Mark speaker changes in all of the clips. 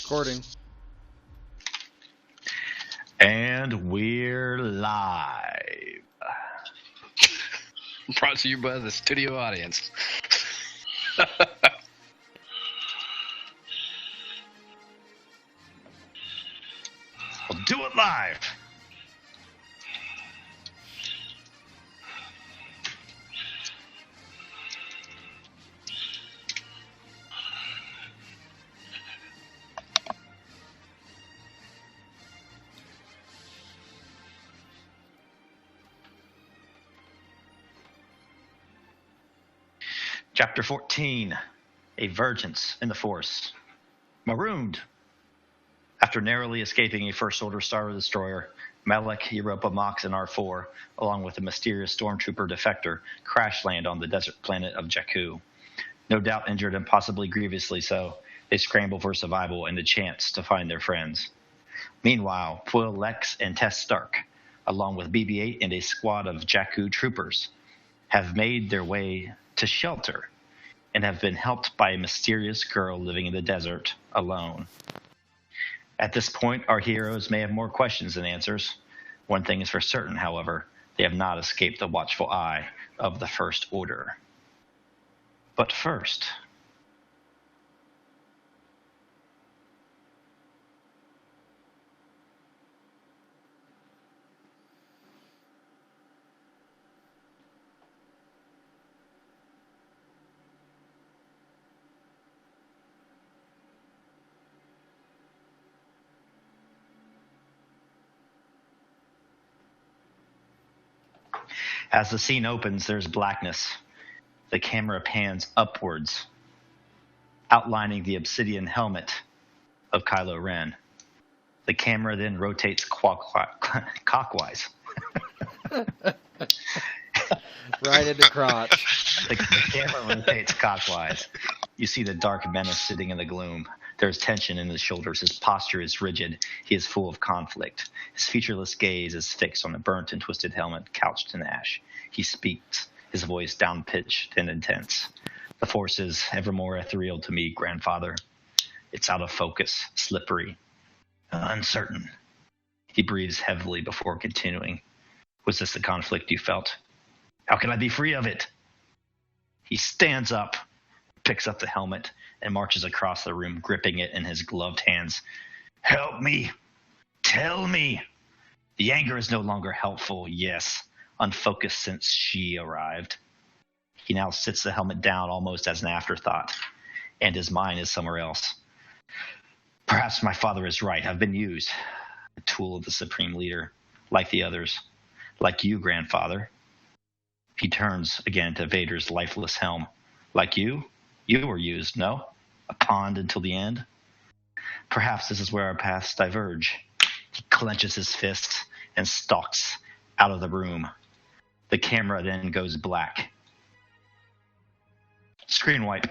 Speaker 1: Recording.
Speaker 2: And we're live.
Speaker 3: Brought to you by the studio audience.
Speaker 2: We'll do it live. Chapter 14, A Vergence in the Force. Marooned. After narrowly escaping a First Order Star Destroyer, Malek, Europa, Mox, and R4, along with a mysterious stormtrooper defector, crash land on the desert planet of Jakku. No doubt injured and possibly grievously so, they scramble for survival and the chance to find their friends. Meanwhile, Foil Lex and Tess Stark, along with BB-8 and a squad of Jakku troopers, have made their way to shelter and have been helped by a mysterious girl living in the desert alone. At this point, our heroes may have more questions than answers. One thing is for certain, however, they have not escaped the watchful eye of the First Order. But first, as the scene opens, there's blackness. The camera pans upwards, outlining the obsidian helmet of Kylo Ren. The camera then rotates clockwise.
Speaker 1: Right in the crotch.
Speaker 2: The camera rotates clockwise. You see the dark menace sitting in the gloom. There's tension in his shoulders. His posture is rigid. He is full of conflict. His featureless gaze is fixed on a burnt and twisted helmet couched in ash. He speaks, his voice down-pitched and intense. The Force is ever more ethereal to me, grandfather. It's out of focus, slippery, uncertain. He breathes heavily before continuing. Was this the conflict you felt? How can I be free of it? He stands up, picks up the helmet, and marches across the room, gripping it in his gloved hands. Help me! Tell me! The anger is no longer helpful, yes, unfocused since she arrived. He now sits the helmet down almost as an afterthought, and his mind is somewhere else. Perhaps my father is right. I've been used, a tool of the Supreme Leader, like the others, like you, grandfather. He turns again to Vader's lifeless helm. Like you? You were used, no? A pawn until the end? Perhaps this is where our paths diverge. He clenches his fists and stalks out of the room. The camera then goes black. Screen wipe.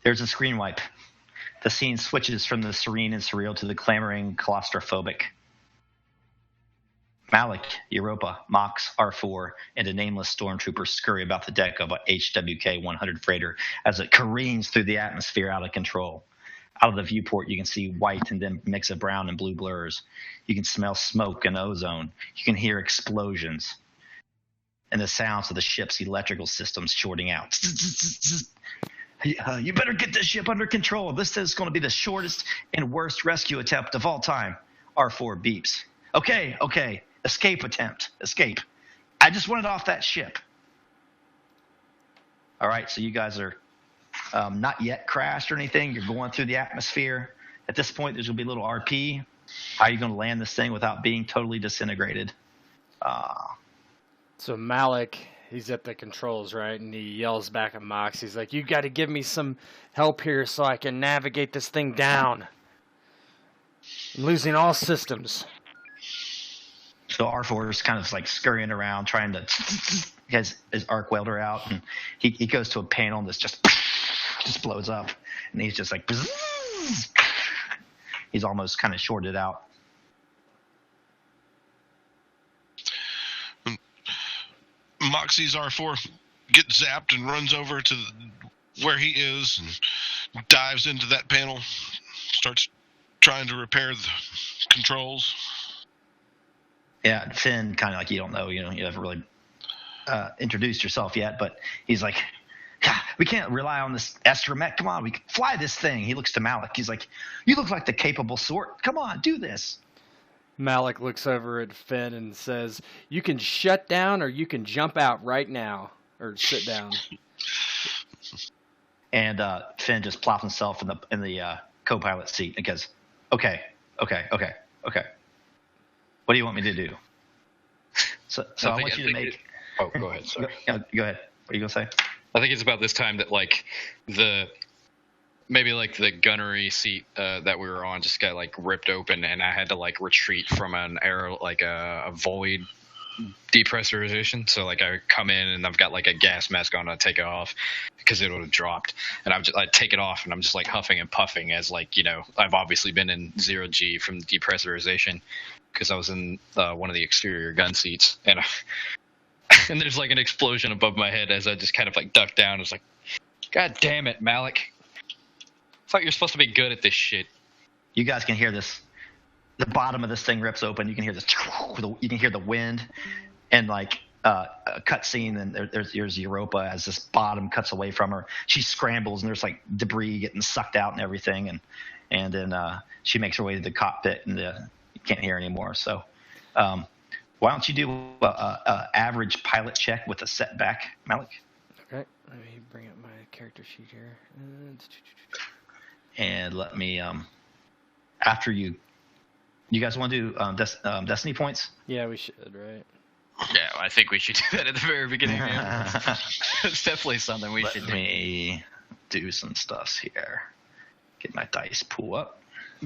Speaker 2: There's a screen wipe. The scene switches from the serene and surreal to the clamoring claustrophobic. Malek, Europa, Mox, R4, and a nameless stormtrooper scurry about the deck of a HWK-100 freighter as it careens through the atmosphere out of control. Out of the viewport, you can see white and then mix of brown and blue blurs. You can smell smoke and ozone. You can hear explosions and the sounds of the ship's electrical systems shorting out. You better get this ship under control. This is going to be the shortest and worst rescue attempt of all time. R4 beeps. Okay. Escape attempt. Escape. I just wanted off that ship. All right, so you guys are not yet crashed or anything. You're going through the atmosphere. At this point, there's going to be a little RP. How are you going to land this thing without being totally disintegrated?
Speaker 1: So Malek, he's at the controls, right? And he yells back at Mox. He's like, you got to give me some help here so I can navigate this thing down. I'm losing all systems.
Speaker 2: So R4 is kind of like scurrying around trying to has his arc welder out, and he goes to a panel that's just blows up, and he's just like, he's almost kind of shorted out.
Speaker 4: Moxie's R4 gets zapped and runs over to where he is and dives into that panel, starts trying to repair the controls.
Speaker 2: Yeah, Finn, kind of like, you don't know, you haven't really introduced yourself yet, but he's like, we can't rely on this astromech. Come on, we can fly this thing. He looks to Malek. He's like, you look like the capable sort. Come on, do this.
Speaker 1: Malek looks over at Finn and says, you can shut down or you can jump out right now. Or sit down.
Speaker 2: And Finn just plops himself in the co-pilot seat and goes, okay. What do you want me to do? So I want you to make...
Speaker 3: Oh, go ahead, sorry.
Speaker 2: Go ahead. What are you going to say?
Speaker 3: I think it's about this time that, like, the gunnery seat that we were on just got, like, ripped open, and I had to, like, retreat from an aero, like, a void depressurization. So, like, I come in and I've got, like, a gas mask on, and I take it off because it would have dropped. And I take it off, and I'm just, like, huffing and puffing as, like, I've obviously been in 0G from the depressurization because I was in one of the exterior gun seats. And and there's, like, an explosion above my head as I just kind of, like, duck down. It's like, God damn it, Malek. I thought you were supposed to be good at this shit.
Speaker 2: You guys can hear this. The bottom of this thing rips open. You can hear this. You can hear the wind, and like a cut scene. And there's Europa as this bottom cuts away from her. She scrambles, and there's like debris getting sucked out and everything. And then she makes her way to the cockpit, and you can't hear anymore. So why don't you do a average pilot check with a setback, Malek?
Speaker 1: Okay, let me bring up my character sheet here.
Speaker 2: And let me after you guys want to do Destiny points?
Speaker 1: Yeah, we should, right?
Speaker 3: Yeah, I think we should do that at the very beginning. It's definitely something we should do.
Speaker 2: Let me do some stuff here. Get my dice pool up.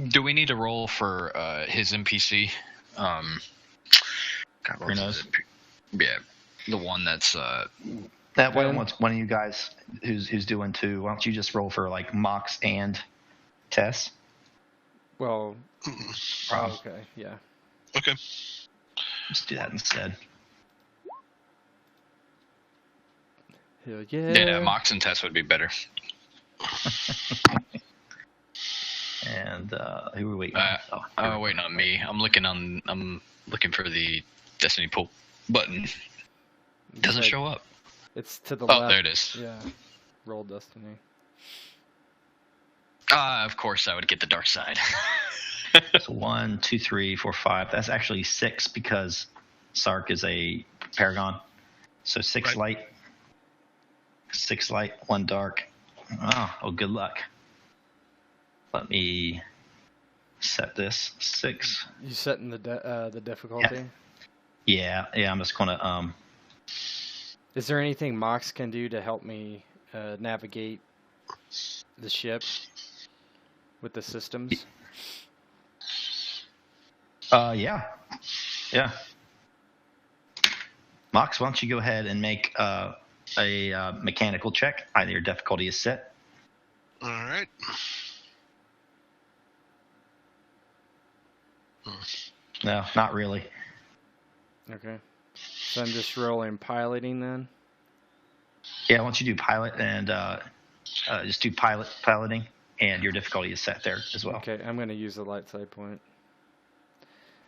Speaker 3: Do we need to roll for his NPC? God,
Speaker 2: Who knows?
Speaker 3: Yeah, the one that's...
Speaker 2: That way, one of you guys who's doing two, why don't you just roll for like Mox and Tess?
Speaker 1: Well, okay, yeah.
Speaker 4: Okay.
Speaker 2: Let's do that instead.
Speaker 1: Hell yeah.
Speaker 3: Yeah, Mox and Tess would be better.
Speaker 2: And who are we waiting on?
Speaker 3: Oh, waiting on me. I'm looking for the Destiny pool button. Doesn't show up.
Speaker 1: It's to the left.
Speaker 3: Oh, there it is.
Speaker 1: Yeah. Roll Destiny.
Speaker 3: Of course I would get the dark side.
Speaker 2: So 1, 2, 3, 4, 5. That's actually 6 because Sark is a Paragon. So 6
Speaker 4: Right.
Speaker 2: light. 6 light, 1 dark. Oh, good luck. Let me set this 6.
Speaker 1: You setting the difficulty?
Speaker 2: Yeah, I'm just gonna
Speaker 1: Is there anything Mox can do to help me navigate the ship with the systems?
Speaker 2: Yeah. Mox, why don't you go ahead and make a mechanical check? Either your difficulty is set.
Speaker 4: All right.
Speaker 2: No, not really.
Speaker 1: Okay. So I'm just rolling piloting then?
Speaker 2: Yeah, why don't you do pilot and just do piloting, and your difficulty is set there as well.
Speaker 1: Okay, I'm going to use the light side point.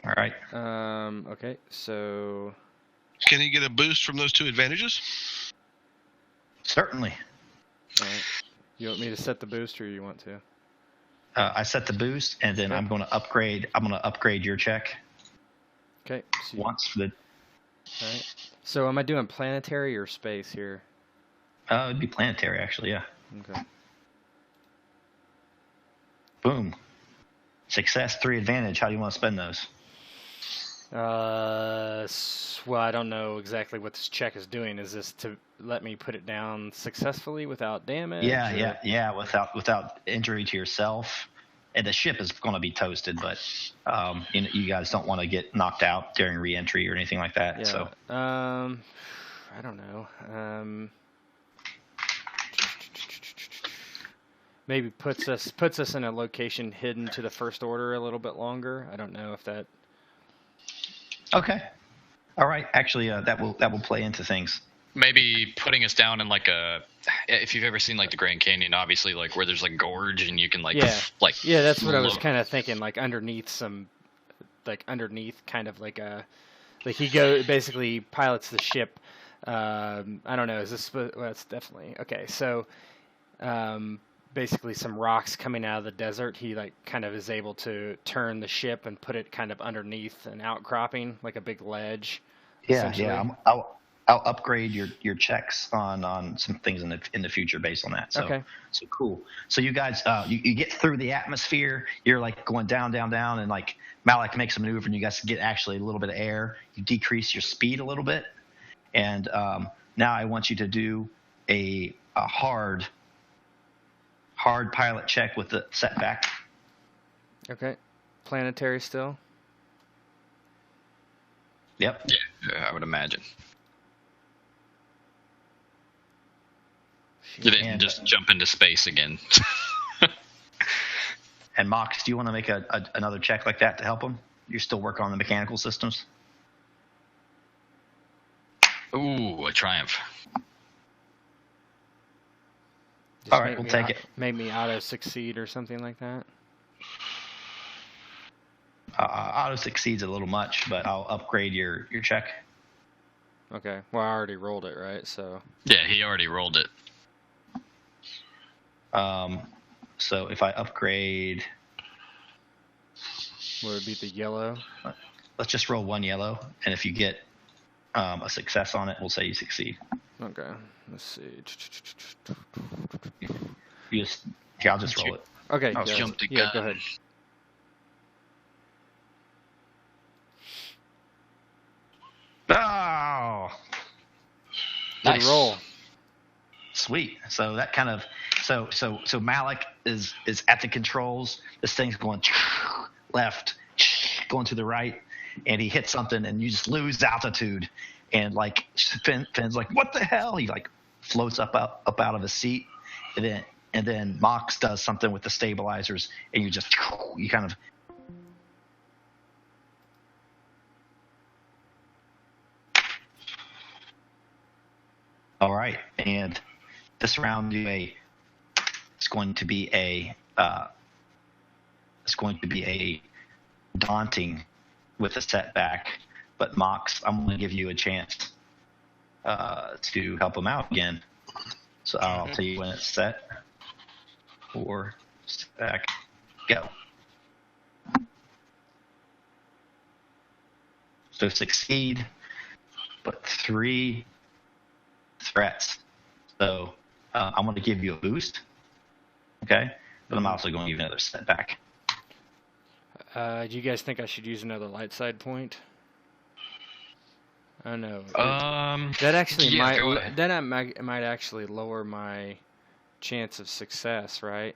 Speaker 2: All right.
Speaker 1: Okay, so...
Speaker 4: Can he get a boost from those 2 advantages?
Speaker 2: Certainly.
Speaker 1: All right. You want me to set the boost, or you want to?
Speaker 2: I set the boost, and then
Speaker 1: Okay.
Speaker 2: I'm going to upgrade your check
Speaker 1: Okay. So
Speaker 2: once for the.
Speaker 1: all right. So am I doing planetary or space here?
Speaker 2: It'd be planetary, actually. Yeah.
Speaker 1: Okay.
Speaker 2: Boom. Success, 3 advantage. How do you want to spend those?
Speaker 1: Well, I don't know exactly what this check is doing. Is this to let me put it down successfully without damage?
Speaker 2: Yeah. Without injury to yourself, and the ship is going to be toasted, but you guys don't want to get knocked out during re-entry or anything like that.
Speaker 1: Yeah.
Speaker 2: So
Speaker 1: I don't know. Maybe puts us in a location hidden to the First Order a little bit longer. I don't know if that.
Speaker 2: Okay. All right. Actually, that will play into things.
Speaker 3: Maybe putting us down in like if you've ever seen like the Grand Canyon, obviously like where there's like gorge and you can like
Speaker 1: yeah, that's what I was kind of thinking, like underneath kind of like he basically pilots the ship. I don't know, is this, well, it's definitely okay. So basically some rocks coming out of the desert, he like kind of is able to turn the ship and put it kind of underneath an outcropping, like a big ledge.
Speaker 2: Yeah. I'll upgrade your checks on some things in the future based on that. So,
Speaker 1: okay.
Speaker 2: So cool. So you guys, you get through the atmosphere. You're like going down, and like Malek makes a maneuver, and you guys get actually a little bit of air. You decrease your speed a little bit, and now I want you to do a hard pilot check with the setback.
Speaker 1: Okay. Planetary still.
Speaker 2: Yep.
Speaker 3: Yeah, I would imagine. You didn't just jump into space again.
Speaker 2: And Mox, do you want to make another check like that to help him? You're still working on the mechanical systems?
Speaker 3: Ooh, a triumph.
Speaker 1: Just
Speaker 2: all right, we'll take it.
Speaker 1: Make me auto succeed or something like that.
Speaker 2: Auto succeeds a little much, but I'll upgrade your check.
Speaker 1: Okay. Well, I already rolled it, right? So.
Speaker 3: Yeah, he already rolled it.
Speaker 2: So if I upgrade,
Speaker 1: would it be the yellow?
Speaker 2: Let's just roll one yellow, and if you get a success on it, we'll say you succeed.
Speaker 1: Okay. Let's see.
Speaker 2: I'll just roll it.
Speaker 1: Okay.
Speaker 3: I'll jump the
Speaker 1: yeah,
Speaker 3: gun.
Speaker 1: go ahead.
Speaker 2: Oh,
Speaker 1: Good
Speaker 3: nice.
Speaker 1: roll.
Speaker 2: Sweet. So that kind of so Malek is at the controls. This thing's going left, going to the right, and he hits something, and you just lose altitude. And like Finn's like, what the hell? He like floats up out of his seat, and then Mox does something with the stabilizers, and you kind of. All right, and this round it's going to be a daunting with a setback, but Mox, I'm going to give you a chance to help him out again. So I'll tell you when it's set. 4 setback, go. So succeed, but 3 threats. So I'm going to give you a boost, okay? But I'm also going to give you another setback.
Speaker 1: Do you guys think I should use another light side point? I don't know. That actually might actually lower my chance of success, right?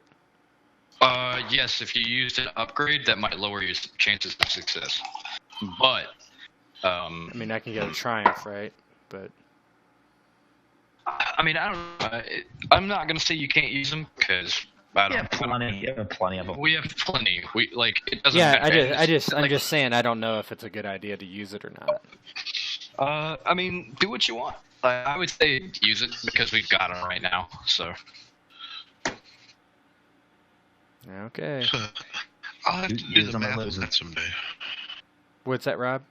Speaker 3: Yes, if you used an upgrade, that might lower your chances of success. But
Speaker 1: I mean, I can get a triumph, right? But
Speaker 3: I mean, I don't know. I'm not gonna say you can't use them because I don't.
Speaker 2: You have plenty of them.
Speaker 3: We have plenty. We like it doesn't.
Speaker 1: yeah,
Speaker 3: matter.
Speaker 1: I'm just saying I don't know if it's a good idea to use it or not.
Speaker 3: I mean, do what you want. I would say use it because we've got them right now. So.
Speaker 1: Okay.
Speaker 4: I'll have to do the math on that someday.
Speaker 1: What's that, Rob?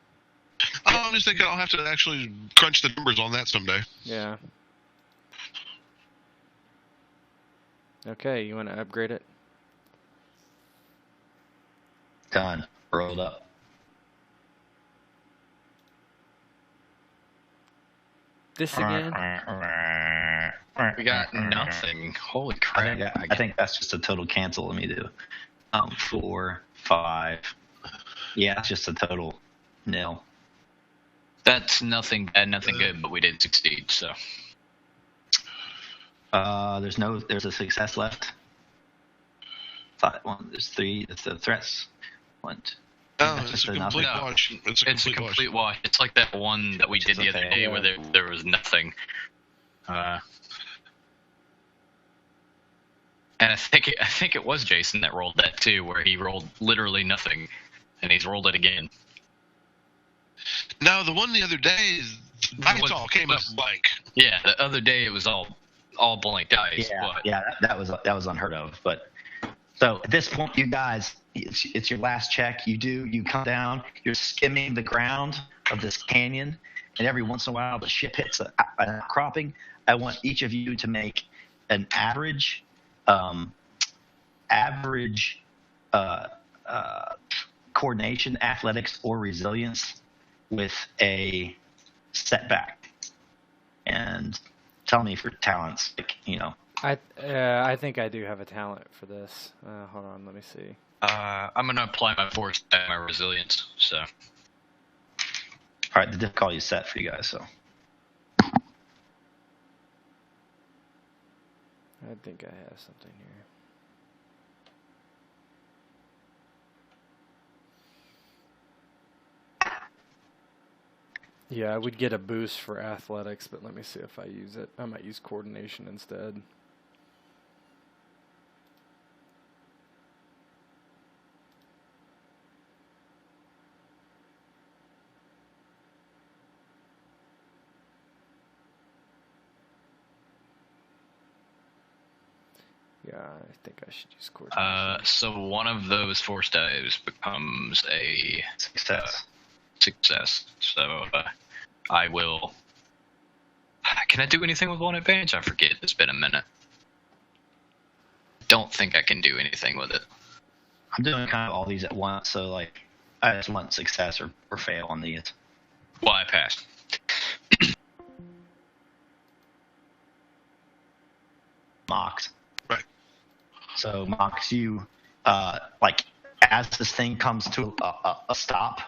Speaker 4: I'm just thinking I'll have to actually crunch the numbers on that someday.
Speaker 1: Yeah. Okay, you want to upgrade it?
Speaker 2: Done. Rolled up.
Speaker 1: This again?
Speaker 3: We got nothing. Holy crap!
Speaker 2: I think that's just a total cancel. Let me do 4, 5. Yeah, it's just a total nil.
Speaker 3: That's nothing bad, nothing good, but we did succeed. So.
Speaker 2: There's a success left. There's 3. That's the threats. 1,
Speaker 4: Oh,
Speaker 2: That's
Speaker 4: it's
Speaker 2: just
Speaker 4: a
Speaker 2: a
Speaker 4: complete
Speaker 3: nothing.
Speaker 4: wash. It's a
Speaker 3: It's a
Speaker 4: complete wash.
Speaker 3: complete wash. It's like that one that we did the other day where there was nothing. And I think it was Jason that rolled that too, where he rolled literally nothing, and he's rolled it again.
Speaker 4: No, the one the other day, dice all came up blank.
Speaker 3: Yeah, the other day it was all blank dice.
Speaker 2: That was unheard of. But so at this point, you guys, it's your last check. You come down. You're skimming the ground of this canyon, and every once in a while, the ship hits an outcropping. I want each of you to make an average coordination, athletics, or resilience with a setback, and tell me if your talents,
Speaker 1: I think I do have a talent for this. Hold on, let me see.
Speaker 3: I'm gonna apply my force and my resilience. So,
Speaker 2: all right, the difficulty is set for you guys. So,
Speaker 1: I think I have something here. Yeah, I would get a boost for athletics, but let me see if I use it. I might use coordination instead. Yeah, I think I should use coordination.
Speaker 3: so one of those force dives becomes a
Speaker 2: success.
Speaker 3: Success. So I will. Can I do anything with one advantage? I forget. It's been a minute. Don't think I can do anything with it.
Speaker 2: I'm doing kind of all these at once, so like I just want success or fail on these.
Speaker 3: Well, I passed.
Speaker 2: Mox.
Speaker 4: Right.
Speaker 2: So Mox, you like as this thing comes to a stop,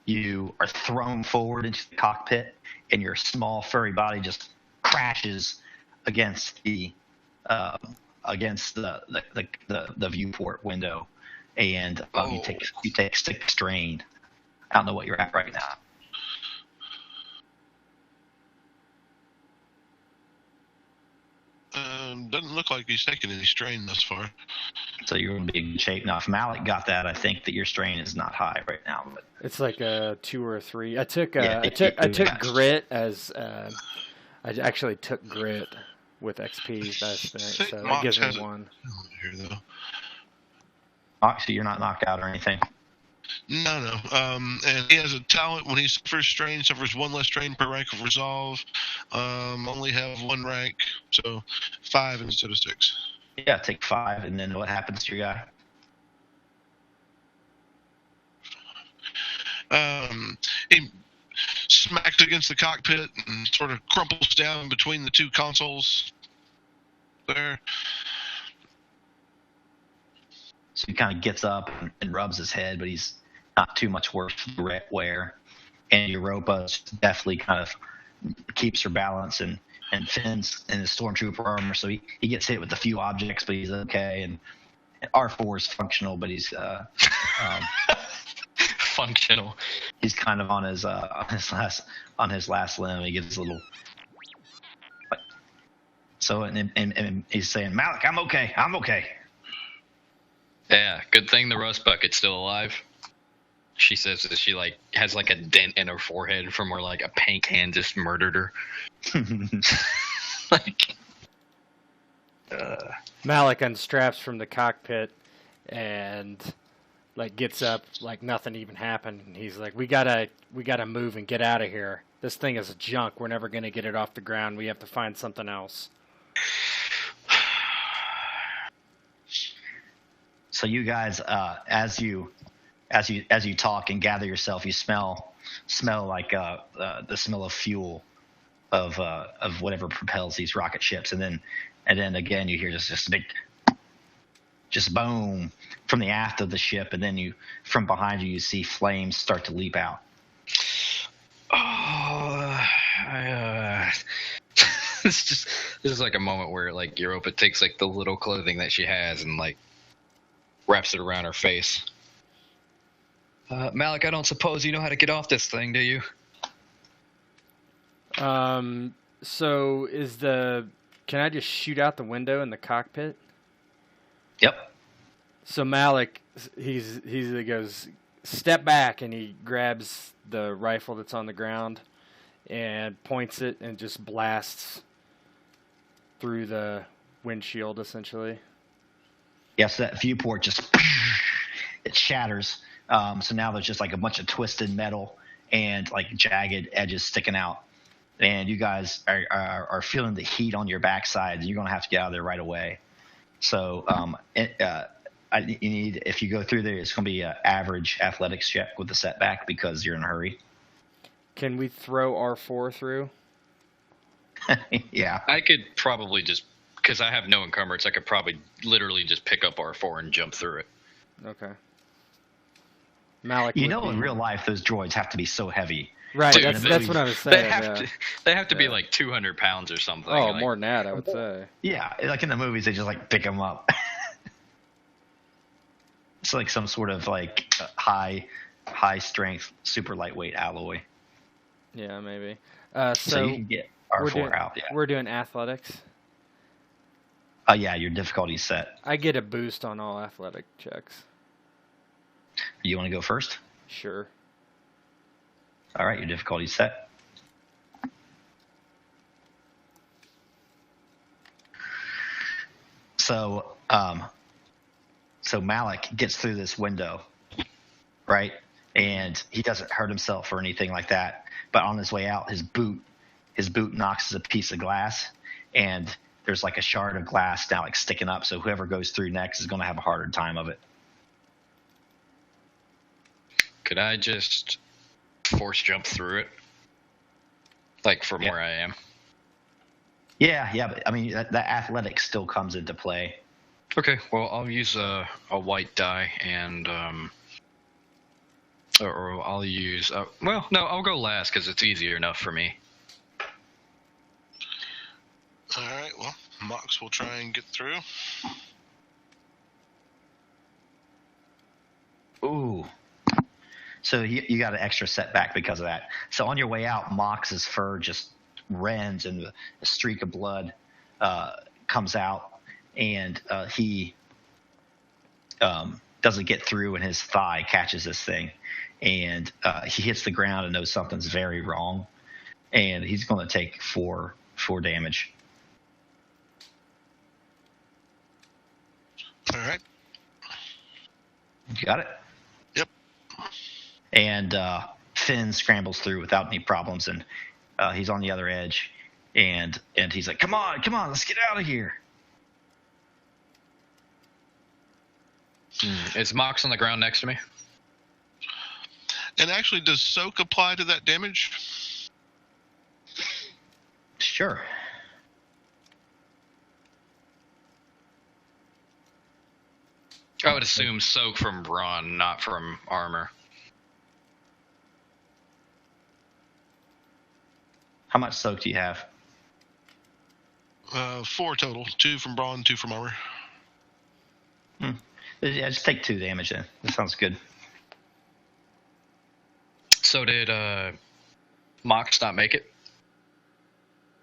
Speaker 2: you are thrown forward into the cockpit, and your small furry body just crashes against the viewport window, and you take 6 strain. I don't know what you're at right now.
Speaker 4: Doesn't look like he's taking any strain thus far.
Speaker 2: So you're in big shape now. If Malek got that, I think that your strain is not high right now. But
Speaker 1: it's like a 2 or 3. I took grit as I actually took grit with XP that I spent, so that gives me 1.
Speaker 4: Here though.
Speaker 2: Mox, so you're not knocked out or anything.
Speaker 4: No. And he has a talent when he suffers strain, suffers 1 less strain per rank of resolve. Only have 1 rank, so 5 instead of 6.
Speaker 2: Yeah, take 5, and then what happens to your
Speaker 4: guy? He smacks against the cockpit and sort of crumples down between the 2 consoles there.
Speaker 2: So he kind of gets up and rubs his head, but he's not too much worse for the wear. And Europa definitely kind of keeps her balance, and Finn's in his stormtrooper armor, so he gets hit with a few objects, but he's okay. And R4 is functional, but he's
Speaker 3: functional.
Speaker 2: He's kind of on his last limb. He gets a little. So and he's saying, Malek, I'm okay.
Speaker 3: Yeah, good thing the rust bucket's still alive. She says that she has a dent in her forehead from where a paint can just murdered her.
Speaker 1: Malek unstraps from the cockpit and gets up like nothing even happened. And he's like, we gotta move and get out of here. This thing is junk. We're never gonna get it off the ground. We have to find something else.
Speaker 2: So you guys, as you talk and gather yourself, you smell like the smell of fuel of whatever propels these rocket ships, and then again you hear just a big boom from the aft of the ship, and then from behind you see flames start to leap out.
Speaker 3: This is like a moment where Europa takes the little clothing that she has and wraps it around her face. Malek, I don't suppose you know how to get off this thing, do you?
Speaker 1: So can I just shoot out the window in the cockpit?
Speaker 2: Yep.
Speaker 1: So Malek, he goes, step back, and he grabs the rifle that's on the ground and points it and just blasts through the windshield, essentially.
Speaker 2: Yes, that viewport just it shatters. So now there's just like a bunch of twisted metal and like jagged edges sticking out. And you guys are feeling the heat on your backside. You're going to have to get out of there right away. So you need, if you go through there, it's going to be an average athletics check with the setback because you're in a hurry.
Speaker 1: Can we throw R4 through?
Speaker 2: Yeah.
Speaker 3: I could probably just, because I have no encumbrance, I could probably literally just pick up R4 and jump through it.
Speaker 1: Okay. Malek,
Speaker 2: in real life, those droids have to be so heavy.
Speaker 1: Right,
Speaker 3: Dude,
Speaker 1: that's what I was saying.
Speaker 3: They have to be like 200 pounds or something.
Speaker 1: Oh,
Speaker 3: like,
Speaker 1: more than that, I would say.
Speaker 2: Yeah, like in the movies, they just like pick them up. It's like some sort of like high strength, super lightweight alloy.
Speaker 1: Yeah, maybe.
Speaker 2: So you can get R4 out. Yeah.
Speaker 1: We're doing athletics.
Speaker 2: Yeah, your difficulty's set.
Speaker 1: I get a boost on all athletic checks.
Speaker 2: You want to go first?
Speaker 1: Sure.
Speaker 2: All right, your difficulty's set. So, so Malek gets through this window, right? And he doesn't hurt himself or anything like that. But on his way out, his boot knocks a piece of glass, and there's like a shard of glass now like sticking up. So whoever goes through next is going to have a harder time of it.
Speaker 3: Could I just force jump through it? Like from where I am? Yeah,
Speaker 2: but I mean, that athletics still comes into play.
Speaker 3: Okay, well, I'll use a white die and, or I'll use, well, no, I'll go last because it's easier enough for me.
Speaker 4: All right, well, Mox will try and get through.
Speaker 2: Ooh. So you got an extra setback because of that. So on your way out, Mox's fur just rends and a streak of blood comes out, and he doesn't get through, and his thigh catches this thing, and he hits the ground and knows something's very wrong, and he's going to take four damage.
Speaker 4: All right.
Speaker 2: You got it?
Speaker 4: Yep.
Speaker 2: And Finn scrambles through without any problems, and he's on the other edge, and he's like, come on, let's get out of here.
Speaker 3: Is Mox on the ground next to me?
Speaker 4: And actually, does soak apply to that damage?
Speaker 2: Sure.
Speaker 3: I would assume soak from brawn, not from armor.
Speaker 2: How much soak do you have?
Speaker 4: 4 total. 2 from brawn, 2 from armor.
Speaker 2: Yeah, just take 2 damage then. That sounds good.
Speaker 3: So did Mox not make it?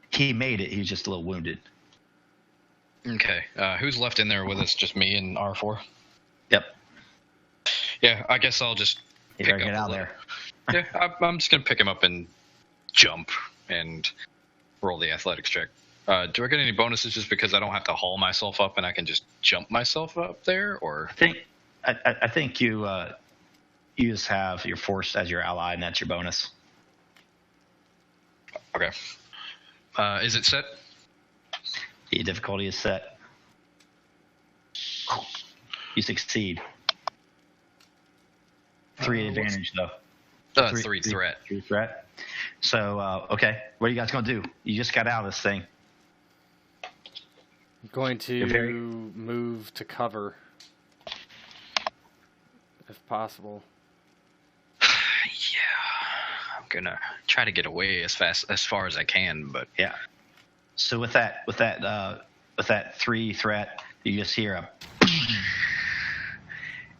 Speaker 2: He made it. He was just a little wounded.
Speaker 3: Okay. Who's left in there with us? Just me and R4?
Speaker 2: Yep.
Speaker 3: Yeah, I guess I'll just
Speaker 2: You better get out there.
Speaker 3: Yeah, I'm just going to pick him up and jump and roll the athletics check. Do I get any bonuses just because I don't have to haul myself up and I can just jump myself up there? Or
Speaker 2: I think you just have your force as your ally, and that's your bonus.
Speaker 3: Okay. Is it set?
Speaker 2: The difficulty is set. You succeed. 3 advantage, though.
Speaker 3: 3 threat.
Speaker 2: 3 threat. So, okay. What are you guys going to do? You just got out of this thing.
Speaker 1: I'm going to move to cover, if possible.
Speaker 3: Yeah. I'm going to try to get away as far as I can, but...
Speaker 2: Yeah. So with that 3 threat, you just hear a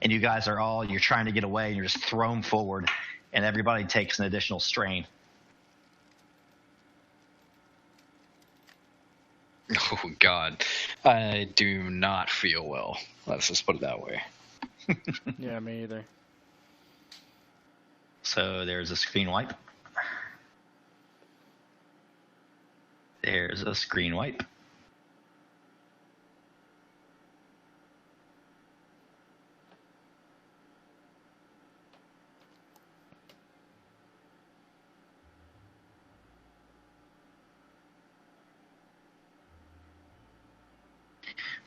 Speaker 2: and you guys you're trying to get away, and you're just thrown forward, and everybody takes an additional strain.
Speaker 3: Oh God, I do not feel well. Let's just put it that way.
Speaker 1: Yeah, me either.
Speaker 2: So there's a screen wipe. There's a screen wipe.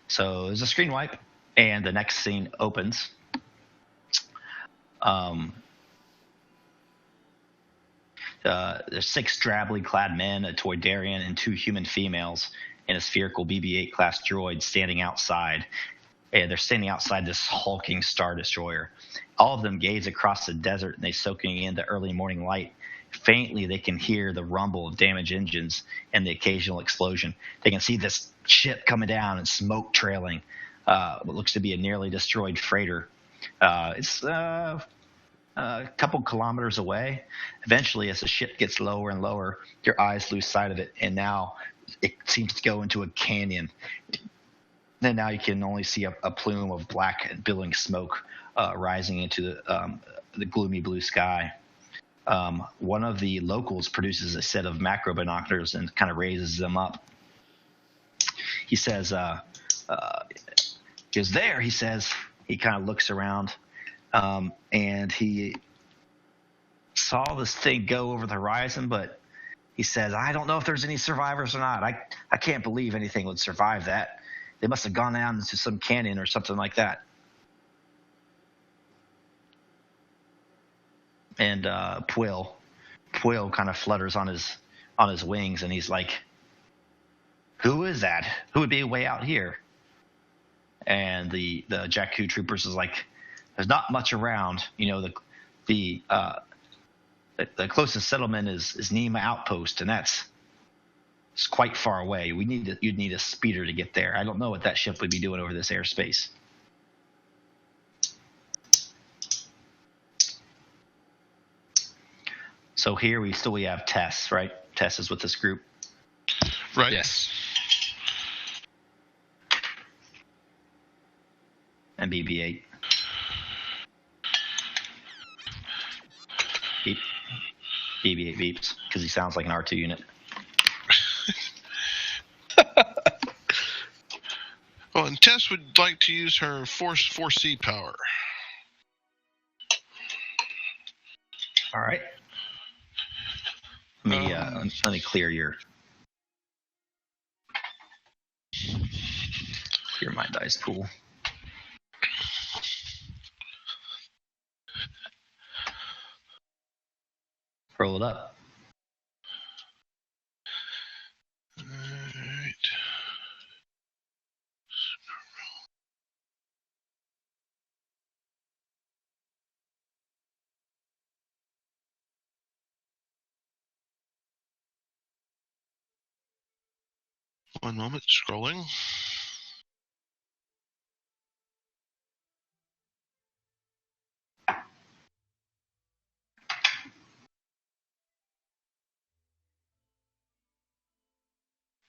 Speaker 2: So there's a screen wipe, and the next scene opens. There's 6 drably clad men, a Toydarian, and 2 human females, and a spherical BB-8 class droid standing outside. And they're standing outside this hulking Star Destroyer. All of them gaze across the desert, and they soaking in the early morning light. Faintly, they can hear the rumble of damaged engines and the occasional explosion. They can see this ship coming down and smoke trailing. What looks to be a nearly destroyed freighter. It's a couple kilometers away. Eventually, as the ship gets lower and lower, your eyes lose sight of it, and now it seems to go into a canyon. And now you can only see a plume of black and billowing smoke rising into the gloomy blue sky. One of the locals produces a set of macro binoculars and kind of raises them up. He says, "Is there?" He says. He kind of looks around, and he saw this thing go over the horizon, but he says, "I don't know if there's any survivors or not. I can't believe anything would survive that. They must have gone down into some canyon or something like that." And Puel kind of flutters on his wings, and he's like, "Who is that? Who would be way out here?" And the Jakku troopers is like, "There's not much around. You know, the closest settlement is Nima Outpost, and it's quite far away. You'd need a speeder to get there. I don't know what that ship would be doing over this airspace." So here we have Tess, right? Tess is with this group.
Speaker 4: Right.
Speaker 3: Yes.
Speaker 2: And BB-8. Beep. BB-8 beeps because he sounds like an R2 unit.
Speaker 4: Well, and Tess would like to use her Force 4C power.
Speaker 2: All right. Let me clear my dice pool. Roll it up.
Speaker 4: All right. One moment, scrolling.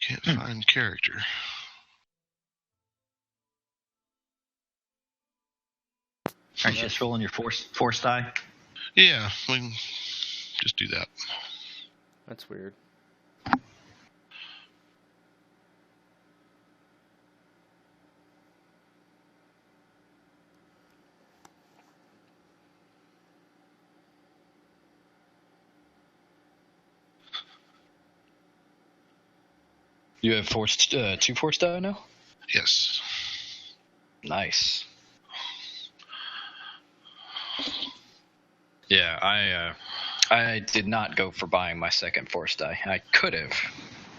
Speaker 4: Can't find character.
Speaker 2: Aren't you just rolling your force die?
Speaker 4: Yeah, we can just do that.
Speaker 1: That's weird.
Speaker 3: You have two force die now?
Speaker 4: Yes.
Speaker 3: Nice. Yeah, I did not go for buying my second force die. I could have.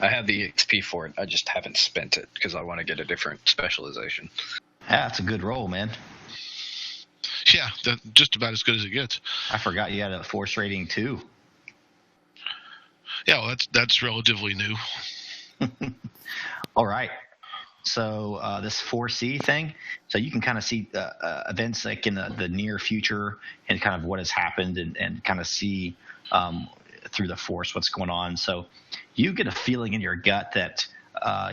Speaker 3: I have the XP for it. I just haven't spent it because I want to get a different specialization.
Speaker 2: Yeah, that's a good roll, man.
Speaker 4: Yeah, that's just about as good as it gets.
Speaker 2: I forgot you had a force rating 2.
Speaker 4: Yeah, well, that's relatively new.
Speaker 2: All right. So this 4C thing, so you can kind of see events like in the near future and kind of what has happened and kind of see through the Force what's going on. So you get a feeling in your gut that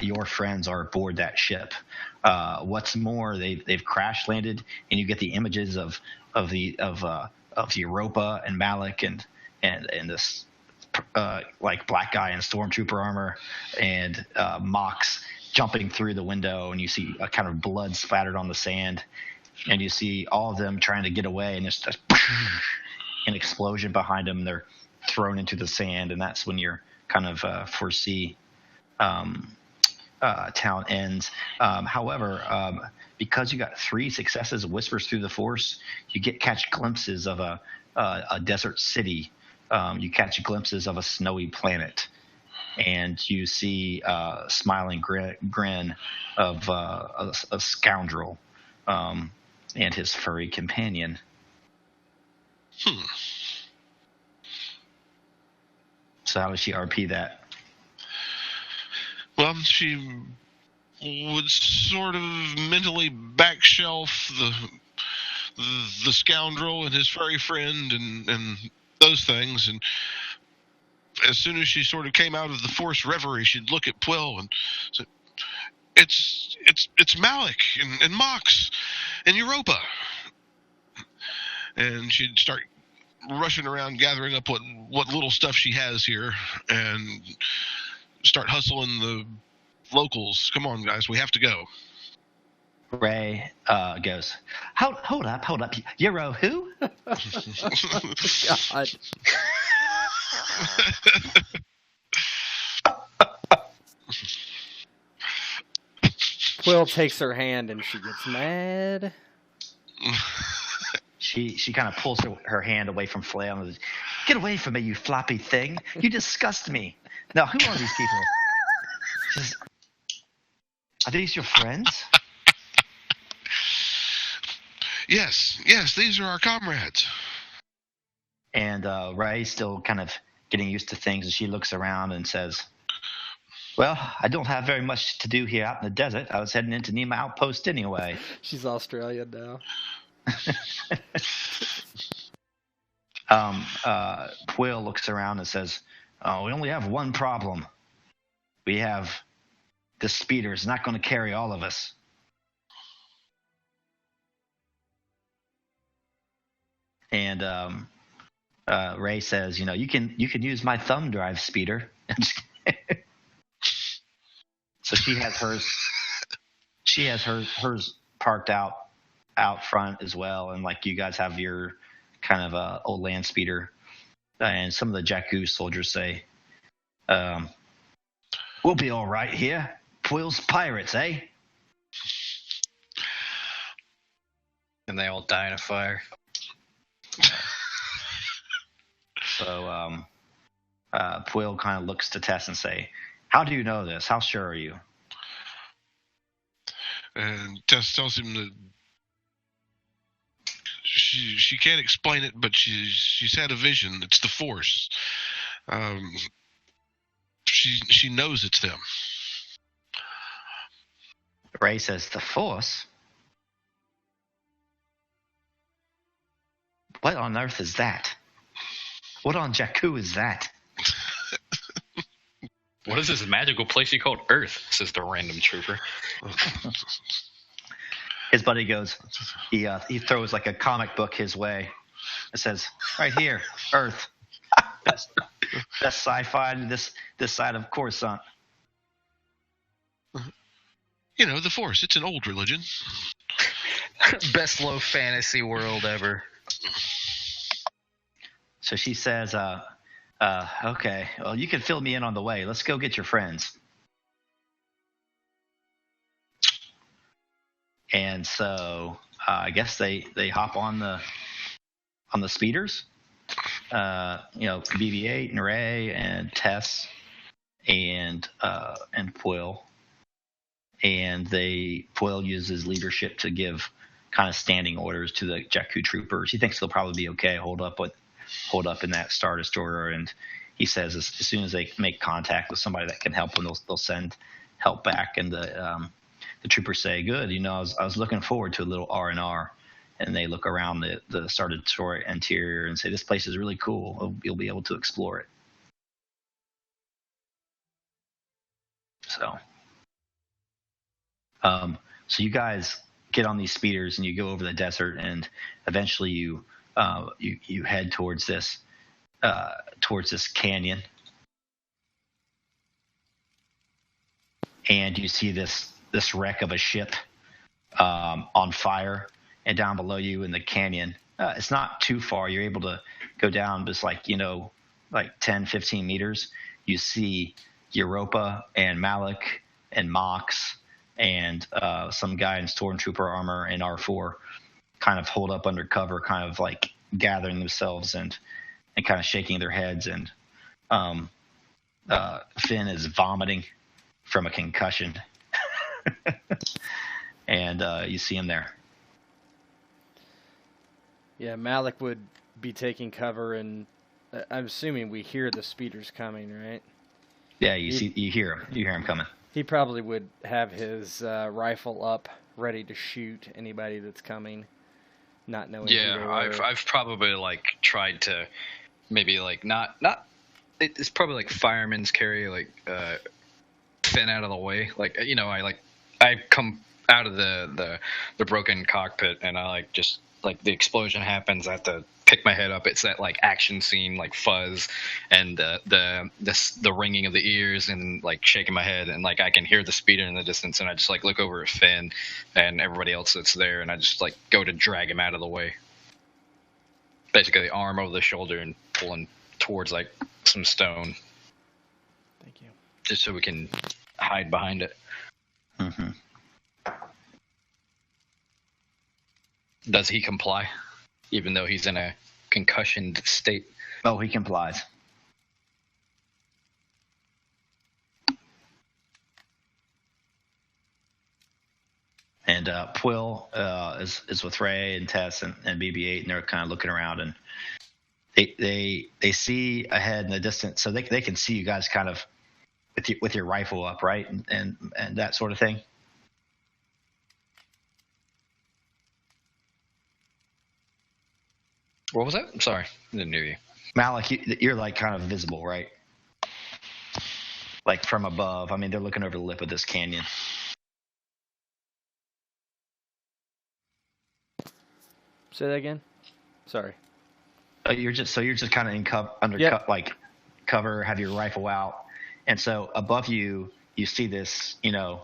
Speaker 2: your friends are aboard that ship. What's more, they've crash landed, and you get the images of Europa and Malek and this like black guy in stormtrooper armor and Mox jumping through the window, and you see a kind of blood splattered on the sand, and you see all of them trying to get away, and there's an explosion behind them. They're thrown into the sand, and that's when you're kind of foresee town ends. However, because you got 3 successes, whispers through the Force, you catch glimpses of a desert city. You catch glimpses of a snowy planet, and you see a smiling grin of a scoundrel and his furry companion. So how does she RP that?
Speaker 4: Well, she would sort of mentally backshelf the scoundrel and his furry friend and those things, and as soon as she sort of came out of the Force reverie, she'd look at Quill and say, "It's Malek and Mox and Europa," and she'd start rushing around gathering up what little stuff she has here and start hustling the locals. Come on, guys, we have to go.
Speaker 2: Ray goes, hold up. Euro who?
Speaker 1: God. Quill takes her hand and she gets mad.
Speaker 2: She kind of pulls her hand away from Flail and says, "Get away from me, you floppy thing! You disgust me. Now, who are these people? Says, are these your friends?"
Speaker 4: Yes, these are our comrades.
Speaker 2: And Ray's still kind of getting used to things, and she looks around and says, "Well, I don't have very much to do here out in the desert. I was heading into Nema Outpost anyway."
Speaker 1: She's Australian now.
Speaker 2: Quill looks around and says, "Oh, we only have one problem. We have the speeder's not going to carry all of us." And Ray says, "You can use my thumb drive speeder." So she has hers. She has hers parked out front as well, and like you guys have your kind of old land speeder. And some of the Jakku soldiers say, "We'll be all right here. Quill's pirates, eh?"
Speaker 3: And they all die in a fire.
Speaker 2: So Quill kind of looks to Tess and say, "How do you know this? How sure are you?"
Speaker 4: And Tess tells him that she can't explain it, but she's had a vision. It's the Force. She knows it's them.
Speaker 2: Ray says, "The Force? What on earth is that? What on Jakku is that?"
Speaker 3: What is this magical place you called Earth? Says the random trooper.
Speaker 2: His buddy goes, he throws like a comic book his way. It says, "Right here, Earth. Best sci-fi to this side of Coruscant."
Speaker 4: The Force. It's an old religion.
Speaker 3: Best low fantasy world ever.
Speaker 2: So she says, "Okay, well, you can fill me in on the way. Let's go get your friends." And so I guess they hop on the speeders. BB-8 and Ray and Tess and Quill. And Quill uses leadership to give kind of standing orders to the Jakku troopers. He thinks they'll probably be okay, hold up in that Star Destroyer, and he says as soon as they make contact with somebody that can help them, they'll send help back. And the troopers say, "Good. I was looking forward to a little R&R." And they look around the Star Destroyer interior and say, "This place is really cool. You'll be able to explore it." So, so you guys get on these speeders and you go over the desert, and eventually you head towards this canyon, and you see this wreck of a ship on fire. And down below you in the canyon, it's not too far. You're able to go down just like 10, 15 meters. You see Europa and Malek and Mox and some guy in stormtrooper armor and R4 kind of hold up under cover, kind of like gathering themselves and kind of shaking their heads. And Finn is vomiting from a concussion. And you see him there.
Speaker 1: Yeah, Malek would be taking cover, and I'm assuming we hear the speeders coming, right?
Speaker 2: Yeah, you hear him. You hear him coming.
Speaker 1: He probably would have his rifle up, ready to shoot anybody that's coming, not knowing.
Speaker 3: Yeah, I've probably like tried to maybe like not. It's probably like firemen's carry, like Finn out of the way. Like I come out of the broken cockpit, and I like just. Like the explosion happens, I have to pick my head up. It's that like action scene, like fuzz, and the ringing of the ears, and like shaking my head, and like I can hear the speeder in the distance, and I just like look over at Finn and everybody else that's there, and I just like go to drag him out of the way. Basically, the arm over the shoulder and pulling towards like some stone.
Speaker 1: Thank you.
Speaker 3: Just so we can hide behind it.
Speaker 2: Mm-hmm.
Speaker 3: Does he comply, even though he's in a concussioned state?
Speaker 2: Oh, he complies. And Quill is with Ray and Tess and BB-8, and they're kind of looking around, and they see ahead in the distance, so they can see you guys kind of with your rifle up, right, and that sort of thing.
Speaker 3: What was that? I'm sorry, I didn't hear you.
Speaker 2: Malek, you're like kind of visible, right? Like from above. I mean, they're looking over the lip of this canyon.
Speaker 1: Say that again. Sorry.
Speaker 2: You're just kind of in cover, have your rifle out, and so above you see this. You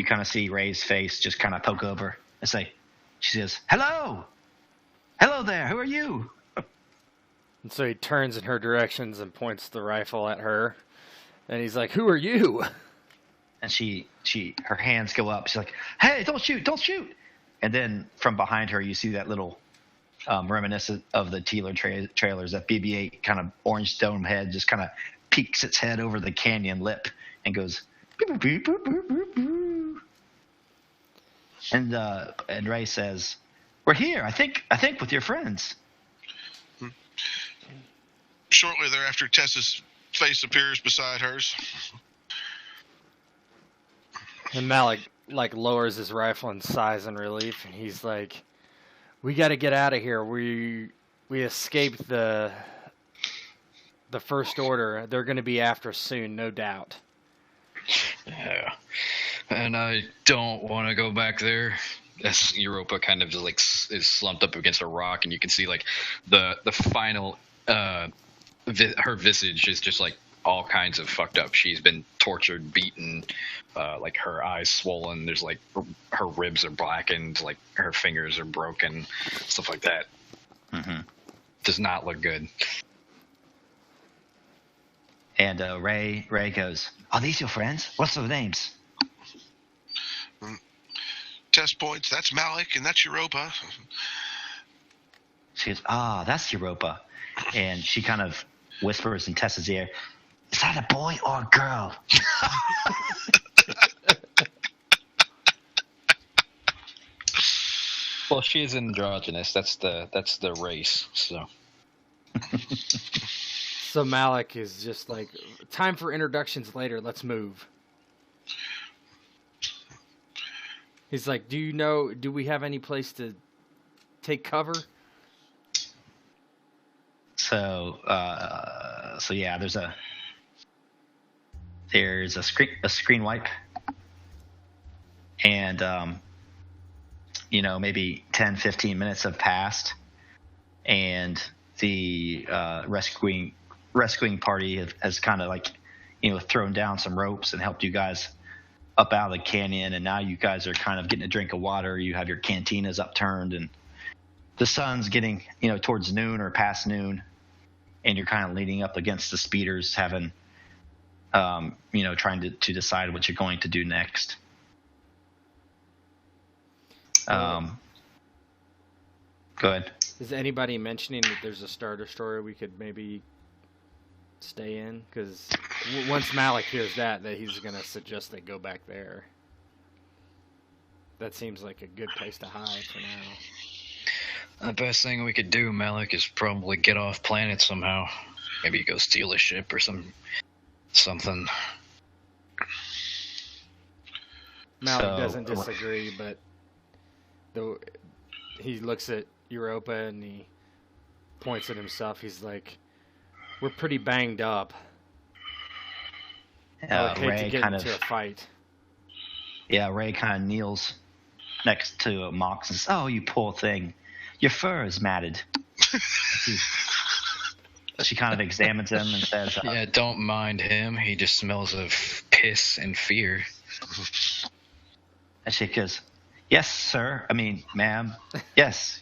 Speaker 2: kind of see Ray's face just kind of poke over and say, she says, "Hello." "Hello there, who are you?"
Speaker 1: And so he turns in her directions and points the rifle at her. And he's like, "Who are you?"
Speaker 2: And her hands go up. She's like, "Hey, don't shoot, don't shoot." And then from behind her, you see that little reminiscent of the Teeler trailers, that BB-8 kind of orange dome head just kind of peeks its head over the canyon lip and goes, "Beep, boop, boop, boop, boop, boop." And Ray says, "We're here, I think with your friends."
Speaker 4: Shortly thereafter, Tessa's face appears beside hers.
Speaker 1: And Malek like lowers his rifle in sighs and relief, and he's like, "We got to get out of here. We escaped the First Order. They're going to be after us soon, no doubt."
Speaker 3: Yeah, and I don't want to go back there. As Europa kind of just like is slumped up against a rock, and you can see like the final her visage is just like all kinds of fucked up. She's been tortured, beaten, like her eyes swollen. There's like her ribs are blackened, like her fingers are broken, stuff like that.
Speaker 2: Mm-hmm.
Speaker 3: Does not look good.
Speaker 2: And Ray goes, "Are these your friends? What's their names?"
Speaker 4: Tess points, "That's Malek, and that's Europa."
Speaker 2: She goes, "Ah, that's Europa." And she kind of whispers in Tessa's ear, "Is that a boy or a girl?"
Speaker 3: Well, she is androgynous. That's the race. So.
Speaker 1: So Malek is just like, "Time for introductions later. Let's move." He's like, do we have any place to take cover?
Speaker 2: So yeah, there's a screen wipe, and maybe 10-15 minutes have passed, and the rescuing party has kind of like thrown down some ropes and helped you guys up out of the canyon, and now you guys are kind of getting a drink of water. You have your cantinas upturned, and the sun's getting towards noon or past noon, and you're kind of leaning up against the speeders, having trying to decide what you're going to do next. Go ahead.
Speaker 1: Is anybody mentioning that there's a Star Destroyer we could maybe stay in? Because once Malek hears that he's going to suggest they go back there. That seems like a good place to hide for now.
Speaker 3: The best thing we could do, Malek, is probably get off planet somehow. Maybe go steal a ship or something.
Speaker 1: Malek doesn't disagree, but he looks at Europa and he points at himself. He's like, "We're pretty banged up. I would hate to get into a fight."
Speaker 2: Yeah, Ray kind of kneels next to Mox and says, "Oh, you poor thing. Your fur is matted." She kind of examines him and says,
Speaker 3: "Yeah, don't mind him. He just smells of piss and fear."
Speaker 2: And she goes, "Yes, sir. I mean, ma'am. Yes.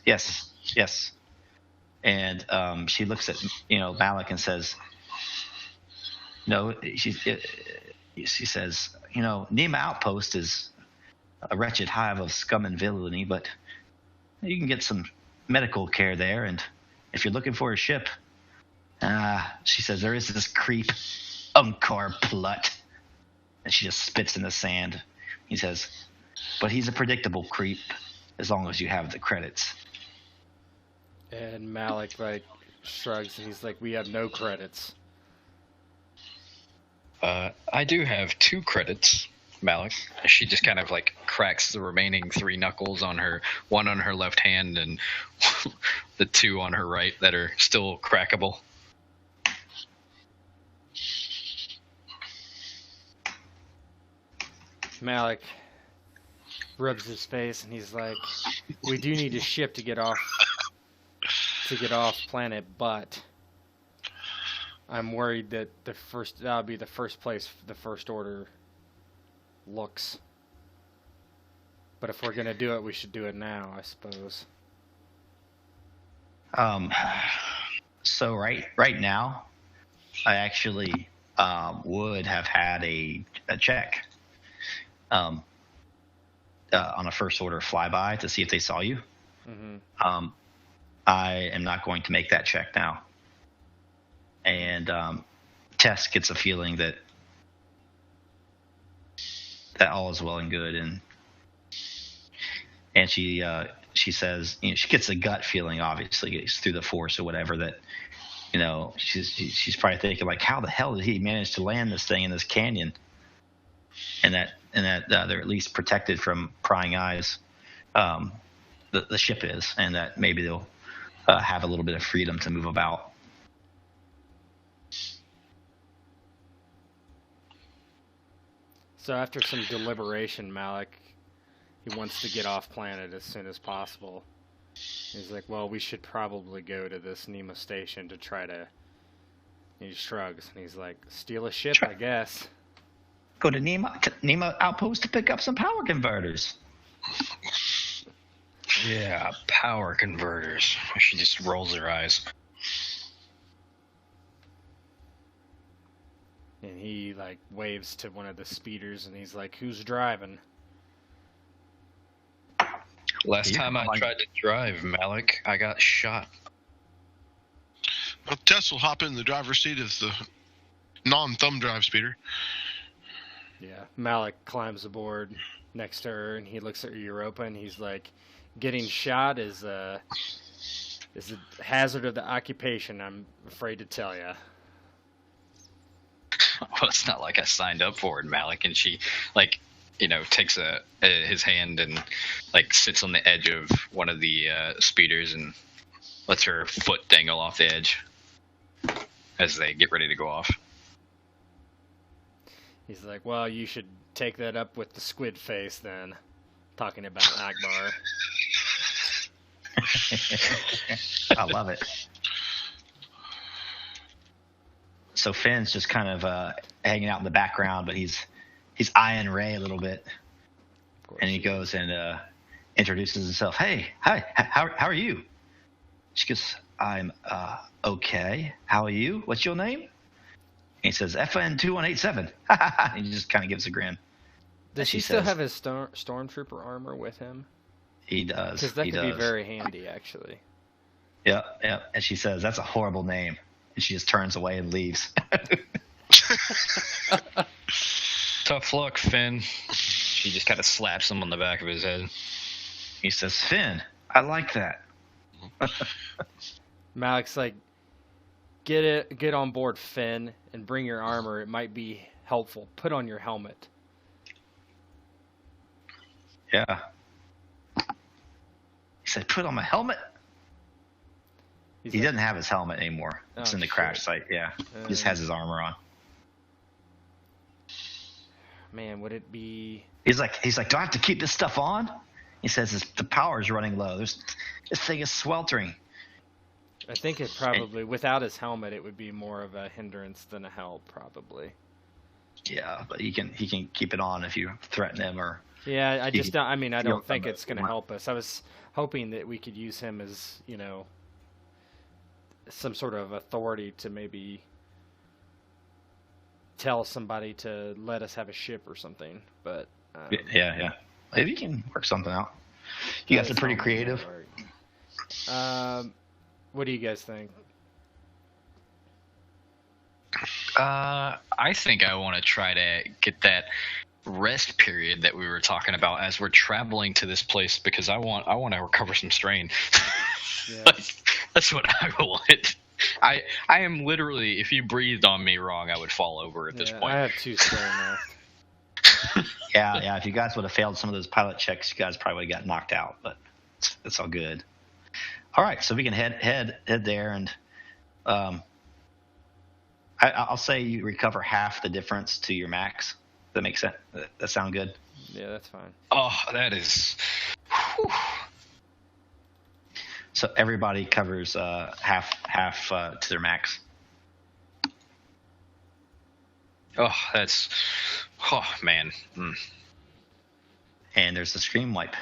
Speaker 2: And she looks at Malek and says, "No." She says, "Nema Outpost is a wretched hive of scum and villainy, but you can get some medical care there. And if you're looking for a ship," she says, "there is this creep, Unkar Plut." And she just spits in the sand. He says, "But he's a predictable creep as long as you have the credits."
Speaker 1: And Malek shrugs and he's like, "We have no credits."
Speaker 3: I do have 2 credits, Malek. She just kind of cracks the remaining 3 knuckles on one on her left hand and the 2 on her right that are still crackable.
Speaker 1: Malek rubs his face and he's like, "We do need a ship to get off planet, but I'm worried that that'll be the first place the First Order looks. But if we're gonna do it, we should do it now, I suppose."
Speaker 2: So right now, I actually would have had a check on a First Order flyby to see if they saw you.
Speaker 1: Mm-hmm.
Speaker 2: I am not going to make that check now. And Tess gets a feeling that all is well and good, and she says, she gets a gut feeling, obviously it's through the Force or whatever, that she's probably thinking how the hell did he manage to land this thing in this canyon, and that they're at least protected from prying eyes. The ship is, and that maybe they'll have a little bit of freedom to move about.
Speaker 1: So after some deliberation, Malek, he wants to get off planet as soon as possible. He's like, "Well, we should probably go to this Nema station to try to..." He shrugs and he's like, "Steal a ship, I guess."
Speaker 2: Go to Nema Outpost to pick up some power converters.
Speaker 3: Yeah, power converters. She just rolls her eyes.
Speaker 1: And he waves to one of the speeders and he's like, "Who's driving?"
Speaker 3: Last time I tried to drive, Malek, I got shot.
Speaker 4: Well, Tess will hop in the driver's seat of the non-thumb drive speeder.
Speaker 1: Yeah, Malek climbs aboard next to her and he looks at Europa and he's like, "Getting shot is a hazard of the occupation, I'm afraid to tell you."
Speaker 3: Well, it's not like I signed up for it, Malek. And she, takes his hand and like sits on the edge of one of the speeders and lets her foot dangle off the edge as they get ready to go off.
Speaker 1: He's like, well, you should take that up with the squid face then. Talking about Akbar.
Speaker 2: I love it. So Finn's just kind of hanging out in the background, but he's eyeing Ray a little bit. And he goes and introduces himself. Hey, hi, how are you? She goes, I'm okay. How are you? What's your name? And he says, FN2187. And he just kind of gives a grin.
Speaker 1: Does he still have his stormtrooper armor with him?
Speaker 2: He does.
Speaker 1: Because that could be very handy, actually.
Speaker 2: Yep. And she says, that's a horrible name. And she just turns away and leaves.
Speaker 3: Tough luck, Finn. She just kind of slaps him on the back of his head.
Speaker 2: He says, Finn, I like that.
Speaker 1: Malek's like, get on board, Finn, and bring your armor. It might be helpful. Put on your helmet.
Speaker 2: Yeah. He said, put on my helmet? He doesn't have his helmet anymore. It's in the crash site, yeah. He just has his armor on.
Speaker 1: Man, would it be...
Speaker 2: He's like, do I have to keep this stuff on? He says, the power's running low. This thing is sweltering.
Speaker 1: I think it probably, without his helmet, it would be more of a hindrance than a help, probably.
Speaker 2: Yeah, but he can keep it on if you threaten him or...
Speaker 1: Yeah, I don't think it's going to help us. I was hoping that we could use him as, some sort of authority to maybe tell somebody to let us have a ship or something. But
Speaker 2: yeah, maybe you can work something out. You guys are pretty creative.
Speaker 1: What do you guys think?
Speaker 3: I think I want to try to get that rest period that we were talking about as we're traveling to this place, because I want to recover some strain.
Speaker 1: Yeah.
Speaker 3: That's what I want. I am literally, if you breathed on me wrong, I would fall over at this point.
Speaker 1: I have 2 strain left.
Speaker 2: Yeah. If you guys would have failed some of those pilot checks, you guys probably would have got knocked out. But it's all good. All right, so we can head there, and I'll say you recover half the difference to your max. That makes sense. That sound good?
Speaker 1: Yeah, that's fine.
Speaker 3: Oh, that is. Whew.
Speaker 2: So everybody covers half to their max.
Speaker 3: Oh, that's. Oh man.
Speaker 2: And there's the scream wipe.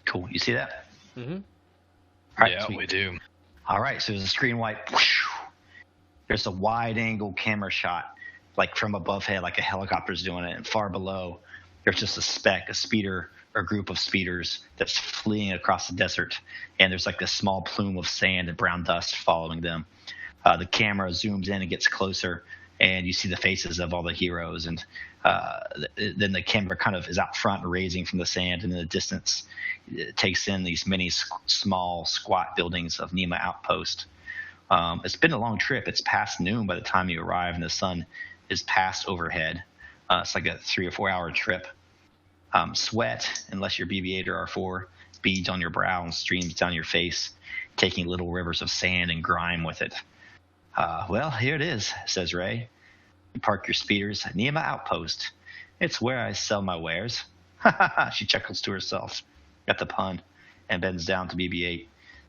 Speaker 2: Cool. You see that?
Speaker 1: Mm-hmm.
Speaker 2: All right,
Speaker 3: yeah,
Speaker 2: sweet.
Speaker 3: we do.
Speaker 2: All right, so there's a screen wipe. There's a wide-angle camera shot, like from above head, like a helicopter's doing it, and far below, there's just a speeder, or group of speeders that's fleeing across the desert, and there's like this small plume of sand and brown dust following them. The camera zooms in and gets closer, and you see the faces of all the heroes, and then the camera kind of is out front, raising from the sand, and in the distance, it takes in these many small, squat buildings of Nema Outpost. It's been a long trip. It's past noon by the time you arrive, and the sun is past overhead. It's like a 3 or 4 hour trip. Sweat, unless you're BB-8 or R4, beads on your brow and streams down your face, taking little rivers of sand and grime with it. Well, here it is, says Ray. You park your speeders at Nema Outpost. It's where I sell my wares. She chuckles to herself at the pun and bends down to BB-8.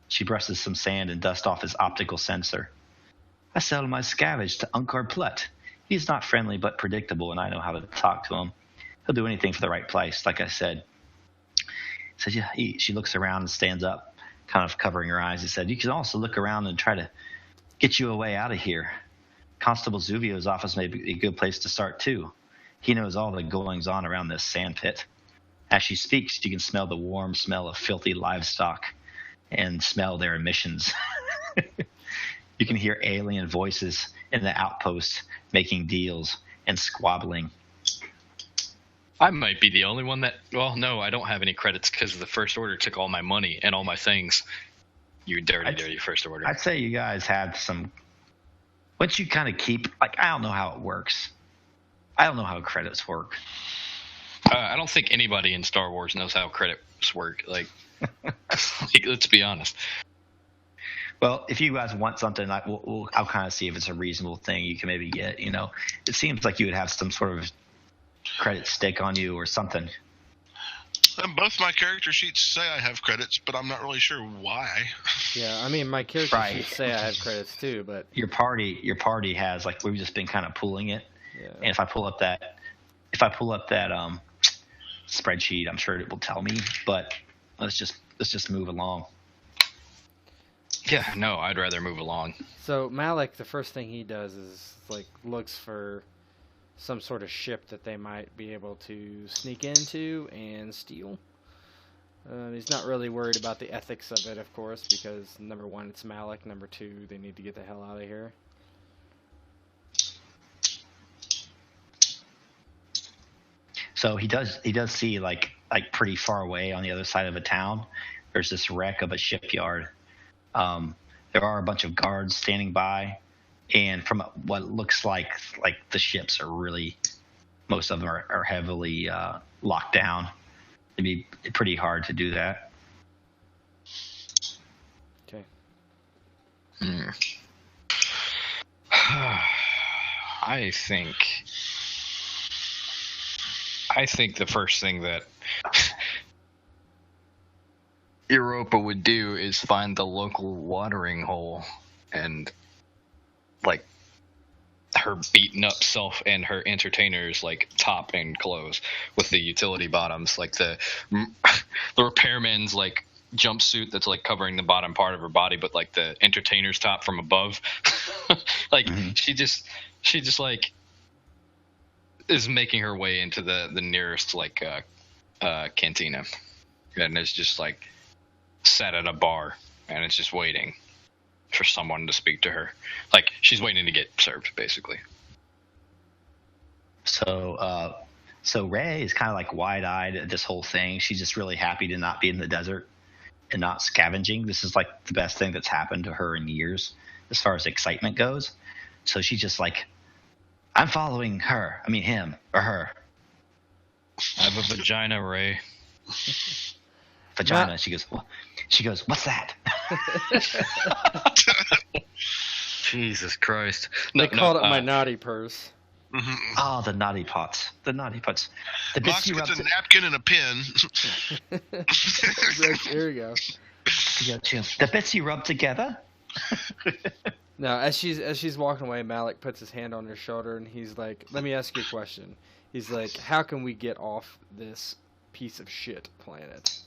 Speaker 2: She brushes some sand and dust off his optical sensor. I sell my scavenge to Unkar Plut. He's not friendly but predictable, and I know how to talk to him. He'll do anything for the right price, like I said. So yeah, she looks around and stands up, kind of covering her eyes. He said, you can also look around and try to get you a way out of here. Constable Zuvio's office may be a good place to start, too. He knows all the goings-on around this sand pit. As she speaks, you can smell the warm smell of filthy livestock and smell their emissions. You can hear alien voices in the outpost making deals and squabbling.
Speaker 3: I might be the only one that. Well, no, I don't have any credits because the First Order took all my money and all my things. You dirty First Order.
Speaker 2: I'd say you guys had some. Once you kind of keep, like, I don't know how it works. I don't know how credits work.
Speaker 3: I don't think anybody in Star Wars knows how credits work. Like let's be honest.
Speaker 2: Well, if you guys want something, I'll kind of see if it's a reasonable thing you can maybe get. You know, it seems like you would have some sort of credit stick on you or something.
Speaker 4: Both my character sheets say I have credits, but I'm not really sure why.
Speaker 1: Yeah, I mean, my character sheets say I have credits too, but
Speaker 2: your party has, like, we've just been kind of pulling it.
Speaker 1: Yeah.
Speaker 2: And if I pull up that spreadsheet, I'm sure it will tell me. But let's just move along.
Speaker 3: Yeah, no, I'd rather move along.
Speaker 1: So Malek, the first thing he does is like looks for some sort of ship that they might be able to sneak into and steal. He's not really worried about the ethics of it, of course, because number one, it's Malek. Number two, they need to get the hell out of here.
Speaker 2: So he does see like pretty far away on the other side of a town. There's this wreck of a shipyard. There are a bunch of guards standing by, and from what looks like the ships are really, most of them are heavily locked down. It'd be pretty hard to do that.
Speaker 1: Okay.
Speaker 3: I think the first thing that Europa would do is find the local watering hole and, like, her beaten up self and her entertainers, like, top and clothes with the utility bottoms, like the repairman's, like, jumpsuit that's, like, covering the bottom part of her body, but, like, the entertainer's top from above. Like, she just like is making her way into the nearest, like, cantina, and it's just like sat at a bar and it's just waiting for someone to speak to her. Like, she's waiting to get served, basically.
Speaker 2: So Ray is kind of like wide-eyed at this whole thing. She's just really happy to not be in the desert and not scavenging. This is like the best thing that's happened to her in years as far as excitement goes. So she's just like, I'm following her. I mean, him or her.
Speaker 3: I have a vagina, Ray.
Speaker 2: Vagina. She goes, what's that?
Speaker 3: Jesus Christ.
Speaker 1: They called it my naughty purse.
Speaker 4: Mm-hmm.
Speaker 2: Oh, the naughty pots. The naughty pots. The bits
Speaker 4: Mox
Speaker 2: you
Speaker 4: gets
Speaker 2: rub
Speaker 4: a napkin and a pen.
Speaker 1: There you go.
Speaker 2: The bits you rub together.
Speaker 1: Now, as she's walking away, Malek puts his hand on her shoulder and he's like, "Let me ask you a question." He's like, "How can we get off this piece of shit planet?"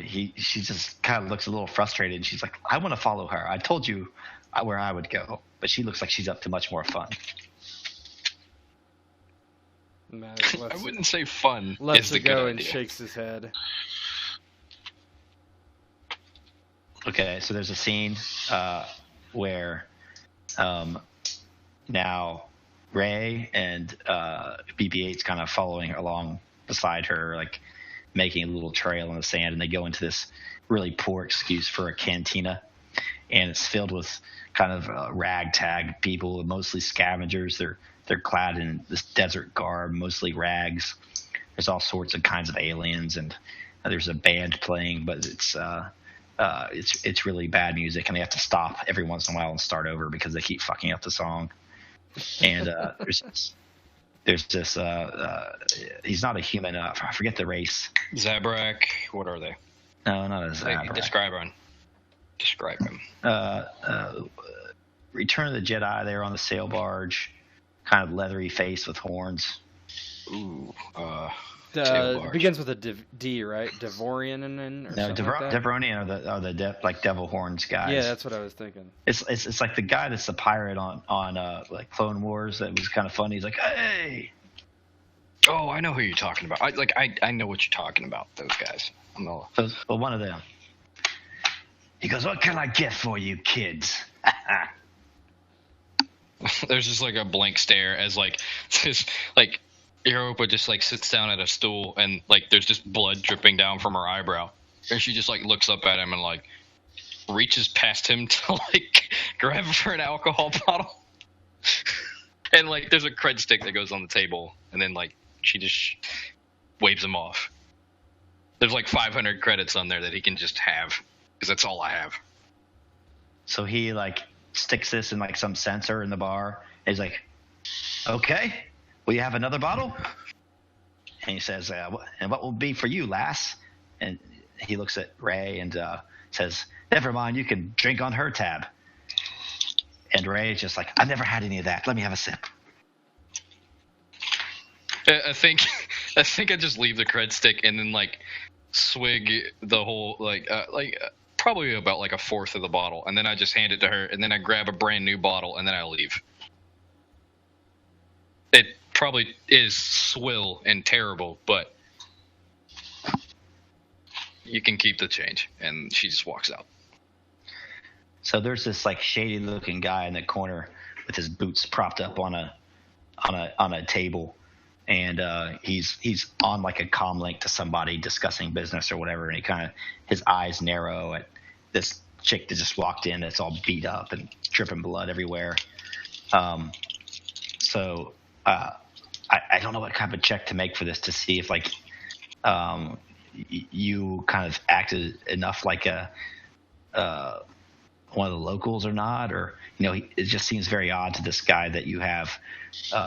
Speaker 2: She just kind of looks a little frustrated. And she's like, "I want to follow her. I told you where I would go, but she looks like she's up to much more fun."
Speaker 3: I wouldn't say fun.
Speaker 1: Lets
Speaker 3: is the
Speaker 1: it go
Speaker 3: good
Speaker 1: and
Speaker 3: idea.
Speaker 1: shakes his head.
Speaker 2: Okay, so there's a scene where now Ray and BB-8's kind of following along beside her, like making a little trail in the sand, and they go into this really poor excuse for a cantina, and it's filled with kind of ragtag people, mostly scavengers. They're clad in this desert garb, mostly rags. There's all sorts of kinds of aliens, and there's a band playing, but it's really bad music, and they have to stop every once in a while and start over because they keep fucking up the song. And there's this he's not a human. I forget the race.
Speaker 3: Zabrak. What are they?
Speaker 2: No, not a Zabrak.
Speaker 3: Describe him.
Speaker 2: Return of the Jedi. They're on the sail barge, kind of leathery face with horns.
Speaker 3: Ooh.
Speaker 1: It begins with a D, right? Devorian or
Speaker 2: No,
Speaker 1: something like that?
Speaker 2: Devronian are the like devil horns guys.
Speaker 1: Yeah, that's what I was thinking.
Speaker 2: It's like the guy that's the pirate on like Clone Wars that was kind of funny. He's like, hey.
Speaker 3: Oh, I know who you're talking about. I know what you're talking about. Those guys.
Speaker 2: Well, one of them. He goes, what can I get for you kids?
Speaker 3: There's just like a blank stare as like this like Europa just like sits down at a stool and like there's just blood dripping down from her eyebrow, and she just like looks up at him and like reaches past him to like grab for an alcohol bottle, and like there's a cred stick that goes on the table, and then like she just waves him off. There's like 500 credits on there that he can just have because that's all I have.
Speaker 2: So he like sticks this in like some sensor in the bar. And he's like, okay, will you have another bottle? And he says, and what will be for you, lass? And he looks at Ray and says, never mind, you can drink on her tab. And Ray is just like, I've never had any of that. Let me have a sip.
Speaker 3: I think I just leave the cred stick and then like swig the whole probably about like a fourth of the bottle, and then I just hand it to her, and then I grab a brand new bottle, and then I leave. It probably is swill and terrible, but you can keep the change. And she just walks out.
Speaker 2: So there's this like shady looking guy in the corner with his boots propped up on a table, and he's on like a comm link to somebody discussing business or whatever, and his eyes narrow at this chick that just walked in that's all beat up and dripping blood everywhere. So I don't know what kind of check to make for this to see if like you kind of acted enough like a one of the locals or not, or it just seems very odd to this guy that you have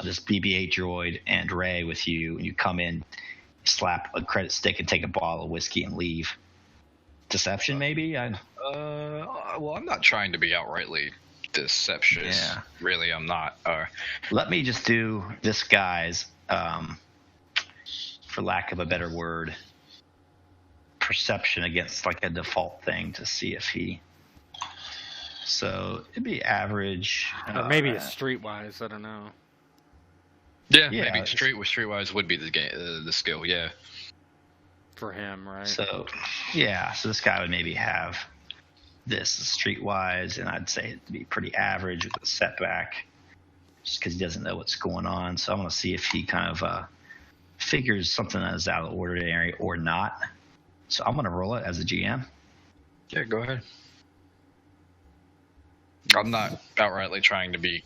Speaker 2: this BB-8 droid and Ray with you, and you come in, slap a credit stick, and take a bottle of whiskey and leave. Deception, maybe?
Speaker 3: Well, I'm not trying to be outrightly deceptious.
Speaker 2: Yeah.
Speaker 3: Really, I'm not.
Speaker 2: Let me just do this guy's, for lack of a better word, perception against like a default thing to see if he. So it'd be average.
Speaker 1: Or maybe it's streetwise. I don't know.
Speaker 3: Yeah, maybe streetwise would be the skill. Yeah.
Speaker 1: For him, right?
Speaker 2: So this guy would maybe have this streetwise, and I'd say it'd be pretty average with a setback, just because he doesn't know what's going on. So I'm gonna see if he kind of figures something that is out of the ordinary or not. So I'm gonna roll it as a GM.
Speaker 3: Yeah, go ahead. I'm not outrightly trying to be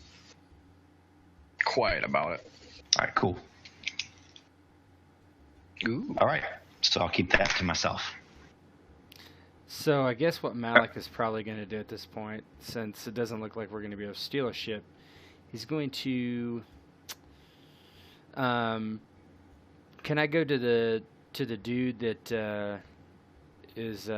Speaker 3: quiet about it.
Speaker 2: All right, cool.
Speaker 3: Ooh.
Speaker 2: All right, so I'll keep that to myself.
Speaker 1: So I guess what Malek is probably going to do at this point, since it doesn't look like we're going to be able to steal a ship, he's going to. Can I go to the dude that is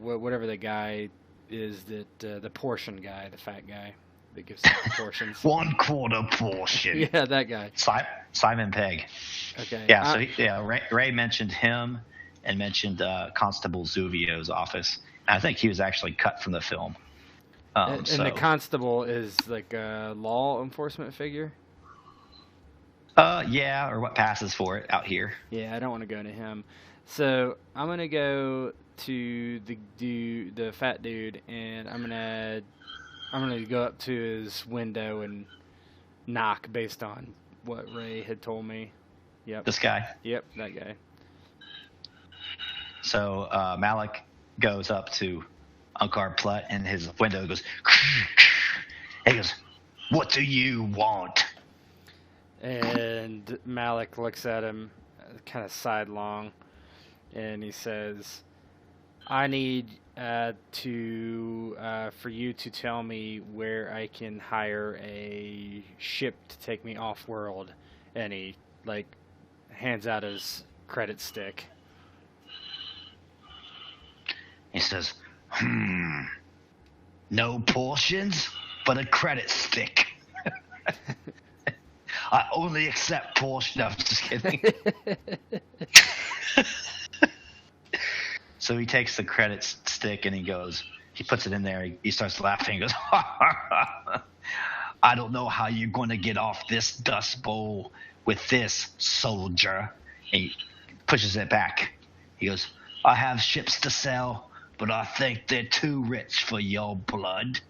Speaker 1: whatever the guy is that the portion guy, the fat guy that gives out the portions?
Speaker 2: 1/4 portion.
Speaker 1: Yeah, that guy.
Speaker 2: Simon Pegg.
Speaker 1: Okay.
Speaker 2: Yeah. Ray mentioned him and mentioned Constable Zuvio's office. I think he was actually cut from the film.
Speaker 1: And the constable is like a law enforcement figure?
Speaker 2: Yeah, or what passes for it out here.
Speaker 1: Yeah, I don't want to go to him. So I'm going to go to the fat dude, and I'm gonna go up to his window and knock based on what Ray had told me. Yep.
Speaker 2: This guy?
Speaker 1: Yep, that guy.
Speaker 2: So Malek goes up to Unkar Plutt, and his window goes. He goes, "What do you want?"
Speaker 1: And Malek looks at him, kind of sidelong, and he says, "I need for you to tell me where I can hire a ship to take me off-world." And he hands out his credit stick.
Speaker 2: He says, "No portions, but a credit stick. I only accept portions." No, I'm just kidding. So he takes the credit stick and he puts it in there. He starts laughing. He goes, "I don't know how you're going to get off this dust bowl with this, soldier." And he pushes it back. He goes, "I have ships to sell, but I think they're too rich for your blood.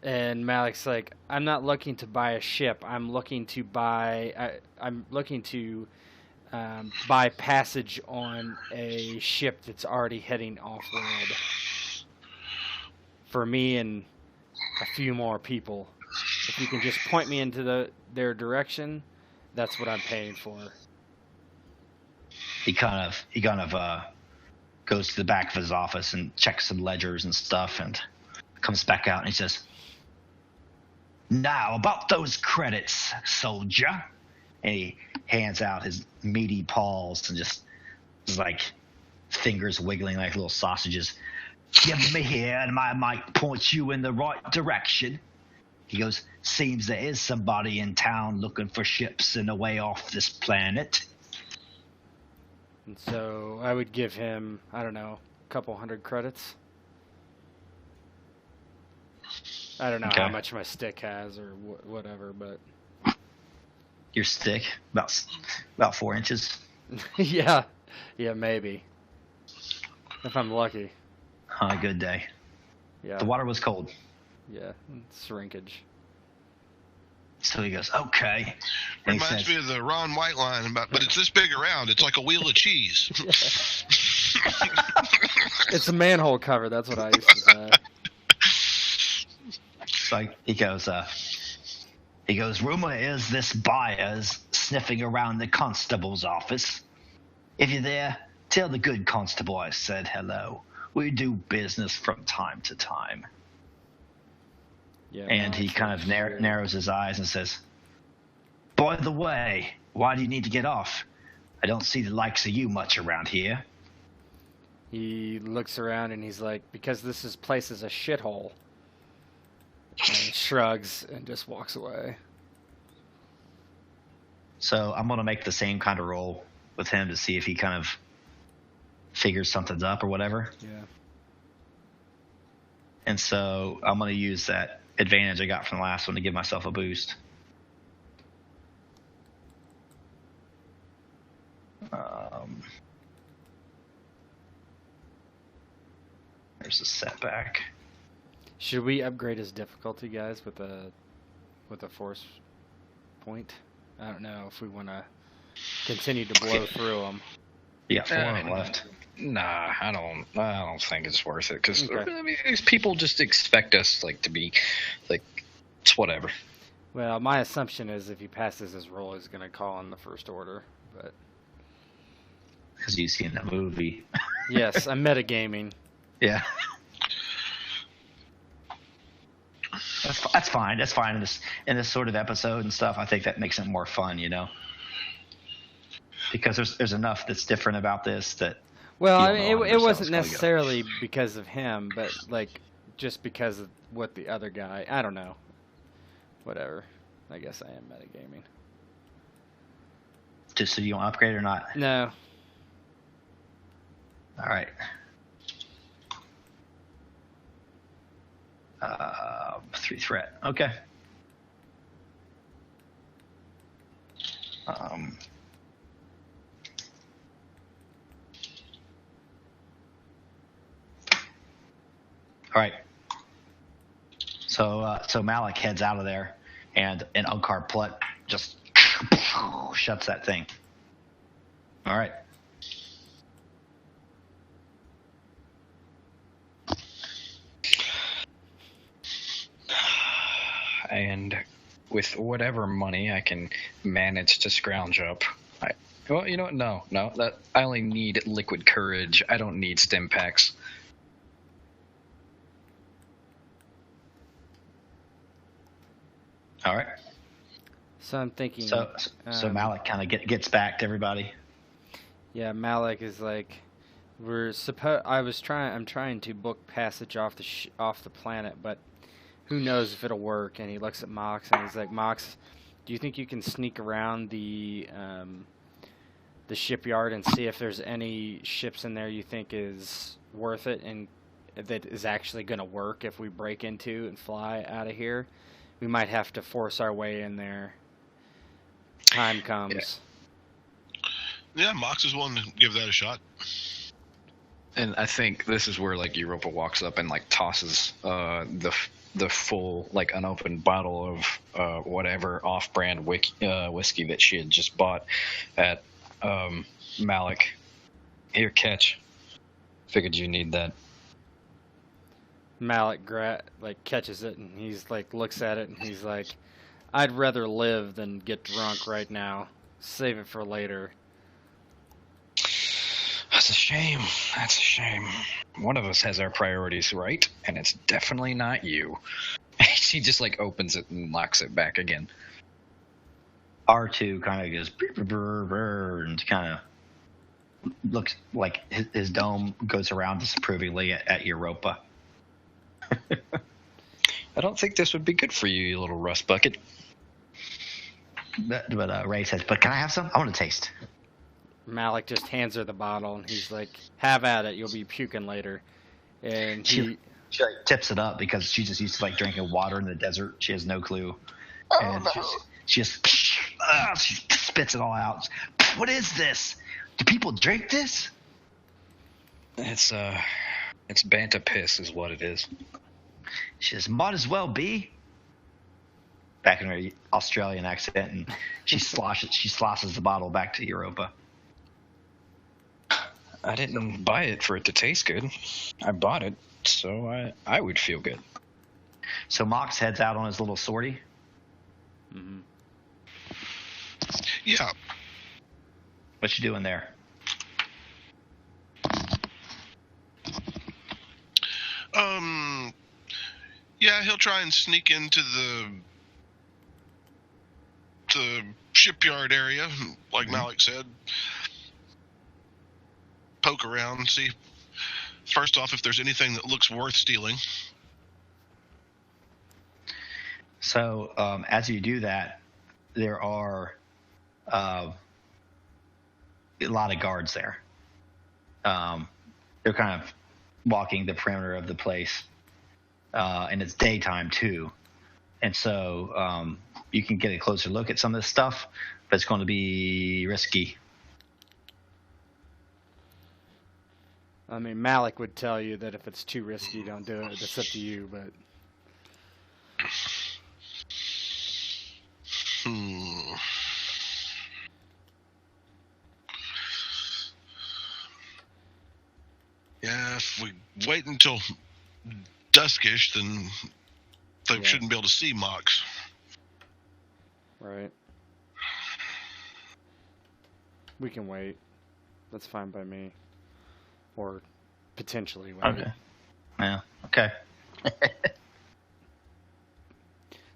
Speaker 1: And Malek's like, I'm not looking to buy a ship. I'm looking to buy. I'm looking to buy passage on a ship that's already heading off-world for me and a few more people. If you can just point me into their direction, that's what I'm paying for.
Speaker 2: He kind of goes to the back of his office and checks some ledgers and stuff, and comes back out and he says, "Now about those credits, soldier." And he hands out his meaty paws and just like fingers wiggling like little sausages. "Give me here, and I might point you in the right direction." He goes, "Seems there is somebody in town looking for ships in a way off this planet."
Speaker 1: And so I would give him, I don't know, a couple hundred credits. I don't know how much my stick has or whatever, but...
Speaker 2: Your stick? About 4 inches?
Speaker 1: Yeah, maybe. If I'm lucky.
Speaker 2: On a good day.
Speaker 1: Yeah.
Speaker 2: The water was cold.
Speaker 1: Yeah, shrinkage.
Speaker 2: So he goes, "Okay." And
Speaker 4: Reminds me of the Ron White line about, but it's this big around. It's like a wheel of cheese.
Speaker 1: It's a manhole cover. That's what I used to say.
Speaker 2: So he goes, "Rumor is this buyer's sniffing around the constable's office. If you're there, tell the good constable I said hello. We do business from time to time."
Speaker 1: Yeah,
Speaker 2: and he kind of narrows his eyes and says, "By the way, why do you need to get off? I don't see the likes of you much around here."
Speaker 1: He looks around and he's like, "Because this place is a shithole." And he shrugs and just walks away.
Speaker 2: So I'm going to make the same kind of roll with him to see if he kind of figures something's up or whatever.
Speaker 1: Yeah.
Speaker 2: And so I'm going to use that advantage I got from the last one to give myself a boost. There's a setback.
Speaker 1: Should we upgrade his difficulty, guys, with a force point? I don't know if we want to continue to blow through them.
Speaker 2: Yeah, 4 left.
Speaker 3: Nah, I don't think it's worth it because I mean, these people just expect us to be it's whatever.
Speaker 1: Well, my assumption is if he passes his roll, he's going to call in the First Order. But
Speaker 2: because you've seen that movie.
Speaker 1: Yes, I'm metagaming.
Speaker 2: Yeah. That's fine. That's fine in this sort of episode and stuff. I think that makes it more fun, because there's enough that's different about this that.
Speaker 1: Well, I mean, it wasn't necessarily because of him, but just because of what the other guy. I don't know. Whatever. I guess I am metagaming.
Speaker 2: Just so you don't upgrade or not?
Speaker 1: No.
Speaker 2: All right. 3 threat. Okay. All right. So Malek heads out of there, and an Unkar Plut just shuts that thing. All right.
Speaker 3: And with whatever money I can manage to scrounge up, well, you know what? No, that I only need liquid courage. I don't need stim packs.
Speaker 2: All right.
Speaker 1: So I'm thinking.
Speaker 2: So Malek kind of gets back to everybody.
Speaker 1: Yeah, Malek is like, I'm trying to book passage off the planet, but who knows if it'll work? And he looks at Mox and he's like, "Mox, do you think you can sneak around the shipyard and see if there's any ships in there you think is worth it and that is actually going to work if we break into and fly out of here? We might have to force our way in there. Time comes."
Speaker 4: Yeah, Mox is willing to give that a shot.
Speaker 3: And I think this is where like Europa walks up and like tosses the full like unopened bottle of whatever off-brand whiskey that she had just bought at Malek. Here, catch. Figured you need that.
Speaker 1: Malek catches it, and he's like looks at it, and he's like, "I'd rather live than get drunk right now. Save it for later."
Speaker 3: That's a shame. That's a shame. One of us has our priorities right, and it's definitely not you. She just like opens it and locks it back again.
Speaker 2: R2 kind of goes brr, brr, brr, and kind of looks like his dome goes around disapprovingly at Europa.
Speaker 3: I don't think this would be good for you, you little rust bucket.
Speaker 2: But Ray says, "But can I have some? I want to taste."
Speaker 1: Malek just hands her the bottle, and he's like, "Have at it. You'll be puking later." And
Speaker 2: she like tips it up because she's just used to like drinking water in the desert. She has no clue, and she just she spits it all out. "What is this? Do people drink this?"
Speaker 3: It's Banta piss is what it is.
Speaker 2: She says, "Might as well be." Back in her Australian accent, and she slosses the bottle back to Europa.
Speaker 3: I didn't buy it for it to taste good. I bought it so I would feel good.
Speaker 2: So Mox heads out on his little sortie.
Speaker 1: Mm-hmm.
Speaker 4: Yeah.
Speaker 2: What you doing there?
Speaker 4: Yeah, he'll try and sneak into the shipyard area, like Malek said. Poke around, see first off if there's anything that looks worth stealing.
Speaker 2: So as you do that, there are a lot of guards there. They're kind of walking the perimeter of the place, and it's daytime too, and so you can get a closer look at some of this stuff, but it's going to be risky.
Speaker 1: I mean, Malek would tell you that if it's too risky, don't do it. It's up to you, but...
Speaker 4: Yeah, if we wait until duskish, then they shouldn't be able to see Mox.
Speaker 1: Right. We can wait. That's fine by me. Or potentially wait.
Speaker 2: Okay. Yeah. Okay.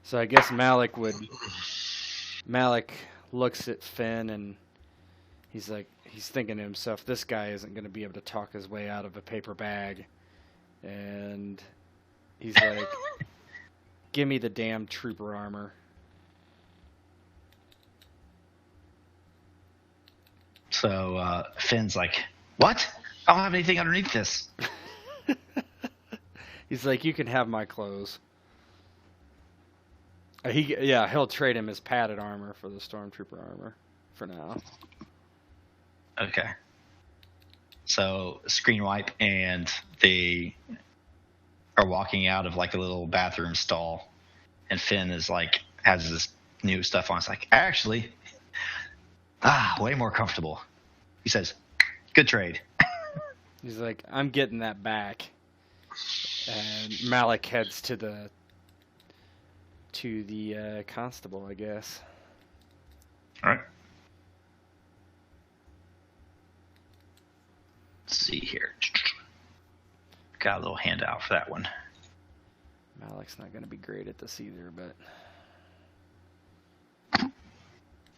Speaker 1: So I guess Malek looks at Finn, and he's thinking to himself, this guy isn't going to be able to talk his way out of a paper bag. And he's like, give me the damn trooper armor.
Speaker 2: So Finn's like, what? I don't have anything underneath this.
Speaker 1: He's like, you can have my clothes. He'll trade him his padded armor for the stormtrooper armor for now.
Speaker 2: Okay. So screen wipe, and they are walking out of like a little bathroom stall, and Finn is like has this new stuff on. It's like, actually, way more comfortable. He says, good trade.
Speaker 1: He's like, I'm getting that back. And Malek heads to the constable, I guess.
Speaker 2: All right. Let's see here. Got a little handout for that one.
Speaker 1: Malek's not going to be great at this either, but...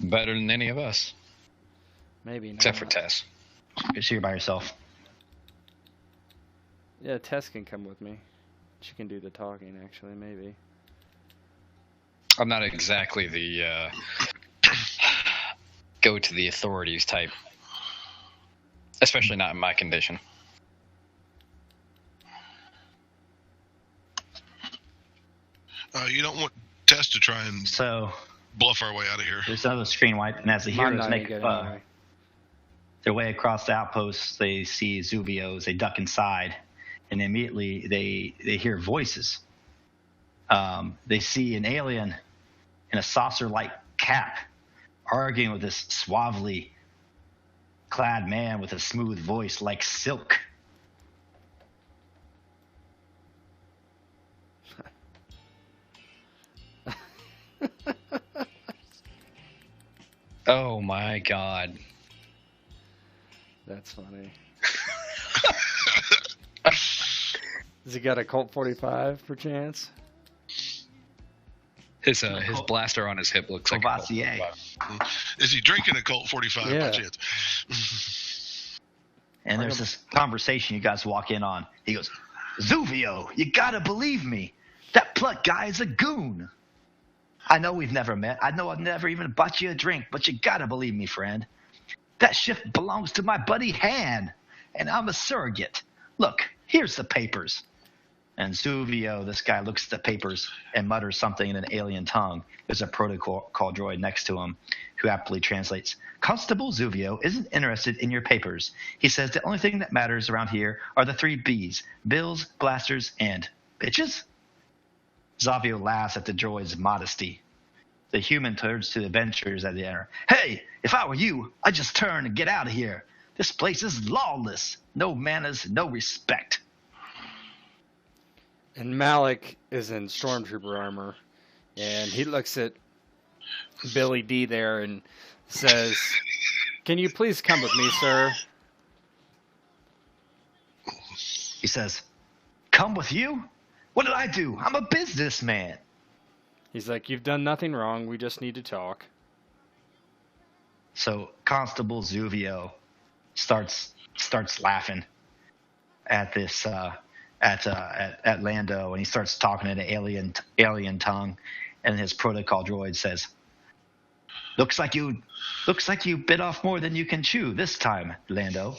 Speaker 3: Better than any of us.
Speaker 1: Maybe not.
Speaker 3: Except for Tess.
Speaker 2: So you're by yourself.
Speaker 1: Yeah, Tess can come with me. She can do the talking, actually, maybe.
Speaker 3: I'm not exactly the go to the authorities type. Especially not in my condition.
Speaker 4: You don't want Tess to try and
Speaker 2: So
Speaker 4: bluff our way out of here.
Speaker 2: there's another screen wipe, and as the
Speaker 1: Mine
Speaker 2: heroes
Speaker 1: not
Speaker 2: make
Speaker 1: any good anyway.
Speaker 2: Their way across the outposts, they see Zuvios. They duck inside, and immediately they hear voices. They see an alien in a saucer-like cap arguing with this suavely clad man with a smooth voice like silk.
Speaker 3: Oh my god.
Speaker 1: That's funny. Has he got a Colt 45 perchance?
Speaker 3: His blaster on his hip looks like a Colt
Speaker 2: Courvoisier.
Speaker 3: 45.
Speaker 4: Is he drinking a Colt 45 by
Speaker 1: Yeah.
Speaker 4: chance?
Speaker 2: And there's this conversation you guys walk in on. He goes, Zuvio, you gotta believe me. That Pluck guy is a goon. I know we've never met. I know I've never even bought you a drink, but you gotta believe me, friend. That ship belongs to my buddy Han, and I'm a surrogate. Look, here's the papers. And Zuvio, this guy, looks at the papers and mutters something in an alien tongue. There's a protocol droid next to him who aptly translates, Constable Zuvio isn't interested in your papers. He says the only thing that matters around here are the 3 Bs, bills, blasters, and bitches? Zavio laughs at the droid's modesty. The human turns to the adventurers at the enter. Hey, if I were you, I'd just turn and get out of here. This place is lawless. No manners, no respect.
Speaker 1: And Malek is in stormtrooper armor, and he looks at Billy D there and says, "Can you please come with me, sir?"
Speaker 2: He says, Come with you? What did I do? I'm a businessman.
Speaker 1: He's like, "You've done nothing wrong. We just need to talk."
Speaker 2: So Constable Zuvio starts laughing at this at Lando, and he starts talking in an alien tongue, and his protocol droid says, Looks like you bit off more than you can chew this time, Lando.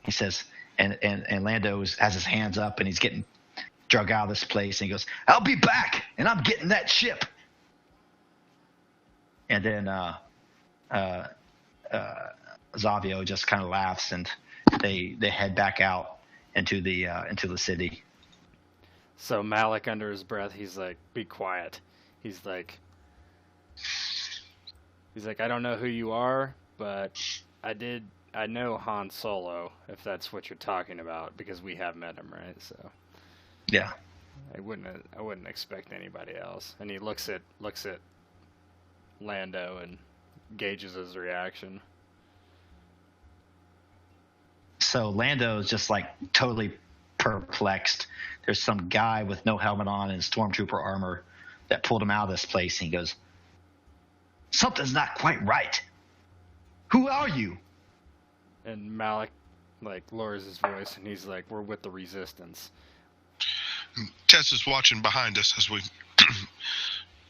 Speaker 2: He says, and Lando has his hands up, and he's getting drug out of this place, and he goes, I'll be back, and I'm getting that ship. And then Zavio just kind of laughs, and they head back out into the city.
Speaker 1: So Malek, under his breath, he's like, "Be quiet." He's like, "I don't know who you are, but I know Han Solo, if that's what you're talking about, because we have met him, right? So
Speaker 2: Yeah.
Speaker 1: I wouldn't expect anybody else." And he looks at Lando and gauges his reaction.
Speaker 2: So Lando is just like totally perplexed. There's some guy with no helmet on and stormtrooper armor that pulled him out of this place, and he goes, Something's not quite right. Who are you?
Speaker 1: And Malek like lowers his voice, and he's like, "We're with the Resistance."
Speaker 4: Tess is watching behind us as we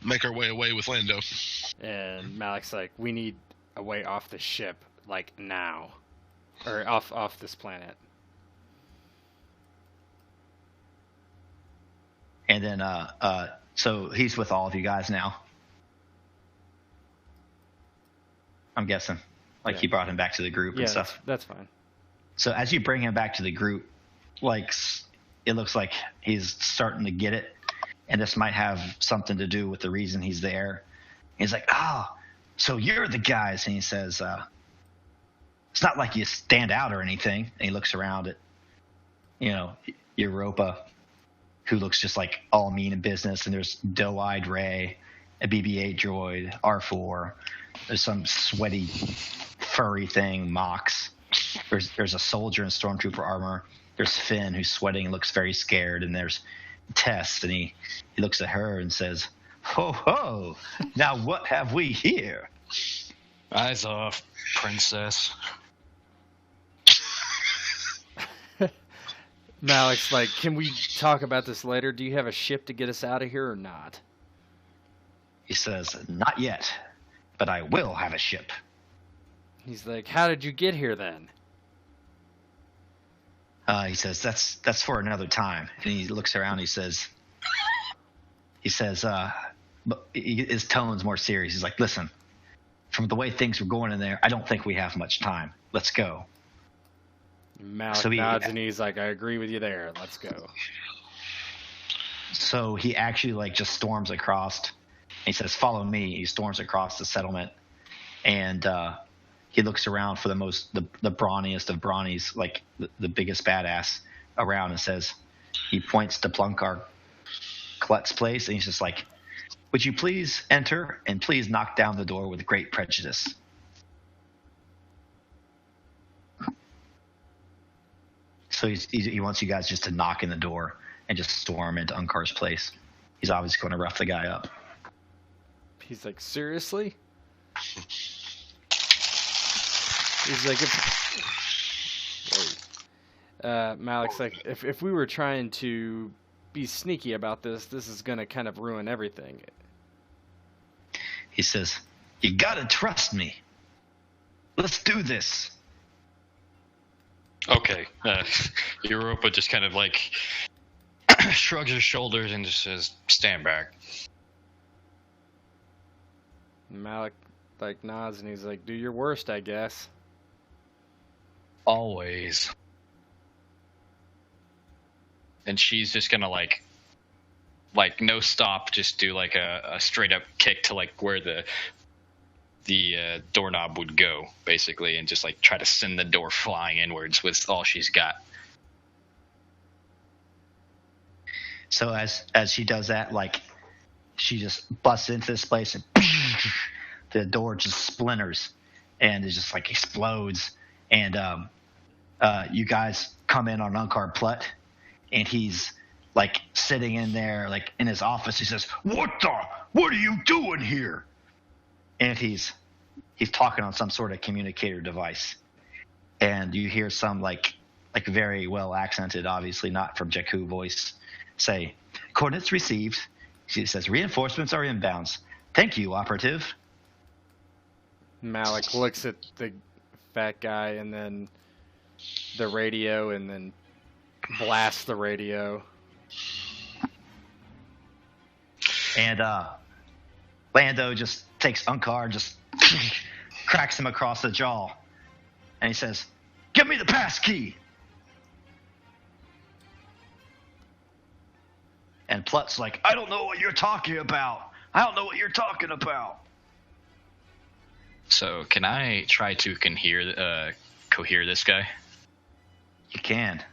Speaker 4: make our way away with Lando.
Speaker 1: And Malek's like, "We need a way off the ship, like now, or off this planet."
Speaker 2: And then so he's with all of you guys now. I'm guessing. Like
Speaker 1: Yeah.
Speaker 2: he brought him back to the group
Speaker 1: Yeah,
Speaker 2: and stuff.
Speaker 1: that's fine.
Speaker 2: So as you bring him back to the group, like it looks like he's starting to get it, and this might have something to do with the reason he's there. He's like, so you're the guys. And he says, it's not like you stand out or anything. And he looks around at, Europa, who looks just like all mean in business. And there's doe-eyed Ray, a BB-8 droid, R4. There's some sweaty, furry thing, Mox. There's a soldier in stormtrooper armor. There's Finn, who's sweating and looks very scared. And there's Tess, and he looks at her and says, Ho, ho, now what have we here?
Speaker 3: Eyes off, princess.
Speaker 1: Malek's like, "Can we talk about this later? Do you have a ship to get us out of here or not?"
Speaker 2: He says, Not yet, but I will have a ship.
Speaker 1: He's like, "How did you get here then?"
Speaker 2: He says, That's for another time. And he looks around. He says, but his tone's more serious. He's like, Listen, from the way things were going in there, I don't think we have much time. Let's go.
Speaker 1: Malek nods and he's like, I agree with you there. Let's go.
Speaker 2: So he actually like just storms across. He says, follow me. He storms across the settlement. And he looks around for the brawniest of brawnies, like the biggest badass around, and says, he points to Plunkar Klut's place, and he's just like, would you please enter and please knock down the door with great prejudice? So he wants you guys just to knock in the door and just storm into Unkar's place. He's obviously going to rough the guy up.
Speaker 1: He's like, seriously? He's like, Malek's like, if we were trying to be sneaky about this is going to kind of ruin everything.
Speaker 2: He says, you got to trust me. Let's do this.
Speaker 3: Okay. Europa just kind of like shrugs her shoulders and just says, stand back.
Speaker 1: Malek like nods and he's like, do your worst, I guess.
Speaker 3: Always. And she's just gonna like no stop, just do like a straight up kick to like where the doorknob would go, basically, and just like try to send the door flying inwards with all she's got.
Speaker 2: So as she does that, like she just busts into this place and the door just splinters and it just like explodes. And you guys come in on Unkar Plut, and he's like sitting in there, like in his office. He says, what are you doing here? And he's talking on some sort of communicator device. And you hear some like very well accented, obviously not from Jakku voice, say, coordinates received. She says, reinforcements are inbounds. Thank you, operative.
Speaker 1: Malek looks at the fat guy and then the radio and then blasts the radio.
Speaker 2: And Lando just takes Unkar, just cracks him across the jaw. And he says, give me the pass key. And Plut's like, I don't know what you're talking about.
Speaker 3: So can I try to cohere this guy?
Speaker 2: You can.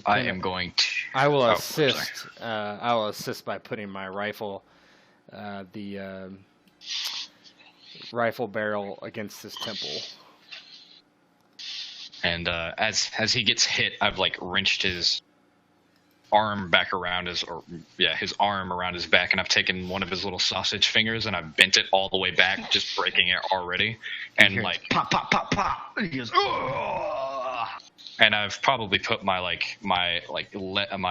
Speaker 3: I am going to.
Speaker 1: I will assist. I will assist by putting my rifle, the rifle barrel against his temple.
Speaker 3: And as he gets hit, I've like wrenched his arm back around his arm around his back, and I've taken one of his little sausage fingers and I've bent it all the way back, just breaking it already. And like
Speaker 2: pop, pop, pop, pop. And he goes, oh.
Speaker 3: And I've probably put my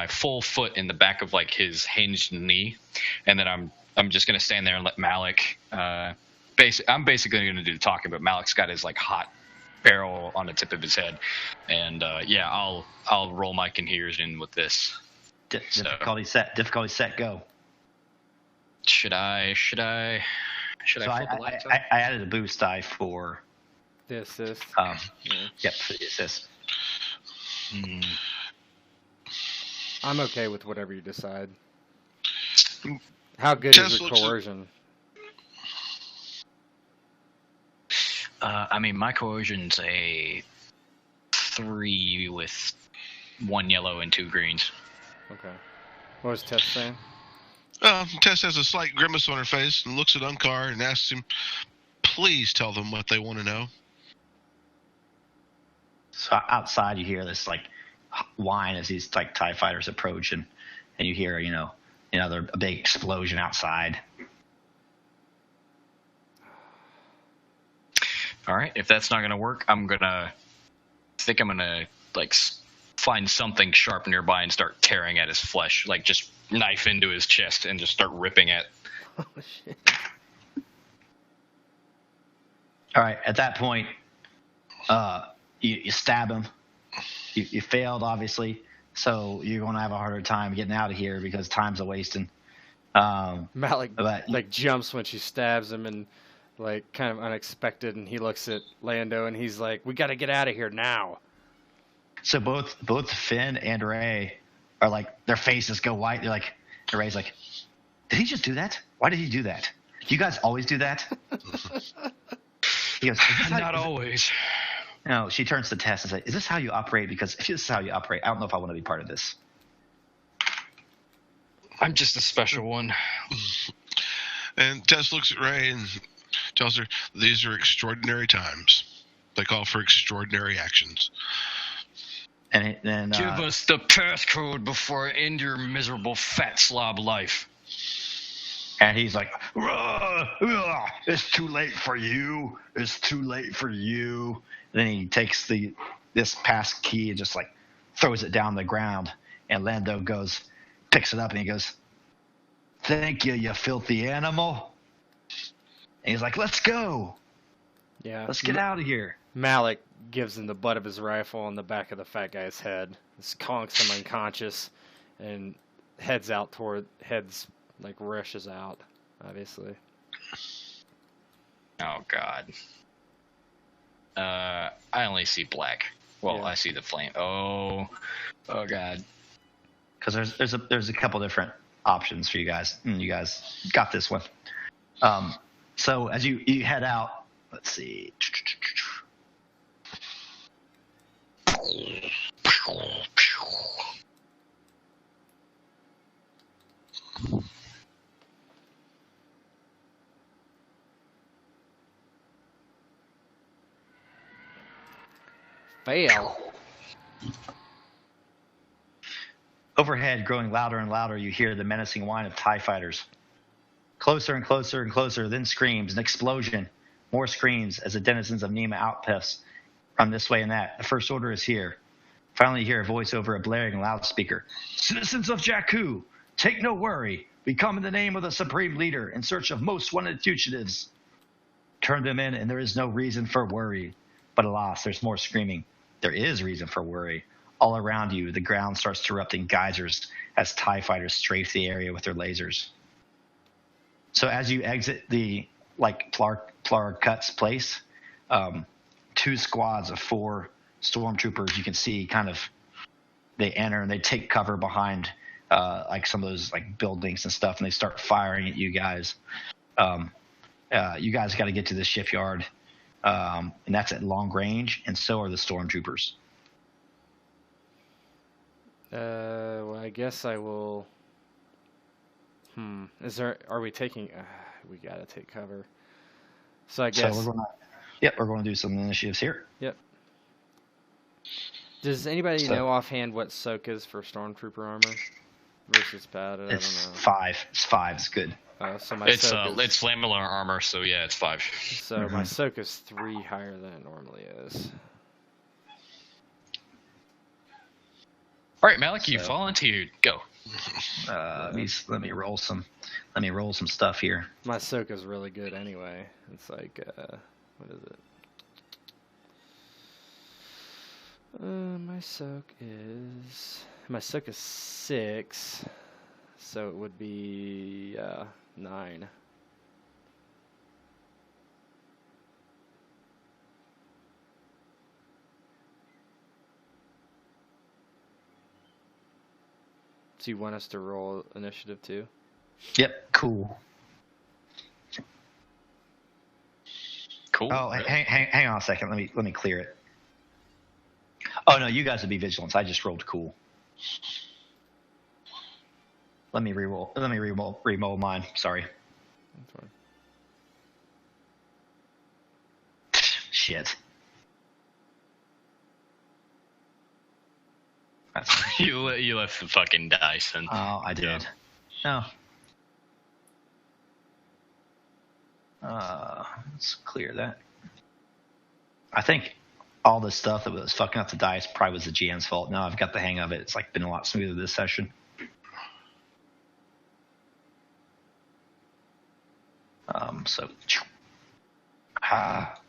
Speaker 3: full foot in the back of like his hinged knee, and then I'm just gonna stand there and let Malek. I'm basically gonna do the talking, but Malek's got his like hot barrel on the tip of his head, and I'll roll my conhesion with this.
Speaker 2: Difficulty set, go.
Speaker 3: Should I flip the lights
Speaker 2: I added a boost die for
Speaker 1: the assist.
Speaker 2: Yep, for the assist.
Speaker 1: I'm okay with whatever you decide. How good is the coercion?
Speaker 3: My coercion's a 3 with 1 yellow and 2 greens.
Speaker 1: Okay. What was Tess saying?
Speaker 4: Tess has a slight grimace on her face and looks at Unkar and asks him, please tell them what they want to know.
Speaker 2: So outside you hear this like whine as these like TIE fighters approach, and you hear, a big explosion outside.
Speaker 3: All right, if that's not going to work, I'm going to like find something sharp nearby and start tearing at his flesh, like just knife into his chest and just start ripping at.
Speaker 1: Oh, shit.
Speaker 2: All right, at that point, you stab him. You failed, obviously, so you're going to have a harder time getting out of here because time's a wasting.
Speaker 1: Malek jumps when she stabs him, and like kind of unexpected, and he looks at Lando and he's like, "We got to get out of here now."
Speaker 2: So both Finn and Ray are like, their faces go white. They're like, and Ray's like, "Did he just do that? Why did he do that? Do you guys always do that?" He goes,
Speaker 3: Not always.
Speaker 2: No, she turns to Tess and says, "Is this how you operate? Because if this is how you operate, I don't know if I want to be part of this."
Speaker 3: I'm just a special one.
Speaker 4: And Tess looks at Ray and tells her, "These are extraordinary times. They call for extraordinary actions."
Speaker 2: And then
Speaker 3: Give us the passcode before I end your miserable fat slob life.
Speaker 2: and he's like, "It's too late for you. It's too late for you." And then he takes this pass key and just like throws it down the ground. And Lando picks it up, and he goes, "Thank you, you filthy animal." And he's like, "Let's go.
Speaker 1: Yeah.
Speaker 2: Let's get out of here."
Speaker 1: Malek gives him the butt of his rifle on the back of the fat guy's head. This conks him unconscious, and heads rushes out, obviously.
Speaker 3: Oh God. I only see black. Well,
Speaker 1: Yeah.
Speaker 3: I see the flame. Oh God.
Speaker 2: Because there's a couple different options for you guys, and you guys got this one. So as you head out, let's see.
Speaker 1: Fail.
Speaker 2: Overhead, growing louder and louder, you hear the menacing whine of TIE fighters. Closer and closer and closer, then screams, an explosion. More screams as the denizens of Nema outposts run this way and that. The First Order is here. Finally, you hear a voice over a blaring loudspeaker. "Citizens of Jakku, take no worry. We come in the name of the Supreme Leader in search of most wanted fugitives. Turn them in, and there is no reason for worry." But alas, there's more screaming. There is reason for worry. All around you, the ground starts to erupt in geysers as TIE fighters strafe the area with their lasers. So as you exit the Plar Cut's place, 2 squads of 4 stormtroopers, you can see kind of they enter and they take cover behind some of those buildings and stuff, and they start firing at you guys. You guys got to get to the shipyard, and that's at long range, and so are the stormtroopers.
Speaker 1: Well, I guess I will. Are we taking? We gotta take cover. So I guess.
Speaker 2: So we're going to do some initiatives here.
Speaker 1: Yep. Does anybody know offhand what soak is for stormtrooper armor versus padded? I don't know.
Speaker 2: 5. It's 5. It's good.
Speaker 1: So my
Speaker 3: It's
Speaker 1: soak
Speaker 3: it's flammable armor, so yeah, it's 5.
Speaker 1: So my soak is 3 higher than it normally is.
Speaker 3: All right, Malek, you volunteered. Go.
Speaker 2: Let me roll some stuff here.
Speaker 1: My soak is really good anyway. It's like what is it? My soak is 6, so it would be 9. Do you want us to roll initiative too?
Speaker 2: Yep, cool.
Speaker 3: Cool.
Speaker 2: Oh, hang on a second. Let me clear it. Oh no, you guys would be vigilance. I just rolled cool. Let me re-roll mine. Sorry.
Speaker 1: That's fine.
Speaker 2: Shit.
Speaker 3: You left the fucking dice and.
Speaker 2: Oh, I did. No. Let's clear that. I think all the stuff that was fucking up the dice probably was the GM's fault. Now I've got the hang of it. It's been a lot smoother this session.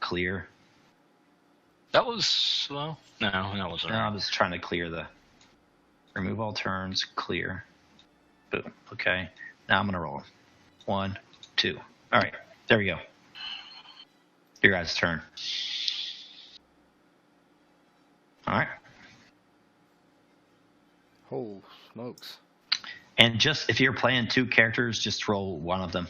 Speaker 2: Clear.
Speaker 3: That was slow. No, that wasn't.
Speaker 2: No, I'm just trying to clear the. Remove all turns. Clear. Boom. Okay. Now I'm gonna roll. 1, 2. All right. There we go. Your guys' turn. All right.
Speaker 1: Oh, smokes.
Speaker 2: And just if you're playing 2 characters, just roll one of them.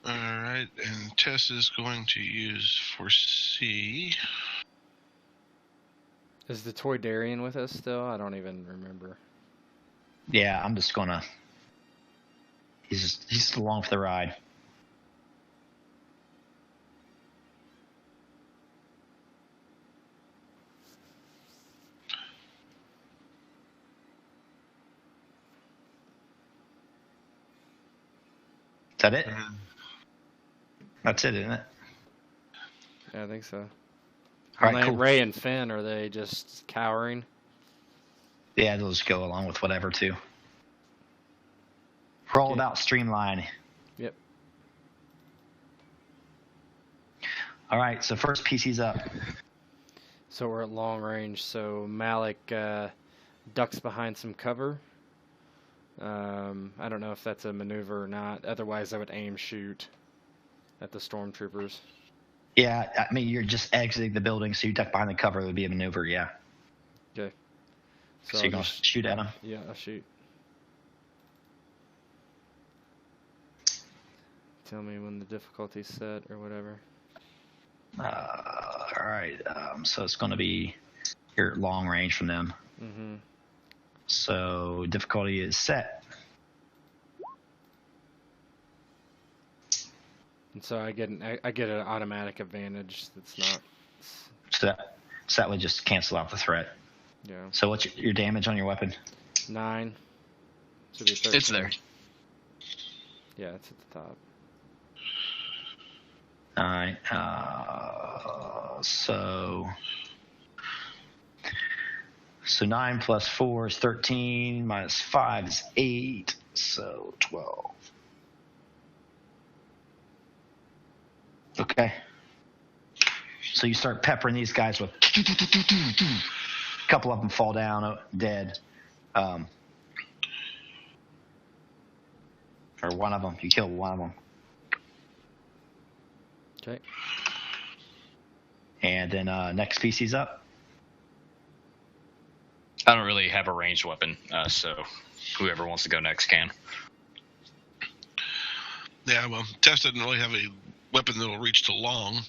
Speaker 4: All right, and Tess is going to use foresee.
Speaker 1: Is the Toy Darian with us still? I don't even remember.
Speaker 2: Yeah, I'm just gonna. He's just along for the ride. Is that it? That's it, isn't it?
Speaker 1: Yeah, I think so.
Speaker 2: All right, cool.
Speaker 1: Ray and Finn, are they just cowering?
Speaker 2: Yeah, they'll just go along with whatever, too. Roll about streamline.
Speaker 1: Yep.
Speaker 2: All right, so first PC's up.
Speaker 1: So we're at long range, so Malek ducks behind some cover. I don't know if that's a maneuver or not. Otherwise, I would aim shoot at the stormtroopers.
Speaker 2: Yeah, I mean, you're just exiting the building, so you duck behind the cover. It would be a maneuver, yeah.
Speaker 1: Okay.
Speaker 2: So you're going to shoot at them?
Speaker 1: Yeah, I'll shoot. Tell me when the difficulty's set or whatever.
Speaker 2: All right, so it's going to be your long range from them.
Speaker 1: Mm-hmm.
Speaker 2: So difficulty is set.
Speaker 1: And so I get an automatic advantage. That's not.
Speaker 2: So that would just cancel out the threat.
Speaker 1: Yeah.
Speaker 2: So what's your damage on your weapon?
Speaker 1: 9. Should be 13.
Speaker 3: It's there.
Speaker 1: Yeah, it's at the top.
Speaker 2: All right. So 9 plus 4 is 13. Minus 5 is 8. So 12. Okay. So you start peppering these guys with. A couple of them fall down dead. Or one of them. You kill one of them.
Speaker 1: Okay.
Speaker 2: And then next PC's up.
Speaker 3: I don't really have a ranged weapon, so whoever wants to go next can.
Speaker 4: Yeah, well, Tess doesn't really have a weapon that'll reach to long,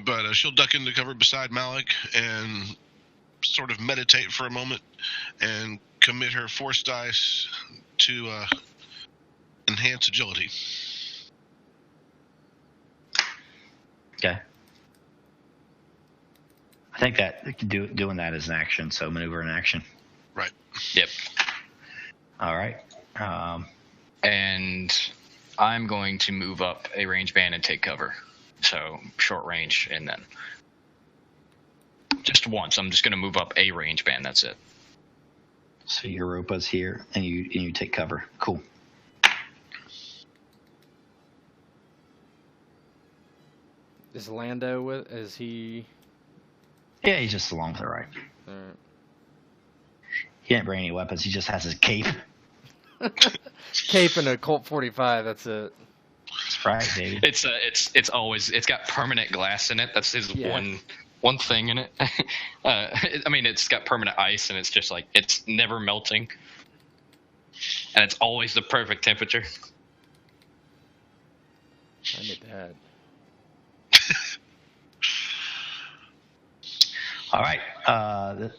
Speaker 4: but she'll duck into cover beside Malek and sort of meditate for a moment and commit her force dice to enhance agility.
Speaker 2: Okay. I think that doing that is an action, so maneuver in action.
Speaker 4: Right.
Speaker 3: Yep.
Speaker 2: All right.
Speaker 3: And I'm going to move up a range band and take cover. So short range, and then just once. I'm just going to move up a range band. That's it.
Speaker 2: So Europa's here, and you take cover. Cool.
Speaker 1: Is Lando with? Is he?
Speaker 2: Yeah, he's just along for the ride.
Speaker 1: All right.
Speaker 2: He didn't bring any weapons. He just has his cape.
Speaker 1: Cape and a Colt 45. That's it.
Speaker 2: That's right, baby.
Speaker 3: It's got permanent glass in it. That's his one thing in it. I mean, it's got permanent ice, and it's just like it's never melting, and it's always the perfect temperature.
Speaker 1: I need that.
Speaker 2: All right.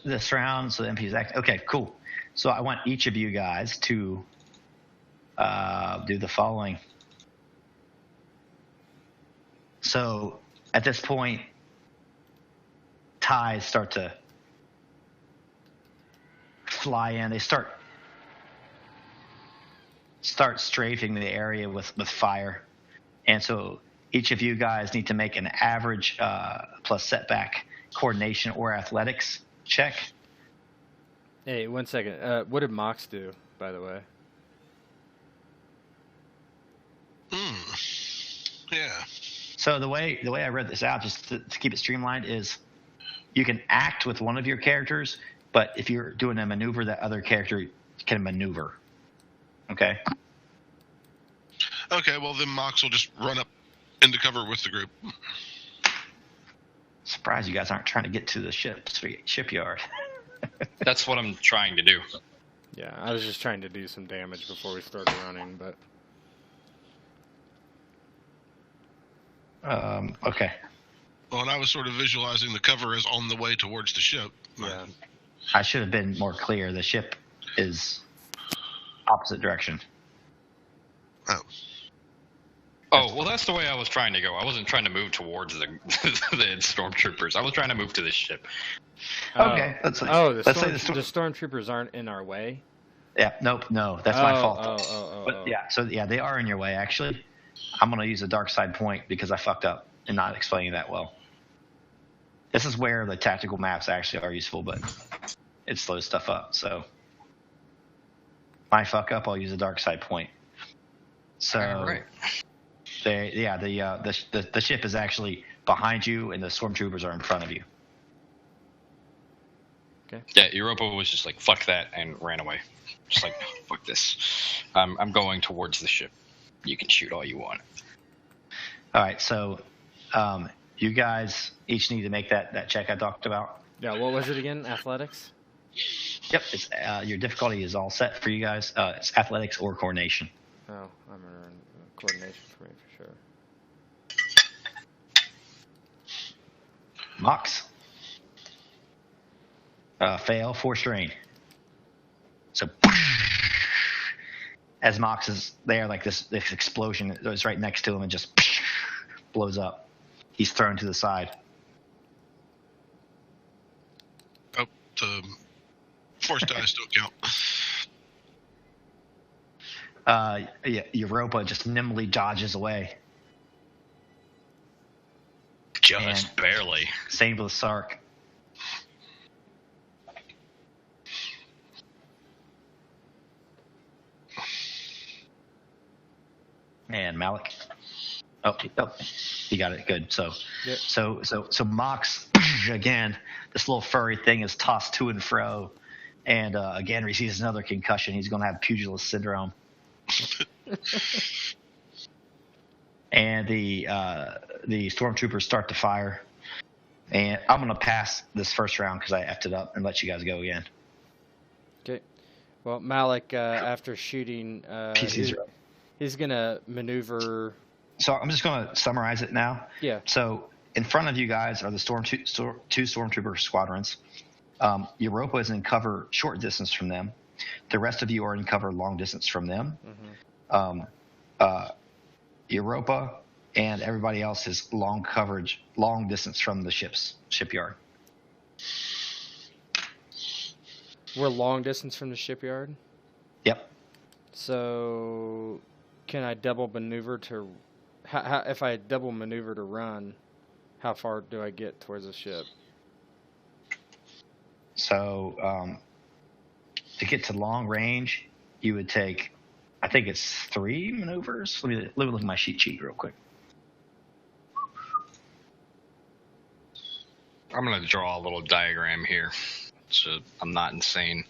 Speaker 2: This round, so the MP's act. Okay, cool. So I want each of you guys to do the following. So at this point, ties start to fly in. They start strafing the area with fire. And so each of you guys need to make an average plus setback coordination or athletics check.
Speaker 1: Hey, 1 second. What did Mox do, by the way?
Speaker 4: Yeah.
Speaker 2: So the way I read this out, just to keep it streamlined, is you can act with one of your characters, but if you're doing a maneuver, that other character can maneuver. Okay.
Speaker 4: Okay, well then Mox will just run up into cover with the group.
Speaker 2: Surprised you guys aren't trying to get to the shipyard.
Speaker 3: That's what I'm trying to do.
Speaker 1: Yeah, I was just trying to do some damage before we started running, but
Speaker 2: Okay.
Speaker 4: Well, and I was sort of visualizing the cover as on the way towards the ship.
Speaker 1: yeah.
Speaker 2: I should have been more clear. The ship is opposite direction.
Speaker 4: Oh.
Speaker 3: Oh, well, that's the way I was trying to go. I wasn't trying to move towards the stormtroopers. I was trying to move to the ship.
Speaker 2: Okay.
Speaker 1: The
Speaker 2: the
Speaker 1: stormtroopers aren't in our way.
Speaker 2: Yeah. Nope. No, that's my fault.
Speaker 1: Oh.
Speaker 2: Yeah. So yeah, they are in your way. Actually, I'm gonna use a dark side point because I fucked up and not explaining that well. This is where the tactical maps actually are useful, but it slows stuff up. So my fuck up, I'll use a dark side point. So
Speaker 3: Right.
Speaker 2: the ship is actually behind you, and the stormtroopers are in front of you.
Speaker 1: Okay.
Speaker 3: Yeah, Europa was just like, fuck that, and ran away. Just like, fuck this. I'm going towards the ship. You can shoot all you want.
Speaker 2: All right, so you guys each need to make that check I talked about.
Speaker 1: Yeah, what was it again? Athletics?
Speaker 2: Yep, it's your difficulty is all set for you guys. It's athletics or coordination.
Speaker 1: Oh, I'm gonna run coordination for me for sure.
Speaker 2: Mox. Fail, 4 strain. So as Mox is there, like this explosion is right next to him and just blows up. He's thrown to the side.
Speaker 4: Oh, the force dice still count.
Speaker 2: Europa just nimbly dodges away.
Speaker 3: Just
Speaker 2: And
Speaker 3: barely.
Speaker 2: same with Sark. And Malek. Oh, he got it. Good. So,
Speaker 1: Yep.
Speaker 2: so Mox again. This little furry thing is tossed to and fro, and again receives another concussion. He's going to have pugilist syndrome. And the stormtroopers start to fire, and I'm going to pass this first round because I effed it up and let you guys go again.
Speaker 1: Okay. Well, Malek, after shooting,
Speaker 2: PC0.
Speaker 1: he's gonna maneuver.
Speaker 2: So I'm just going to summarize it now.
Speaker 1: Yeah.
Speaker 2: So in front of you guys are the two stormtrooper squadrons. Europa is in cover short distance from them. The rest of you are in cover long distance from them.
Speaker 1: Mm-hmm.
Speaker 2: Europa and everybody else is long distance from the shipyard.
Speaker 1: We're long distance from the shipyard.
Speaker 2: Yep.
Speaker 1: So, can I double maneuver to? If I double maneuver to run, how far do I get towards the ship?
Speaker 2: So, to get to long range, you would take, I think it's 3 maneuvers. Let me look at my cheat sheet real quick.
Speaker 3: I'm going to draw a little diagram here, so I'm not insane.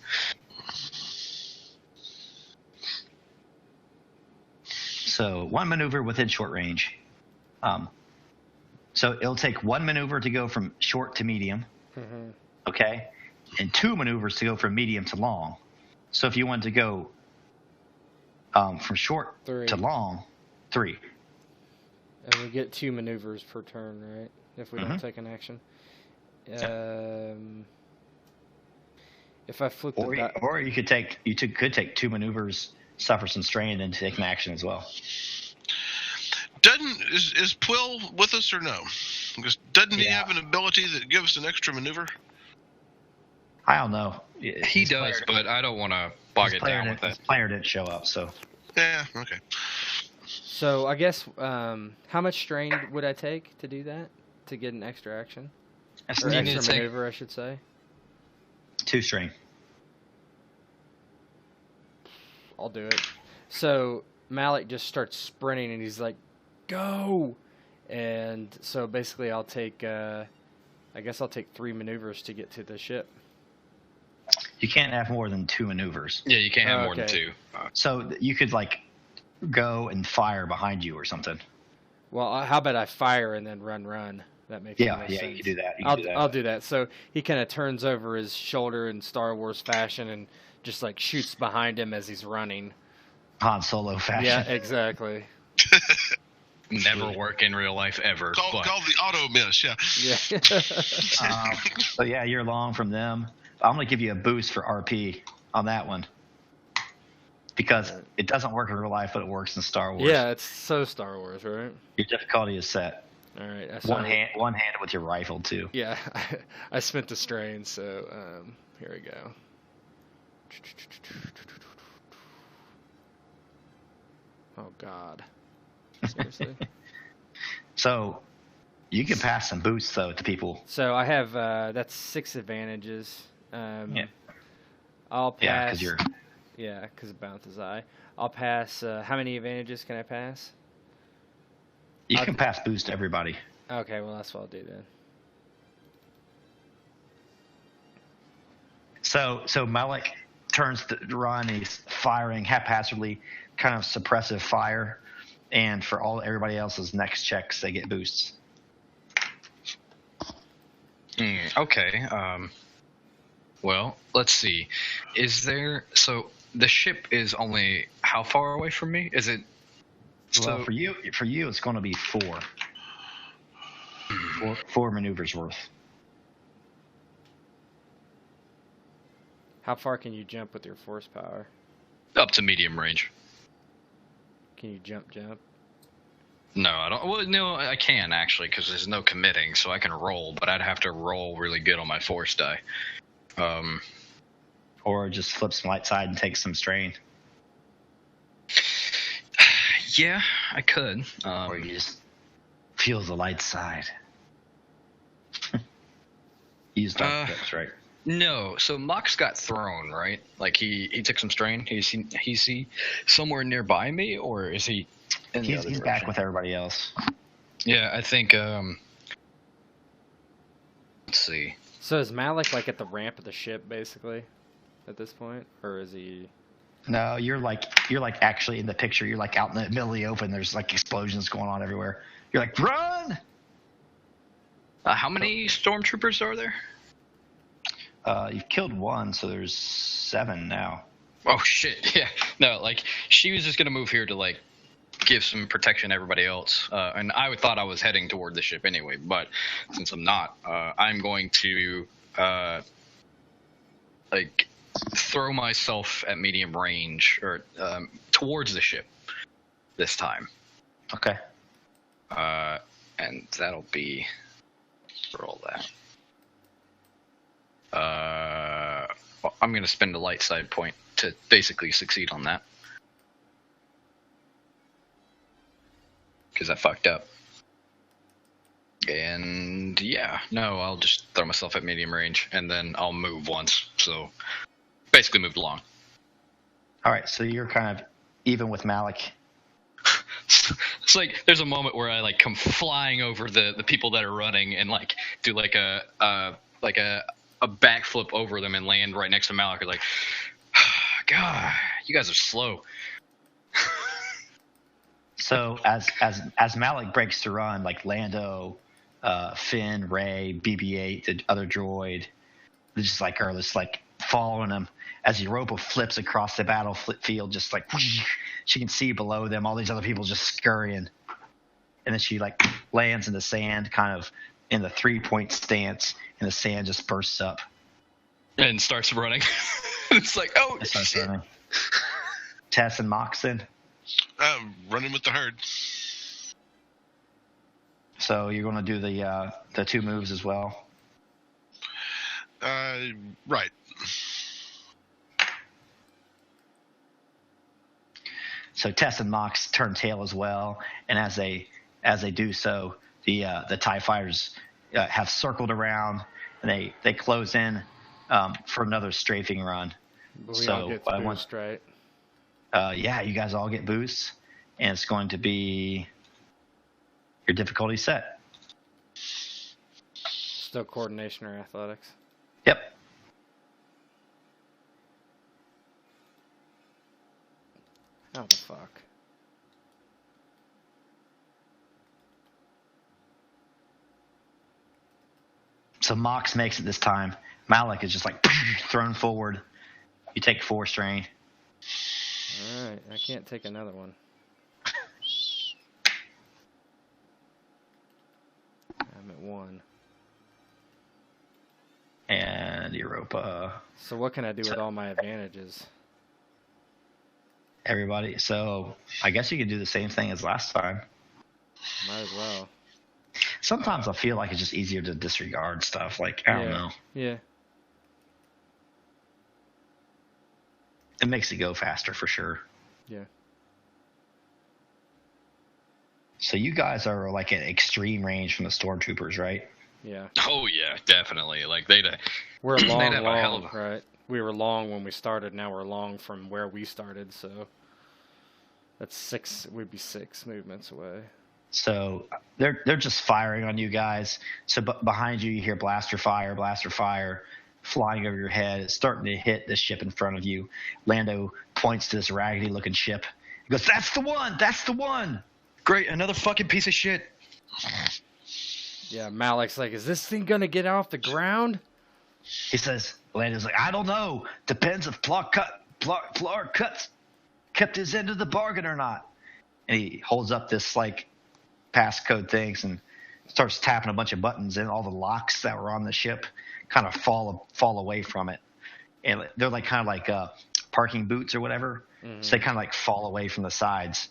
Speaker 2: So 1 maneuver within short range. So it'll take 1 maneuver to go from short to medium,
Speaker 1: Mm-hmm.
Speaker 2: okay, and 2 maneuvers to go from medium to long. So if you wanted to go from short
Speaker 1: 3.
Speaker 2: to long, 3.
Speaker 1: And we get 2 maneuvers per turn, right? If we don't take an action. If I flip
Speaker 2: Or you could take could take 2 maneuvers, suffer some strain, and then take an action as well.
Speaker 4: Is Quill with us or no? Because doesn't he have an ability that gives an extra maneuver?
Speaker 2: I don't know.
Speaker 3: He does, but I don't want to bog it down with
Speaker 2: His
Speaker 3: that.
Speaker 2: player didn't show up, so.
Speaker 4: Yeah, okay.
Speaker 1: So I guess how much strain would I take to do that? To get an extra action? Or
Speaker 3: You need
Speaker 1: extra
Speaker 3: to take-
Speaker 1: maneuver, I should say.
Speaker 2: 2 strain.
Speaker 1: I'll do it. So Malek just starts sprinting, and he's like, "Go!" And so basically, I'll take. I guess I'll take 3 maneuvers to get to the ship.
Speaker 2: You can't have more than 2 maneuvers.
Speaker 3: Yeah, you can't have more than
Speaker 1: Okay.
Speaker 3: 2.
Speaker 2: So you could go and fire behind you or something.
Speaker 1: Well, how about I fire and then run? That makes more sense.
Speaker 2: You can do that.
Speaker 1: I'll do that. So he kind of turns over his shoulder in Star Wars fashion and just like shoots behind him as he's running.
Speaker 2: Han Solo fashion.
Speaker 1: Yeah, exactly.
Speaker 3: Never work in real life ever.
Speaker 4: Called the auto miss, yeah.
Speaker 1: Yeah.
Speaker 2: So yeah, you're long from them. I'm going to give you a boost for RP on that one. Because it doesn't work in real life, but it works in Star Wars.
Speaker 1: Yeah, it's so Star Wars, right?
Speaker 2: Your difficulty is set.
Speaker 1: All right.
Speaker 2: One-handed with your rifle, too.
Speaker 1: Yeah, I spent the strain, so here we go. Oh, God. Seriously?
Speaker 2: So, you can pass some boosts, though, to people.
Speaker 1: So I have, that's 6 advantages.
Speaker 2: Yeah.
Speaker 1: I'll pass.
Speaker 2: Yeah, because you're...
Speaker 1: Yeah, because it bounces eye. I'll pass, how many advantages can I pass?
Speaker 2: You can pass boost to everybody.
Speaker 1: Okay, well, that's what I'll do then.
Speaker 2: So Malek turns to run. He's firing haphazardly, kind of suppressive fire. And for everybody else's next checks, they get boosts.
Speaker 3: Okay. Well, let's see. So the ship is only how far away from me? Is it?
Speaker 2: Well, for you, it's going to be 4. 4 maneuvers worth.
Speaker 1: How far can you jump with your force power?
Speaker 3: Up to medium range.
Speaker 1: Can you jump?
Speaker 3: No, I don't. Well, no, I can actually, because there's no committing, so I can roll, but I'd have to roll really good on my force die.
Speaker 2: Or just flip some light side and take some strain.
Speaker 3: Yeah, I could.
Speaker 2: Or you just feel the light side. Use dark tips, right?
Speaker 3: No, so Mox got thrown, right? Like he took some strain. He's he somewhere nearby me, or is he?
Speaker 2: He's back with everybody else.
Speaker 3: Yeah, I think. Let's see.
Speaker 1: So is Malek like at the ramp of the ship, basically, at this point, or is he?
Speaker 2: No, you're like actually in the picture. You're like out in the middle of the open. There's like explosions going on everywhere. You're like, run!
Speaker 3: How many stormtroopers are there?
Speaker 2: You've killed 1, so there's 7 now.
Speaker 3: Oh shit! Yeah, no, like she was just gonna move here to like give some protection to everybody else, and I thought I was heading toward the ship anyway. But since I'm not, I'm going to like throw myself at medium range or towards the ship this time.
Speaker 2: Okay.
Speaker 3: And that'll be for all that. Well, I'm going to spend a light side point to basically succeed on that. Because I fucked up. And yeah, no, I'll just throw myself at medium range and then I'll move once. So basically moved along.
Speaker 2: All right, so you're kind of even with Malek.
Speaker 3: It's like there's a moment where I like come flying over the people that are running and like do like a backflip over them and land right next to Malek. Like, God, you guys are slow.
Speaker 2: So as Malek breaks to run, like Lando, Finn, Rey, BB-8, the other droid, they just like are just like following him as Europa flips across the battlefield, just like whoosh, she can see below them all these other people just scurrying, and then she like lands in the sand, kind of in the 3-point stance, and the sand just bursts up
Speaker 3: and starts running. It's like, oh shit. Running.
Speaker 2: Tess and Moxon.
Speaker 4: Running with the herd.
Speaker 2: So you're going to do the 2 moves as well?
Speaker 4: Right.
Speaker 2: So Tess and Mox turn tail as well, and as they do so, the TIE fighters have circled around, and they close in for another strafing run.
Speaker 1: But we all get boost, right?
Speaker 2: Yeah, you guys all get boosts, and it's going to be your difficulty set.
Speaker 1: Still coordination or athletics?
Speaker 2: Yep.
Speaker 1: How the fuck?
Speaker 2: So Mox makes it this time. Malek is just like thrown forward. You take 4 strain.
Speaker 1: All right, I can't take another one. I'm at 1.
Speaker 2: And Europa.
Speaker 1: So what can I do with all my advantages?
Speaker 2: Everybody. So I guess you could do the same thing as last time.
Speaker 1: Might as well.
Speaker 2: Sometimes I feel like it's just easier to disregard stuff. Like, I don't know.
Speaker 1: Yeah.
Speaker 2: It makes it go faster for sure.
Speaker 1: Yeah.
Speaker 2: So you guys are like at extreme range from the stormtroopers, right?
Speaker 1: Yeah.
Speaker 3: Oh yeah, definitely. Like
Speaker 1: We're
Speaker 3: they'd
Speaker 1: long,
Speaker 3: have a hell of a-
Speaker 1: right? We were long when we started. Now we're long from where we started. So that's 6. We'd be 6 movements away.
Speaker 2: So they're just firing on you guys. So behind you, you hear blaster fire, flying over your head. It's starting to hit the ship in front of you. Lando points to this raggedy-looking ship. He goes, "That's the one! That's the one!"
Speaker 3: Great, another fucking piece of shit.
Speaker 1: Yeah, Malek's like, is this thing gonna get off the ground?
Speaker 2: He says, Lando's like, "I don't know. Depends if Plar kept his end of the bargain or not." And he holds up this like passcode things and starts tapping a bunch of buttons, and all the locks that were on the ship kind of fall away from it. And they're like kind of like parking boots or whatever. Mm-hmm. So they kind of like fall away from the sides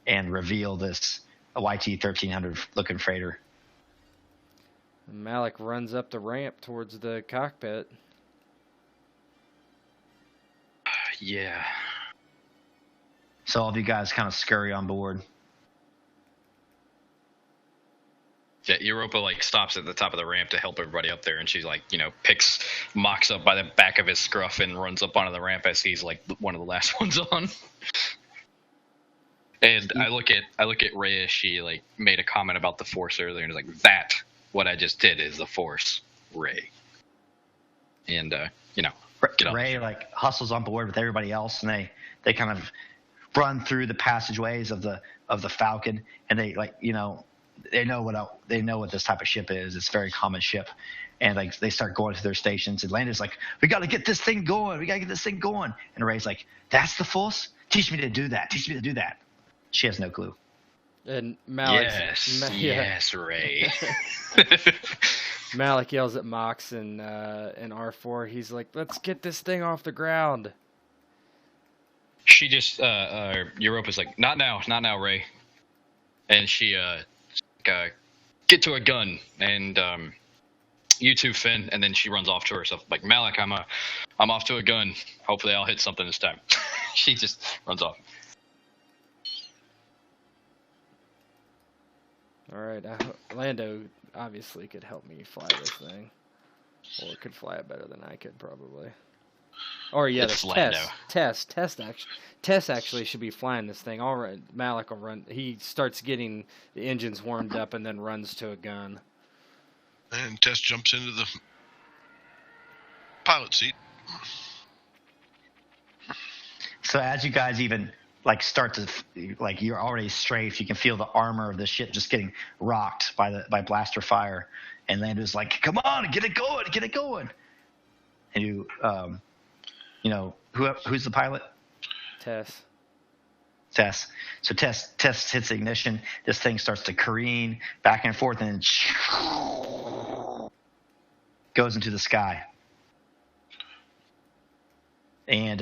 Speaker 2: and reveal this YT-1300 looking freighter.
Speaker 1: Malek runs up the ramp towards the cockpit.
Speaker 3: Yeah.
Speaker 2: So all of you guys kind of scurry on board.
Speaker 3: Yeah, Europa like stops at the top of the ramp to help everybody up there, and she's like, picks Mox up by the back of his scruff and runs up onto the ramp as he's like one of the last ones on. And I look at Rhea as she like made a comment about the Force earlier, and was like, "That what I just did is the Force, Ray." And get
Speaker 2: Ray like hustles on board with everybody else, and they kind of run through the passageways of the Falcon, and they like they know what this type of ship is. It's a very common ship, and like they start going to their stations. And Lando's like, "We got to get this thing going. And Ray's like, "That's the Force. Teach me to do that. She has no clue.
Speaker 1: And Malek,
Speaker 3: yes, Ray.
Speaker 1: Malek yells at Mox and R4. He's like, "Let's get this thing off the ground."
Speaker 3: She just Europa's like, not now, Ray. And she get to a gun, and you too, Finn. And then she runs off to herself like, "Malek, I'm off to a gun. Hopefully I'll hit something this time." She just runs off.
Speaker 1: All right, Lando obviously could help me fly this thing, or could fly it better than I could probably. Or yeah, Tess actually should be flying this thing. All right, Malek will run. He starts getting the engines warmed up and then runs to a gun.
Speaker 4: And Tess jumps into the pilot seat.
Speaker 2: So as you guys even like start to like you're already strafed, you can feel the armor of the ship just getting rocked by blaster fire, and Lando's like, "Come on, get it going!" And who's the pilot?
Speaker 1: Tess.
Speaker 2: So Tess hits ignition. This thing starts to careen back and forth, and then goes into the sky. And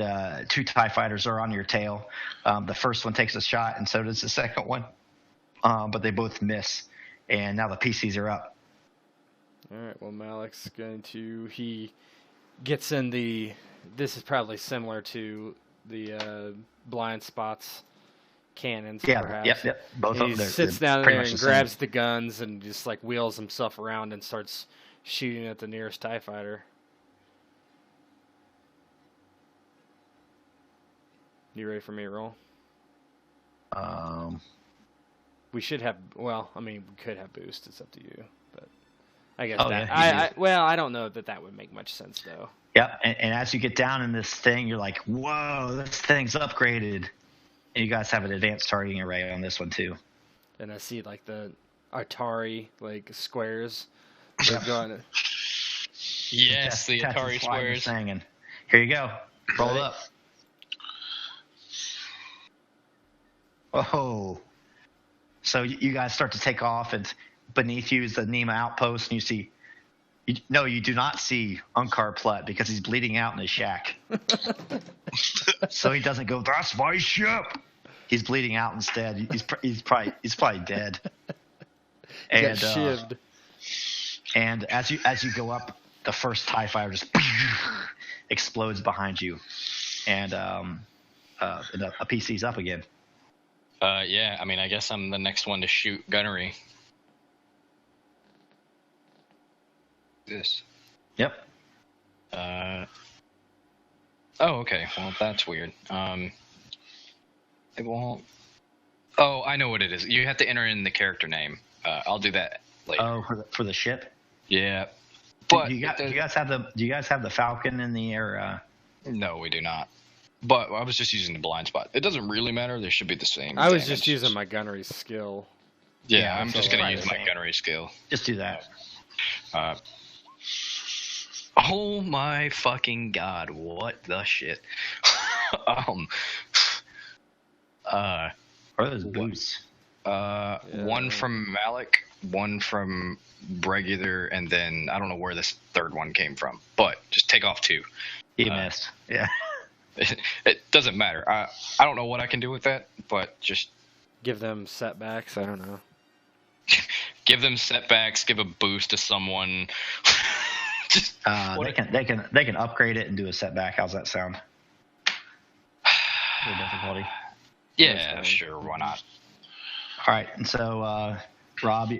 Speaker 2: 2 TIE fighters are on your tail. The first one takes a shot, and so does the second one. But they both miss. And now the PCs are up.
Speaker 1: All right, well, Malek's going to... He gets in the... This is probably similar to the blind spots cannons, perhaps.
Speaker 2: Yep. Both of them.
Speaker 1: He sits down there and grabs the guns and just like wheels himself around and starts shooting at the nearest TIE fighter. You ready for me to roll? We should have. Well, I mean, we could have boost. It's up to you, but I guess I don't know that would make much sense though.
Speaker 2: Yep. And as you get down in this thing, you're like, "Whoa, this thing's upgraded." And you guys have an advanced targeting array on this one too.
Speaker 1: And I see like the Atari like squares. They're going.
Speaker 3: Yes, the
Speaker 2: Tess is
Speaker 3: Atari
Speaker 2: sliding and
Speaker 3: squares.
Speaker 2: singing. Here you go. Roll
Speaker 1: Ready?
Speaker 2: up. Oh. So you guys start to take off, and beneath you is the Nema outpost, and you see. You do not see Unkar Plaent because he's bleeding out in his shack. So he doesn't go, "That's my ship." He's bleeding out instead. He's probably dead.
Speaker 1: Got shivved.
Speaker 2: And as you go up, the first TIE fighter just explodes behind you, and a PC's up again.
Speaker 3: Yeah, I mean, I guess I'm the next one to shoot gunnery. This.
Speaker 2: Yep.
Speaker 3: Oh, okay. Well, that's weird. It won't. Oh, I know what it is. You have to enter in the character name. I'll do that later.
Speaker 2: Oh, for the ship.
Speaker 3: Yeah. But
Speaker 2: do you guys have the Falcon in the air?
Speaker 3: No, we do not. But I was just using the blind spot. It doesn't really matter. They should be the same.
Speaker 1: I was just using my gunnery skill.
Speaker 3: Yeah, I'm just going to
Speaker 2: right.
Speaker 3: use my gunnery skill.
Speaker 2: Just do that.
Speaker 3: Oh my fucking god! What the shit?
Speaker 2: Or those boots.
Speaker 3: One from Malek, one from regular, and then I don't know where this third one came from. But just take off 2.
Speaker 2: He missed. Yeah.
Speaker 3: It doesn't matter. I don't know what I can do with that, but just
Speaker 1: Give them setbacks. I don't know.
Speaker 3: give them setbacks. Give a boost to someone. Just,
Speaker 2: They can upgrade it and do a setback. How's that sound? The difficulty.
Speaker 3: Yeah, sure. Why not?
Speaker 2: All right, and so Rob,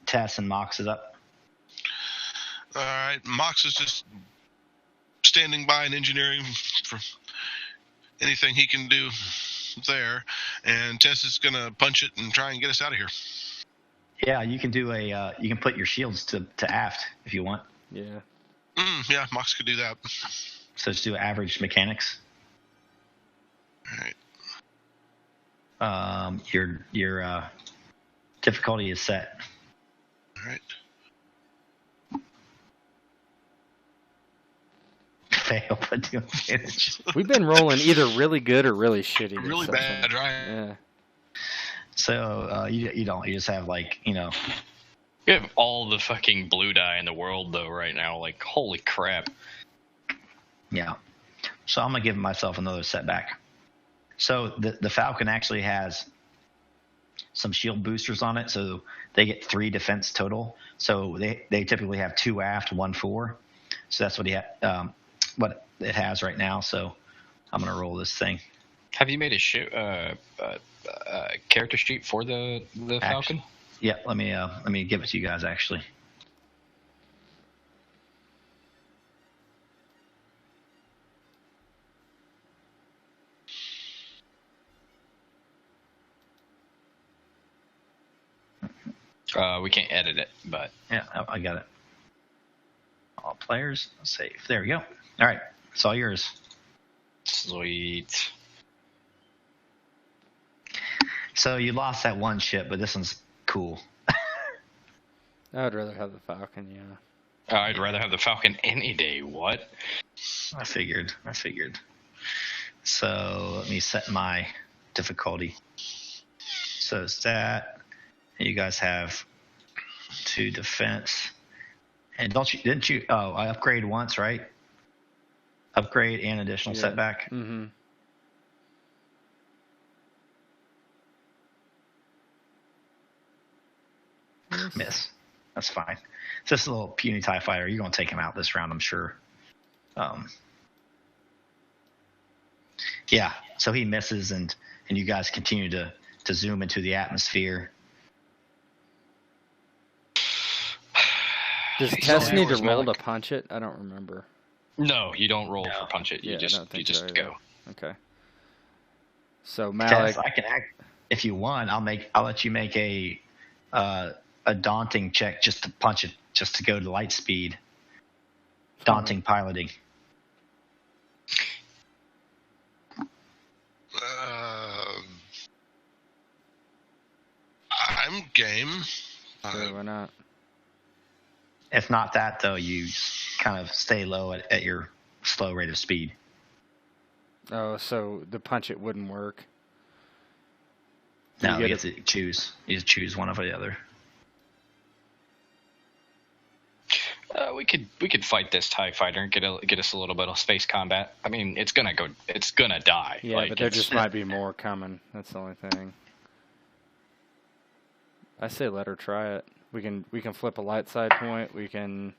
Speaker 2: Tess, and Mox is up.
Speaker 4: All right, Mox is just standing by and engineering for anything he can do there, and Tess is gonna punch it and try and get us out of here.
Speaker 2: Yeah, you can do you can put your shields to aft if you want.
Speaker 1: Yeah.
Speaker 4: Yeah, Mox could do that.
Speaker 2: So just do average mechanics.
Speaker 4: All right.
Speaker 2: Your difficulty is set.
Speaker 4: All right.
Speaker 2: Fail, but do advantage.
Speaker 1: We've been rolling either really good or really shitty. this
Speaker 4: Really
Speaker 1: session.
Speaker 4: bad, right?
Speaker 1: Yeah.
Speaker 2: So you don't. You just have
Speaker 3: We have all the fucking blue dye in the world, though, right now. Like, holy crap.
Speaker 2: Yeah. So I'm gonna give myself another setback. So the Falcon actually has some shield boosters on it, so they get 3 defense total. So they typically have 2 aft, 1 fore. So that's what what it has right now. So I'm gonna roll this thing.
Speaker 3: Have you made a character sheet for the Falcon?
Speaker 2: Yeah, let me give it to you guys actually.
Speaker 3: We can't edit it, but
Speaker 2: Yeah, I got it. All players, save. There we go. All right, it's all yours.
Speaker 3: sweet.
Speaker 2: So you lost that one ship, but this one's cool.
Speaker 1: I would rather have the Falcon. Yeah.
Speaker 3: I'd rather have the Falcon any day. What?
Speaker 2: I figured. So let me set my difficulty. So it's that. You guys have 2 defense. And didn't you? Oh, I upgrade once, right? Upgrade and additional setback.
Speaker 1: Mm-hmm.
Speaker 2: Miss. That's fine. It's just a little puny TIE fighter. You're going to take him out this round, I'm sure. Yeah, so he misses, and you guys continue to zoom into the atmosphere.
Speaker 1: Does
Speaker 3: So
Speaker 1: Tess need to
Speaker 3: where's
Speaker 1: roll to
Speaker 3: Malek?
Speaker 1: punch it? I don't remember.
Speaker 3: No, you don't roll
Speaker 2: No.
Speaker 3: for punch it. You
Speaker 1: Yeah, I
Speaker 3: just
Speaker 1: don't think
Speaker 3: you
Speaker 1: so
Speaker 3: just
Speaker 1: either.
Speaker 3: go.
Speaker 1: Okay. So
Speaker 2: Tess,
Speaker 1: Malek.
Speaker 2: I can act if you want. I'll let you make a daunting check just to punch it, just to go to light speed. Daunting piloting.
Speaker 4: I'm game.
Speaker 1: Sure, why not?
Speaker 2: If not that, though, you kind of stay low at your slow rate of speed.
Speaker 1: Oh, so the punch it wouldn't work.
Speaker 2: No, you get to choose. You just choose one or the other.
Speaker 3: We could fight this TIE fighter and get us a little bit of space combat. I mean, it's gonna die.
Speaker 1: Yeah,
Speaker 3: like,
Speaker 1: but there just might be more coming. That's the only thing. I say let her try it. We can flip a light side point. We can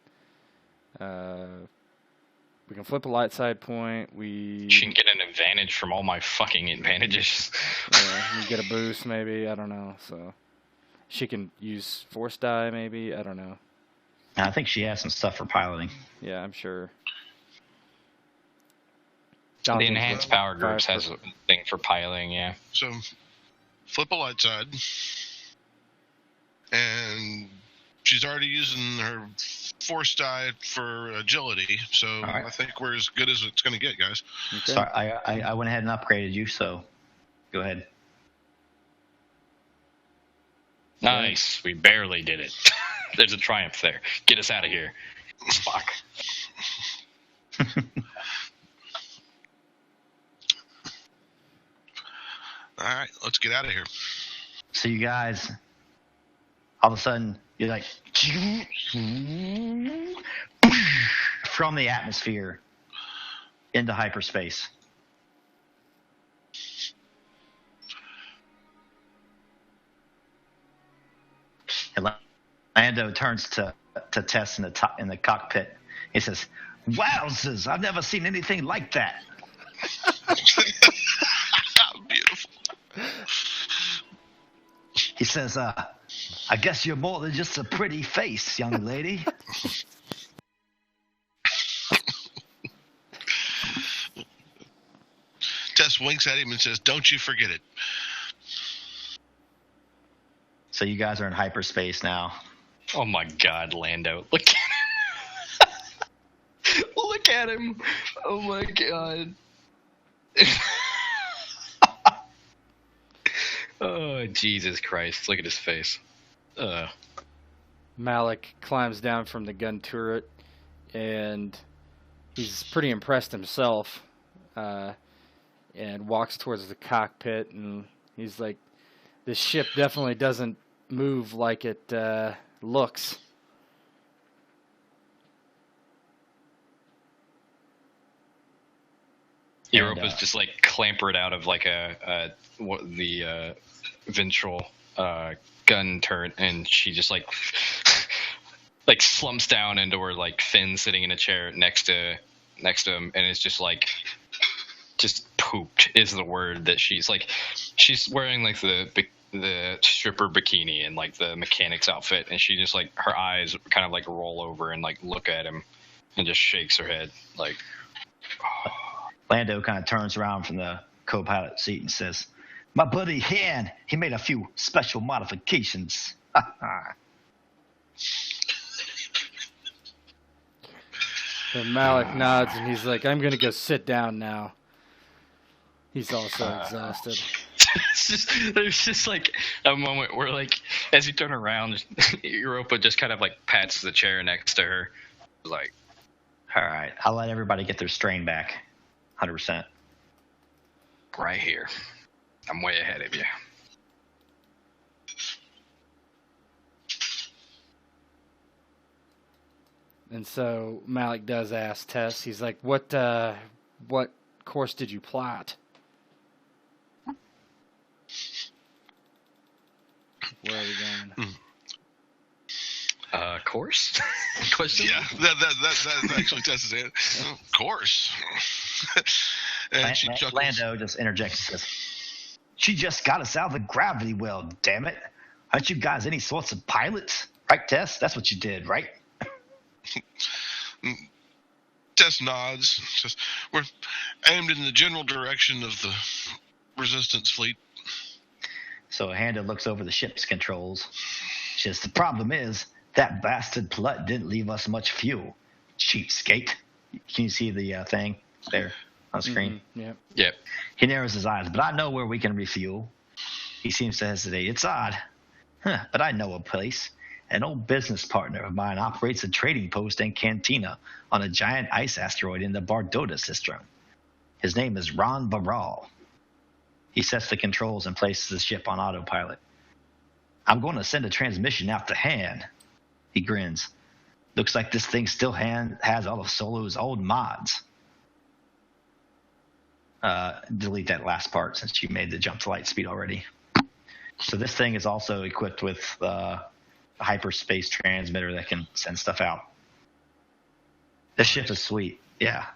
Speaker 1: flip a light side point. She
Speaker 3: can get an advantage from all my fucking advantages.
Speaker 1: Yeah, you get a boost maybe. I don't know. So she can use force die maybe. I don't know.
Speaker 2: I think she has some stuff for piloting.
Speaker 1: Yeah, I'm sure.
Speaker 3: The enhanced power groups has a thing for piloting, yeah.
Speaker 4: So, flip a light side. And she's already using her force die for agility, so right. I think we're as good as it's going to get, guys.
Speaker 2: Okay. Sorry, I went ahead and upgraded you, so go ahead.
Speaker 3: Nice. We barely did it. There's a triumph there. Get us out of here, Spock.
Speaker 4: All right, let's get out of here.
Speaker 2: So you guys, all of a sudden, you're like, from the atmosphere into hyperspace. And Lando turns to Tess in the cockpit. He says, "Wowzers! I've never seen anything like that."
Speaker 4: Beautiful.
Speaker 2: He says, "I guess you're more than just a pretty face, young lady."
Speaker 4: Tess winks at him and says, "Don't you forget it."
Speaker 2: So you guys are in hyperspace now.
Speaker 3: Oh my God, Lando! Look at him. Look at him! Oh my God! Oh Jesus Christ! Look at his face.
Speaker 1: Malek climbs down from the gun turret, and he's pretty impressed himself, and walks towards the cockpit, and he's like, "This ship definitely doesn't move like it looks."
Speaker 3: Europa's just like clambered out of like the ventral gun turret, and she just like slumps down into her like Finn sitting in a chair next to him, and it's just like pooped is the word that she's wearing like the stripper bikini and like the mechanic's outfit, and she just like her eyes kind of like roll over and like look at him and just shakes her head like.
Speaker 2: Lando kind of turns around from the co-pilot seat and says, "My buddy Han, he made a few special modifications."
Speaker 1: And Malek nods, and he's like, "I'm going to go sit down now." He's also exhausted.
Speaker 3: There's just like a moment where like as you turn around, Europa just kind of like pats the chair next to her. Like,
Speaker 2: all right, I'll let everybody get their strain back. 100%.
Speaker 3: Right here. I'm way ahead of you.
Speaker 1: And so Malek does ask Tess, he's like, what course did you plot? Where are we going?
Speaker 3: Course? Question?
Speaker 4: Yeah, that actually Tess is it. Course. And she chuckles.
Speaker 2: Lando just interjects and says, "She just got us out of the gravity well, damn it. Aren't you guys any sorts of pilots? Right, Tess? That's what you did, right?"
Speaker 4: Tess nods. Says, "We're aimed in the general direction of the Resistance fleet."
Speaker 2: So Handa looks over the ship's controls. She says, "The problem is, that bastard Plaent didn't leave us much fuel. Cheapskate." Can you see the thing there on screen?
Speaker 1: Mm-hmm.
Speaker 3: Yep.
Speaker 2: He narrows his eyes. "But I know where we can refuel." He seems to hesitate. "It's odd, but I know a place. An old business partner of mine operates a trading post and cantina on a giant ice asteroid in the Bardota system. His name is Ron Baral. He sets the controls and places the ship on autopilot. I'm going to send a transmission out to Han. He grins. Looks like this thing still has all of Solo's old mods. Delete that last part since you made the jump to light speed already. So this thing is also equipped with a hyperspace transmitter that can send stuff out. This ship is sweet. Yeah.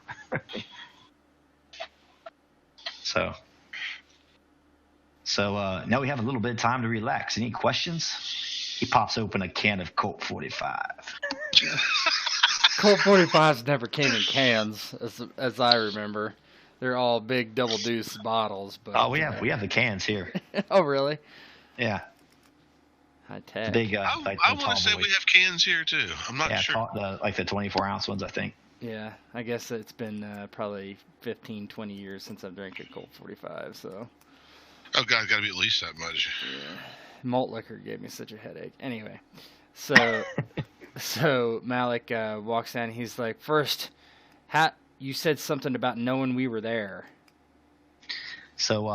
Speaker 2: So now we have a little bit of time to relax. Any questions? He pops open a can of Colt 45.
Speaker 1: Colt 45s never came in cans, as I remember. They're all big double deuce bottles. But
Speaker 2: we have the cans here.
Speaker 1: Oh, really?
Speaker 2: Yeah.
Speaker 1: High tech.
Speaker 2: Big.
Speaker 4: I want to say we have cans here too. I'm not sure.
Speaker 2: Like the 24-ounce ones, I think.
Speaker 1: Yeah, I guess it's been probably 15, 20 years since I've drank a Colt 45, so.
Speaker 4: Oh, God, got to be at least that much.
Speaker 1: Yeah. Malt liquor gave me such a headache. Anyway, so Malek walks in. He's like, first, you said something about knowing we were there.
Speaker 2: So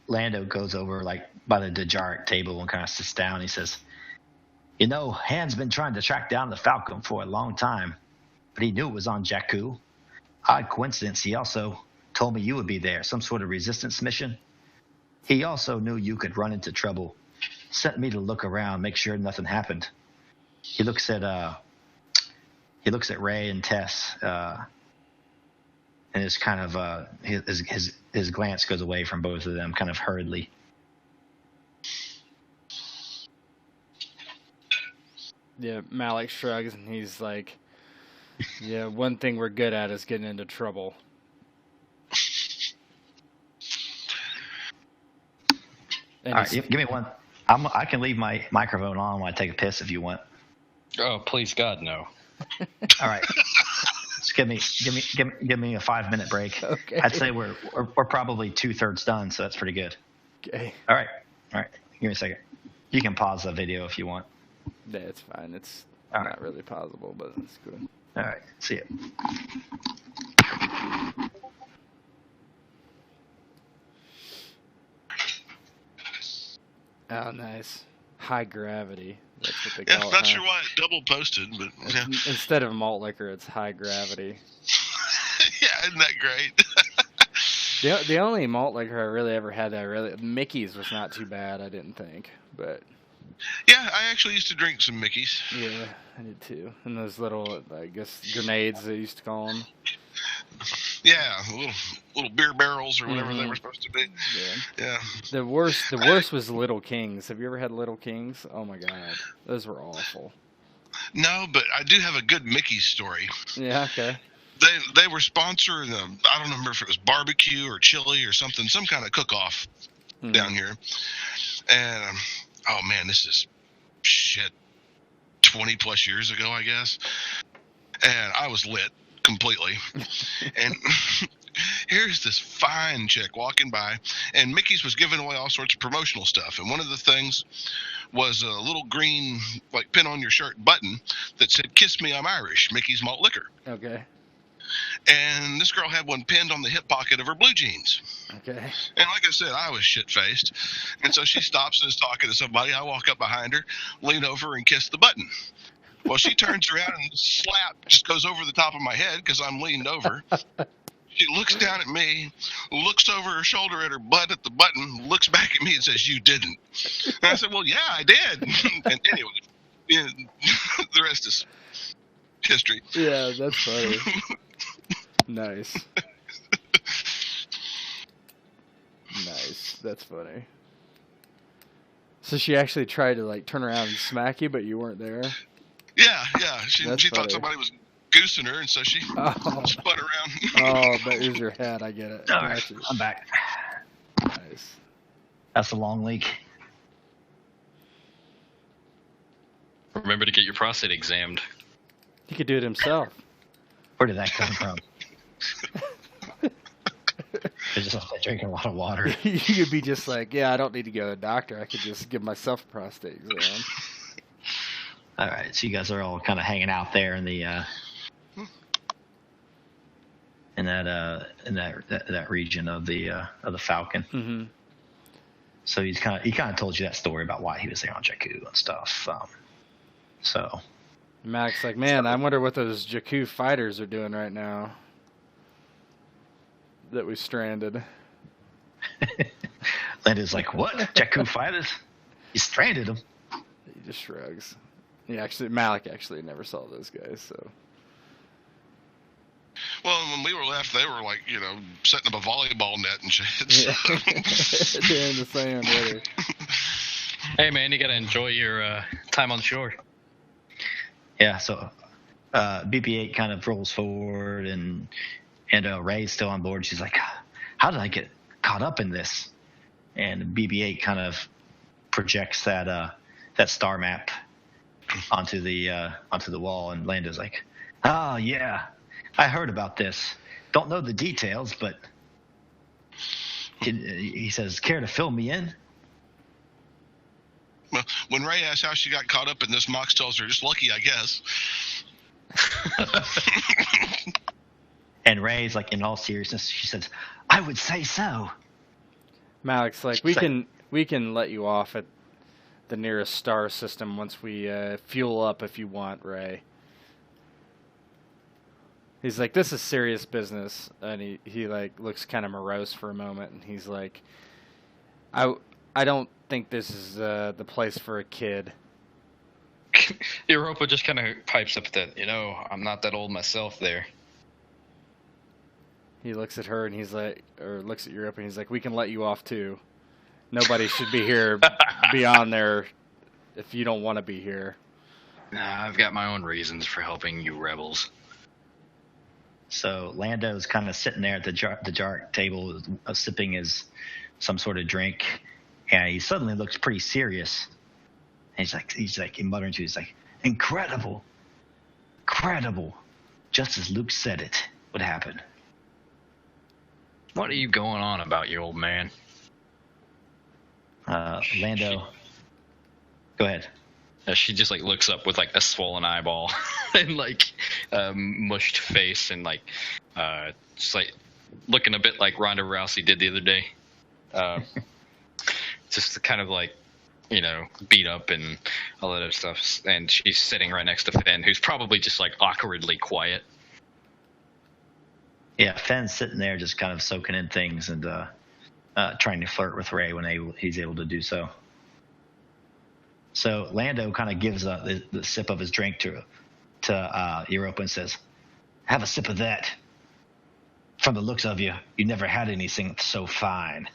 Speaker 2: Lando goes over like by the Dejaric table and kind of sits down. He says, Han's been trying to track down the Falcon for a long time, but he knew it was on Jakku. Odd coincidence, he also told me you would be there, some sort of resistance mission. He also knew you could run into trouble. Sent me to look around, make sure nothing happened. He looks at Ray and Tess, and it's kind of his glance goes away from both of them, kind of hurriedly.
Speaker 1: Yeah, Malek shrugs and he's like, "Yeah, one thing we're good at is getting into trouble."
Speaker 2: All right, give me one. I can leave my microphone on when I take a piss if you want.
Speaker 3: Oh, please God, no.
Speaker 2: All right. Just give me a 5-minute break.
Speaker 1: Okay.
Speaker 2: I'd say we're probably 2/3 done, so that's pretty good.
Speaker 1: Okay.
Speaker 2: All right. Give me a second. You can pause the video if you want.
Speaker 1: Yeah, it's fine. It's
Speaker 2: All
Speaker 1: not
Speaker 2: right.
Speaker 1: really possible, but it's good.
Speaker 2: All right. See it.
Speaker 1: Oh, nice. High gravity. That's what they
Speaker 4: Yeah,
Speaker 1: call it.
Speaker 4: not sure why it double posted, but yeah.
Speaker 1: Instead of malt liquor, it's high gravity.
Speaker 4: Yeah, isn't that great?
Speaker 1: The only malt liquor I really ever had Mickey's was not too bad, I didn't think, but
Speaker 4: Yeah, I actually used to drink some Mickey's.
Speaker 1: yeah, I did too. And those little, I guess, grenades they used to call them.
Speaker 4: Yeah, little beer barrels or whatever they were supposed to be.
Speaker 1: Yeah.
Speaker 4: Yeah.
Speaker 1: The worst was Little Kings. Have you ever had Little Kings? Oh my God, those were awful.
Speaker 4: No, but I do have a good Mickey's story.
Speaker 1: Yeah, okay.
Speaker 4: They were sponsoring I don't remember if it was barbecue or chili or something, some kind of cook-off down here. And oh man, this is shit 20 plus years ago, I guess. And I was lit completely. And here's this fine chick walking by, and Mickey's was giving away all sorts of promotional stuff. And one of the things was a little green, like, pin on your shirt button that said, "Kiss me, I'm Irish, Mickey's Malt Liquor."
Speaker 1: Okay.
Speaker 4: And this girl had one pinned on the hip pocket of her blue jeans.
Speaker 1: Okay.
Speaker 4: And like I said, I was shit-faced. And so she stops and is talking to somebody. I walk up behind her, lean over, and kiss the button. Well, she turns around and slap just goes over the top of my head because I'm leaned over. She looks down at me, looks over her shoulder at her butt at the button, looks back at me and says, "You didn't." And I said, "Well, yeah, I did." And anyway, yeah, the rest is history.
Speaker 1: Yeah, that's funny. Nice. Nice. That's funny. So she actually tried to, like, turn around and smack you, but you weren't there?
Speaker 4: Yeah. She
Speaker 1: That's
Speaker 4: thought
Speaker 1: funny.
Speaker 4: somebody was goosing her, and so she spun around.
Speaker 1: Oh, but here's your head. I get it.
Speaker 2: All right.
Speaker 1: Gotcha.
Speaker 2: I'm back.
Speaker 1: Nice.
Speaker 2: That's a long leak.
Speaker 3: Remember to get your prostate examined.
Speaker 1: He could do it himself.
Speaker 2: Where did that come from? I just drinking a lot of water.
Speaker 1: You could be just like, yeah, I don't need to go to a doctor. I could just give myself a prostate exam.
Speaker 2: All right, so you guys are all kind of hanging out there in the in that region of the Falcon.
Speaker 1: Mm-hmm.
Speaker 2: So he kind of told you that story about why he was there on Jakku and stuff. So
Speaker 1: Malek's like, man, I wonder what those Jakku fighters are doing right now that we stranded.
Speaker 2: Lando's like, what? Jakku fighters? You stranded them?
Speaker 1: He just shrugs. Malek actually never saw those guys, so.
Speaker 4: Well, when we were left, they were like, setting up a volleyball net and shit. So.
Speaker 1: Yeah. They're in the sand with her.
Speaker 3: Hey, man, you got to enjoy your time on shore.
Speaker 2: Yeah, so BB-8 kind of rolls forward, and Ray's still on board. She's like, how did I get caught up in this? And BB-8 kind of projects that star map onto the wall, and Lando's like, oh, yeah, I heard about this. Don't know the details, but he says, care to fill me in?
Speaker 4: Well, when Ray asks how she got caught up in this, Mox tells her, just lucky, I guess.
Speaker 2: And Ray's like, in all seriousness, she says, I would say so.
Speaker 1: Malek's like, we can let you off at the nearest star system once we fuel up if you want, Ray. He's like, this is serious business, and he like looks kind of morose for a moment, and he's like, I don't think this is the place for a kid.
Speaker 3: Europa just kind of pipes up that, I'm not that old myself there.
Speaker 1: He looks at her and he's like, or looks at Europa and he's like, we can let you off too. Nobody should be here beyond there if you don't want to be here.
Speaker 3: Nah, I've got my own reasons for helping you rebels.
Speaker 2: So Lando's kind of sitting there at the jar table, sipping some sort of drink, and he suddenly looks pretty serious. And he's like muttering to you, he's like, incredible, just as Luke said it would happen.
Speaker 3: What are you going on about, you old man?
Speaker 2: Lando, go ahead.
Speaker 3: She just looks up with a swollen eyeball and mushed face and just looking a bit like Ronda Rousey did the other day. Just kind of beat up and all that other stuff. And she's sitting right next to Finn, who's probably just awkwardly quiet.
Speaker 2: Yeah, Finn's sitting there just kind of soaking in things and trying to flirt with Ray when he's able to do so. So Lando kind of gives the sip of his drink to Europa and says, have a sip of that. From the looks of you, you never had anything so fine.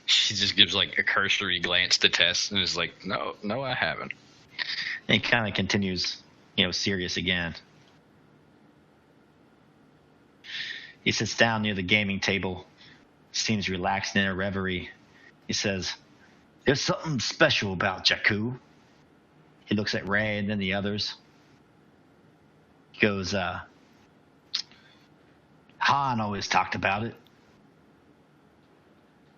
Speaker 3: She just gives a cursory glance to Tess and is like, no, I haven't.
Speaker 2: And he kind of continues, serious again. He sits down near the gaming table, seems relaxed in a reverie. He says, there's something special about Jakku. He looks at Ray and then the others. He goes, Han always talked about it.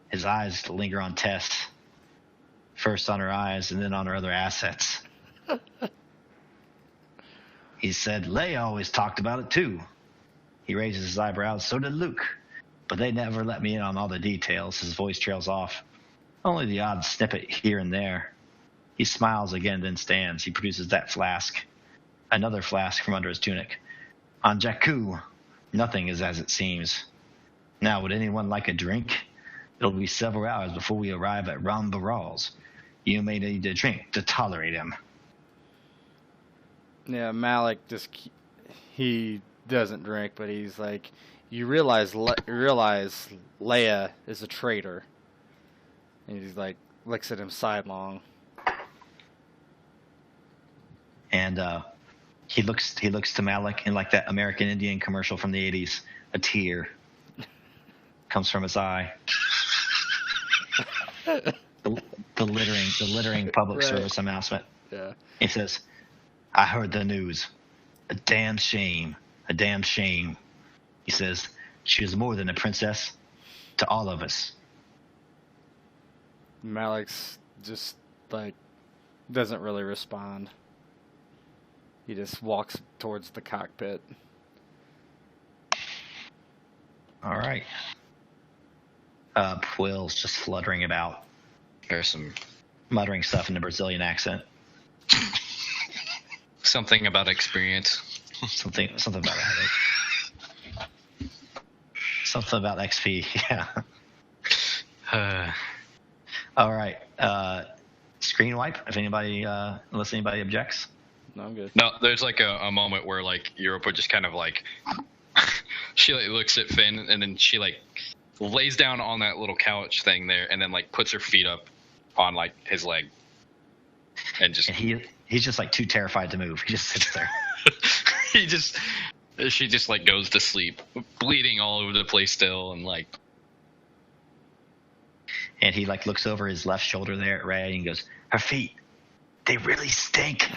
Speaker 2: His eyes linger on Tess, first on her eyes and then on her other assets. He said, Leia always talked about it too. He raises his eyebrows, so did Luke. But they never let me in on all the details. His voice trails off. Only the odd snippet here and there. He smiles again, then stands. He produces that flask. Another flask from under his tunic. On Jakku, nothing is as it seems. Now, would anyone like a drink? It'll be several hours before we arrive at Rambaral's. You may need a drink to tolerate him.
Speaker 1: Yeah, Malek he doesn't drink, but he's like, you realize Leia is a traitor. And he's looks at him sidelong.
Speaker 2: And he looks to Malek in that American Indian commercial from the 80s. A tear comes from his eye. the littering public service announcement.
Speaker 1: Yeah.
Speaker 2: He says, I heard the news. A damn shame. He says, she was more than a princess to all of us.
Speaker 1: Malek's just Doesn't really respond. He just walks towards the cockpit.
Speaker 2: All right. Will's just fluttering about.
Speaker 3: There's some
Speaker 2: muttering stuff in a Brazilian accent.
Speaker 3: something about experience.
Speaker 2: Something about a headache. Something about XP, yeah. All right. Screen wipe, if anybody, unless anybody objects.
Speaker 1: No, I'm good.
Speaker 3: No, there's like a moment where like Europa just kind of like she like looks at Finn and then she like lays down on that little couch thing there and then like puts her feet up on like his leg and he's
Speaker 2: just like too terrified to move. He just sits there.
Speaker 3: She just like goes to sleep, bleeding all over the place still, and like.
Speaker 2: And he like looks over his left shoulder there at Ray and goes, "Her feet, they really stink."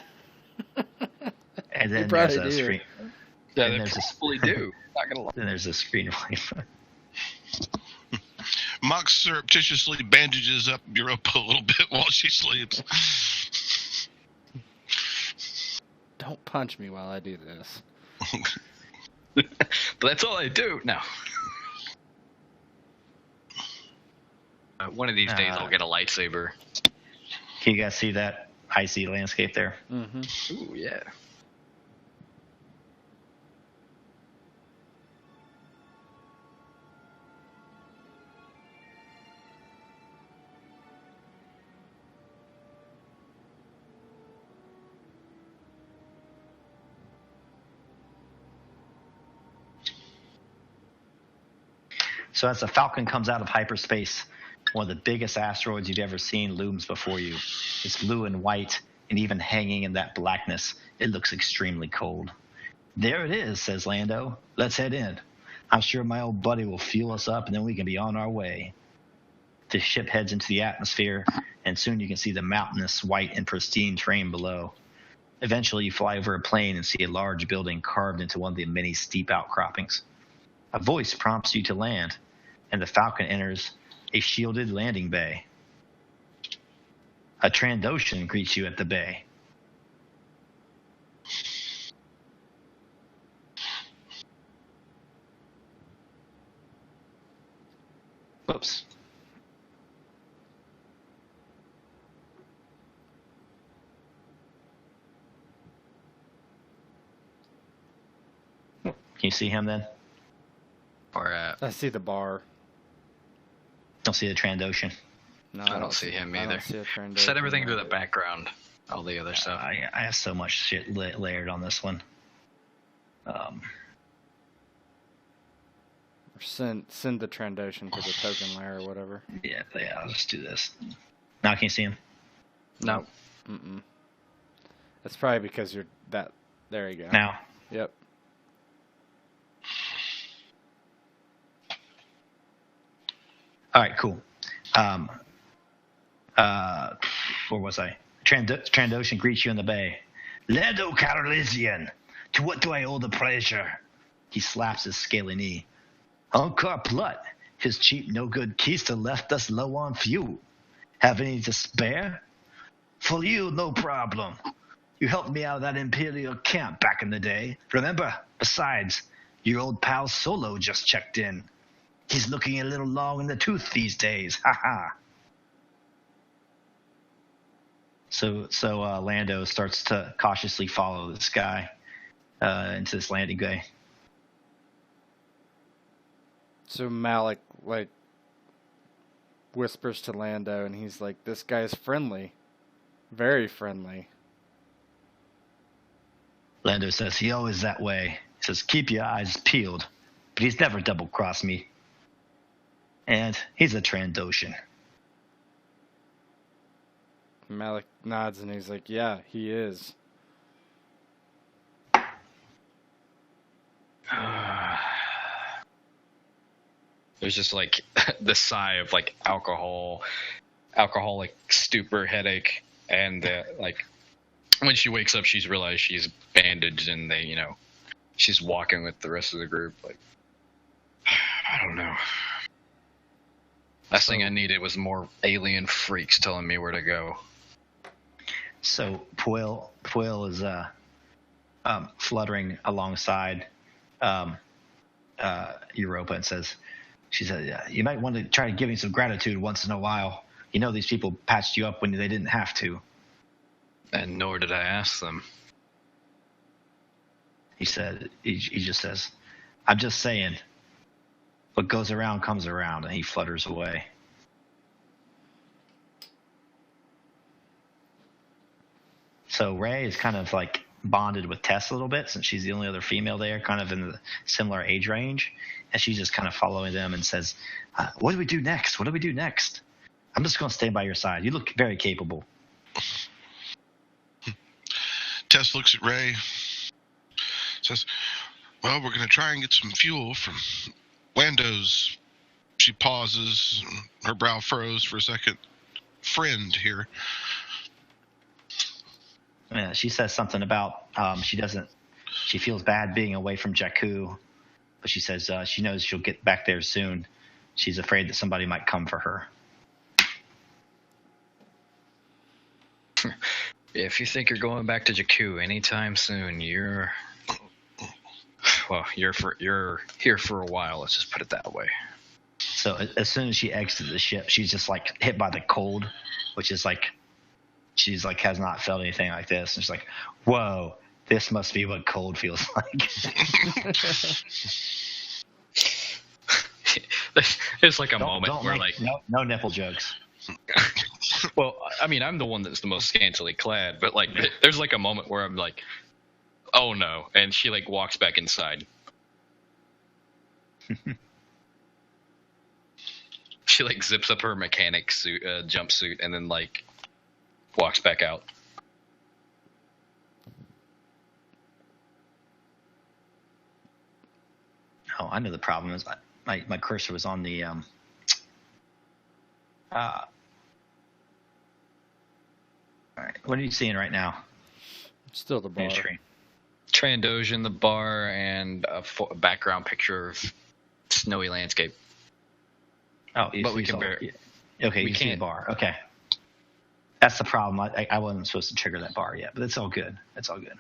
Speaker 2: And then there's a screen.
Speaker 3: Yeah, they probably do. Not gonna lie.
Speaker 2: Then there's a screen wipe.
Speaker 4: Mox surreptitiously bandages up Europa a little bit while she sleeps.
Speaker 1: Don't punch me while I do this.
Speaker 3: But that's all I do. No. One of these days I'll get a lightsaber.
Speaker 2: Can you guys see that icy landscape there?
Speaker 1: Mm-hmm.
Speaker 3: Ooh, yeah.
Speaker 2: So as the Falcon comes out of hyperspace, one of the biggest asteroids you've ever seen looms before you. It's blue and white, and even hanging in that blackness, it looks extremely cold. "There it is," says Lando. "Let's head in. I'm sure my old buddy will fuel us up, and then we can be on our way." The ship heads into the atmosphere, and soon you can see the mountainous, white, and pristine terrain below. Eventually, you fly over a plain and see a large building carved into one of the many steep outcroppings. A voice prompts you to land, and the Falcon enters a shielded landing bay. A Trandoshan greets you at the bay. Whoops. Can you see him then?
Speaker 3: Or
Speaker 1: I see the bar.
Speaker 2: Don't see the Trandoshan.
Speaker 1: No,
Speaker 3: I don't see him
Speaker 1: I
Speaker 3: either.
Speaker 1: don't see a Trandoshan.
Speaker 3: Set everything to the background. All the other stuff.
Speaker 2: I have so much shit layered on this one.
Speaker 1: Or send the Trandoshan to the token layer or whatever.
Speaker 2: Yeah, I'll just do this. Now can you see him?
Speaker 3: No.
Speaker 1: Mm-mm. That's probably because you're that. There you go.
Speaker 2: Now.
Speaker 1: Yep.
Speaker 2: All right, cool. Where was I? Trandoshan greets you in the bay. "Lando Calrissian, to what do I owe the pleasure?" He slaps his scaly knee. "Uncle Plut, his cheap no-good keister left us low on fuel. Have any to spare?" "For you, no problem. You helped me out of that Imperial camp back in the day. Remember? Besides, your old pal Solo just checked in. He's looking a little long in the tooth these days. Ha ha." So Lando starts to cautiously follow this guy into this landing bay.
Speaker 1: So Malek like whispers to Lando, and he's like, "This guy's friendly, very friendly."
Speaker 2: Lando says, "He always that way." He says, "Keep your eyes peeled, but he's never double-crossed me. And he's a Trandoshan."
Speaker 1: Malek nods, and he's like, "Yeah, he is."
Speaker 3: There's just like the sigh of like alcoholic stupor, headache, and like when she wakes up, she's realized she's bandaged, and she's walking with the rest of the group. Like, I don't know. Last thing I needed was more alien freaks telling me where to go.
Speaker 2: So Poil is fluttering alongside Europa and says, she said, yeah, you might want to try to give me some gratitude once in a while. You know these people patched you up when they didn't have to.
Speaker 3: And nor did I ask them.
Speaker 2: He said, he just says, I'm just saying, what goes around comes around, and he flutters away. So Ray is kind of like bonded with Tess a little bit since she's the only other female there, kind of in the similar age range. And she's just kind of following them and says, what do we do next? What do we do next? I'm just going to stay by your side. You look very capable.
Speaker 4: Tess looks at Ray, says, well, we're going to try and get some fuel from Lando's. She pauses, her brow furrows for a second. Friend here.
Speaker 2: Yeah, she says something about she feels bad being away from Jakku, but she says she knows she'll get back there soon. She's afraid that somebody might come for her.
Speaker 3: If you think you're going back to Jakku anytime soon, you're here for a while. Let's just put it that way.
Speaker 2: So as soon as she exits the ship, she's just like hit by the cold, which is like she's like has not felt anything like this. And she's like, whoa, this must be what cold feels like.
Speaker 3: It's like a moment where like
Speaker 2: no nipple jokes.
Speaker 3: Well, I mean, I'm the one that's the most scantily clad, but like there's like a moment where I'm like, oh no, and she like walks back inside. She like zips up her mechanic suit, jumpsuit, and then like walks back out.
Speaker 2: Oh, I know the problem is my cursor was on the all right. What are you seeing right now?
Speaker 1: Still the bar.
Speaker 3: Trandoshan, the bar, and a background picture of snowy landscape.
Speaker 2: Oh,
Speaker 3: but we can
Speaker 2: okay, you see the bar. Okay. That's the problem. I wasn't supposed to trigger that bar yet, but it's all good. It's all good.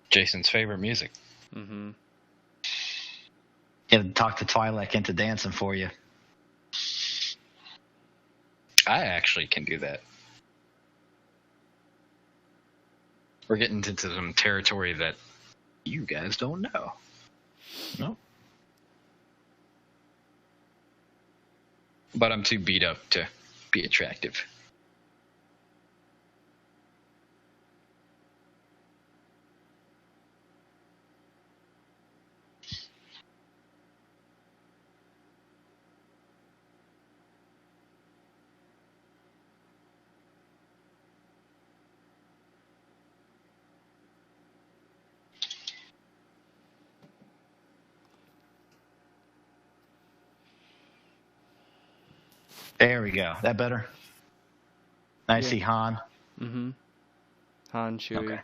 Speaker 3: Jason's favorite music.
Speaker 1: Mm-hmm.
Speaker 2: You have to talk the Twi'lek into dancing for you.
Speaker 3: I actually can do that. We're getting into some territory that you guys don't know.
Speaker 2: Nope.
Speaker 3: But I'm too beat up to be attractive.
Speaker 2: There we go. That better? I see Han.
Speaker 1: Mm-hmm. Han, Chewie.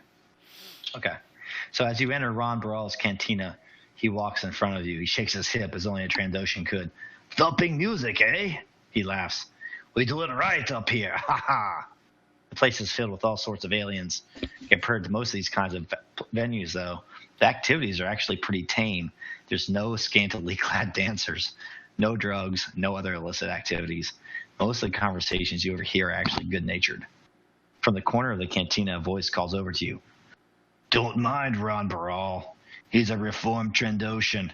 Speaker 2: Okay. So as you enter Ron Baral's cantina, he walks in front of you. He shakes his hip as only a Trandoshan could. Thumping music, eh? He laughs. We do it right up here. Ha ha. The place is filled with all sorts of aliens. Compared to most of these kinds of venues, though, the activities are actually pretty tame. There's no scantily clad dancers, no drugs, no other illicit activities. Most of the conversations you overhear are actually good-natured. From the corner of the cantina, a voice calls over to you. Don't mind Ron Baral. He's a reformed Trandoshan.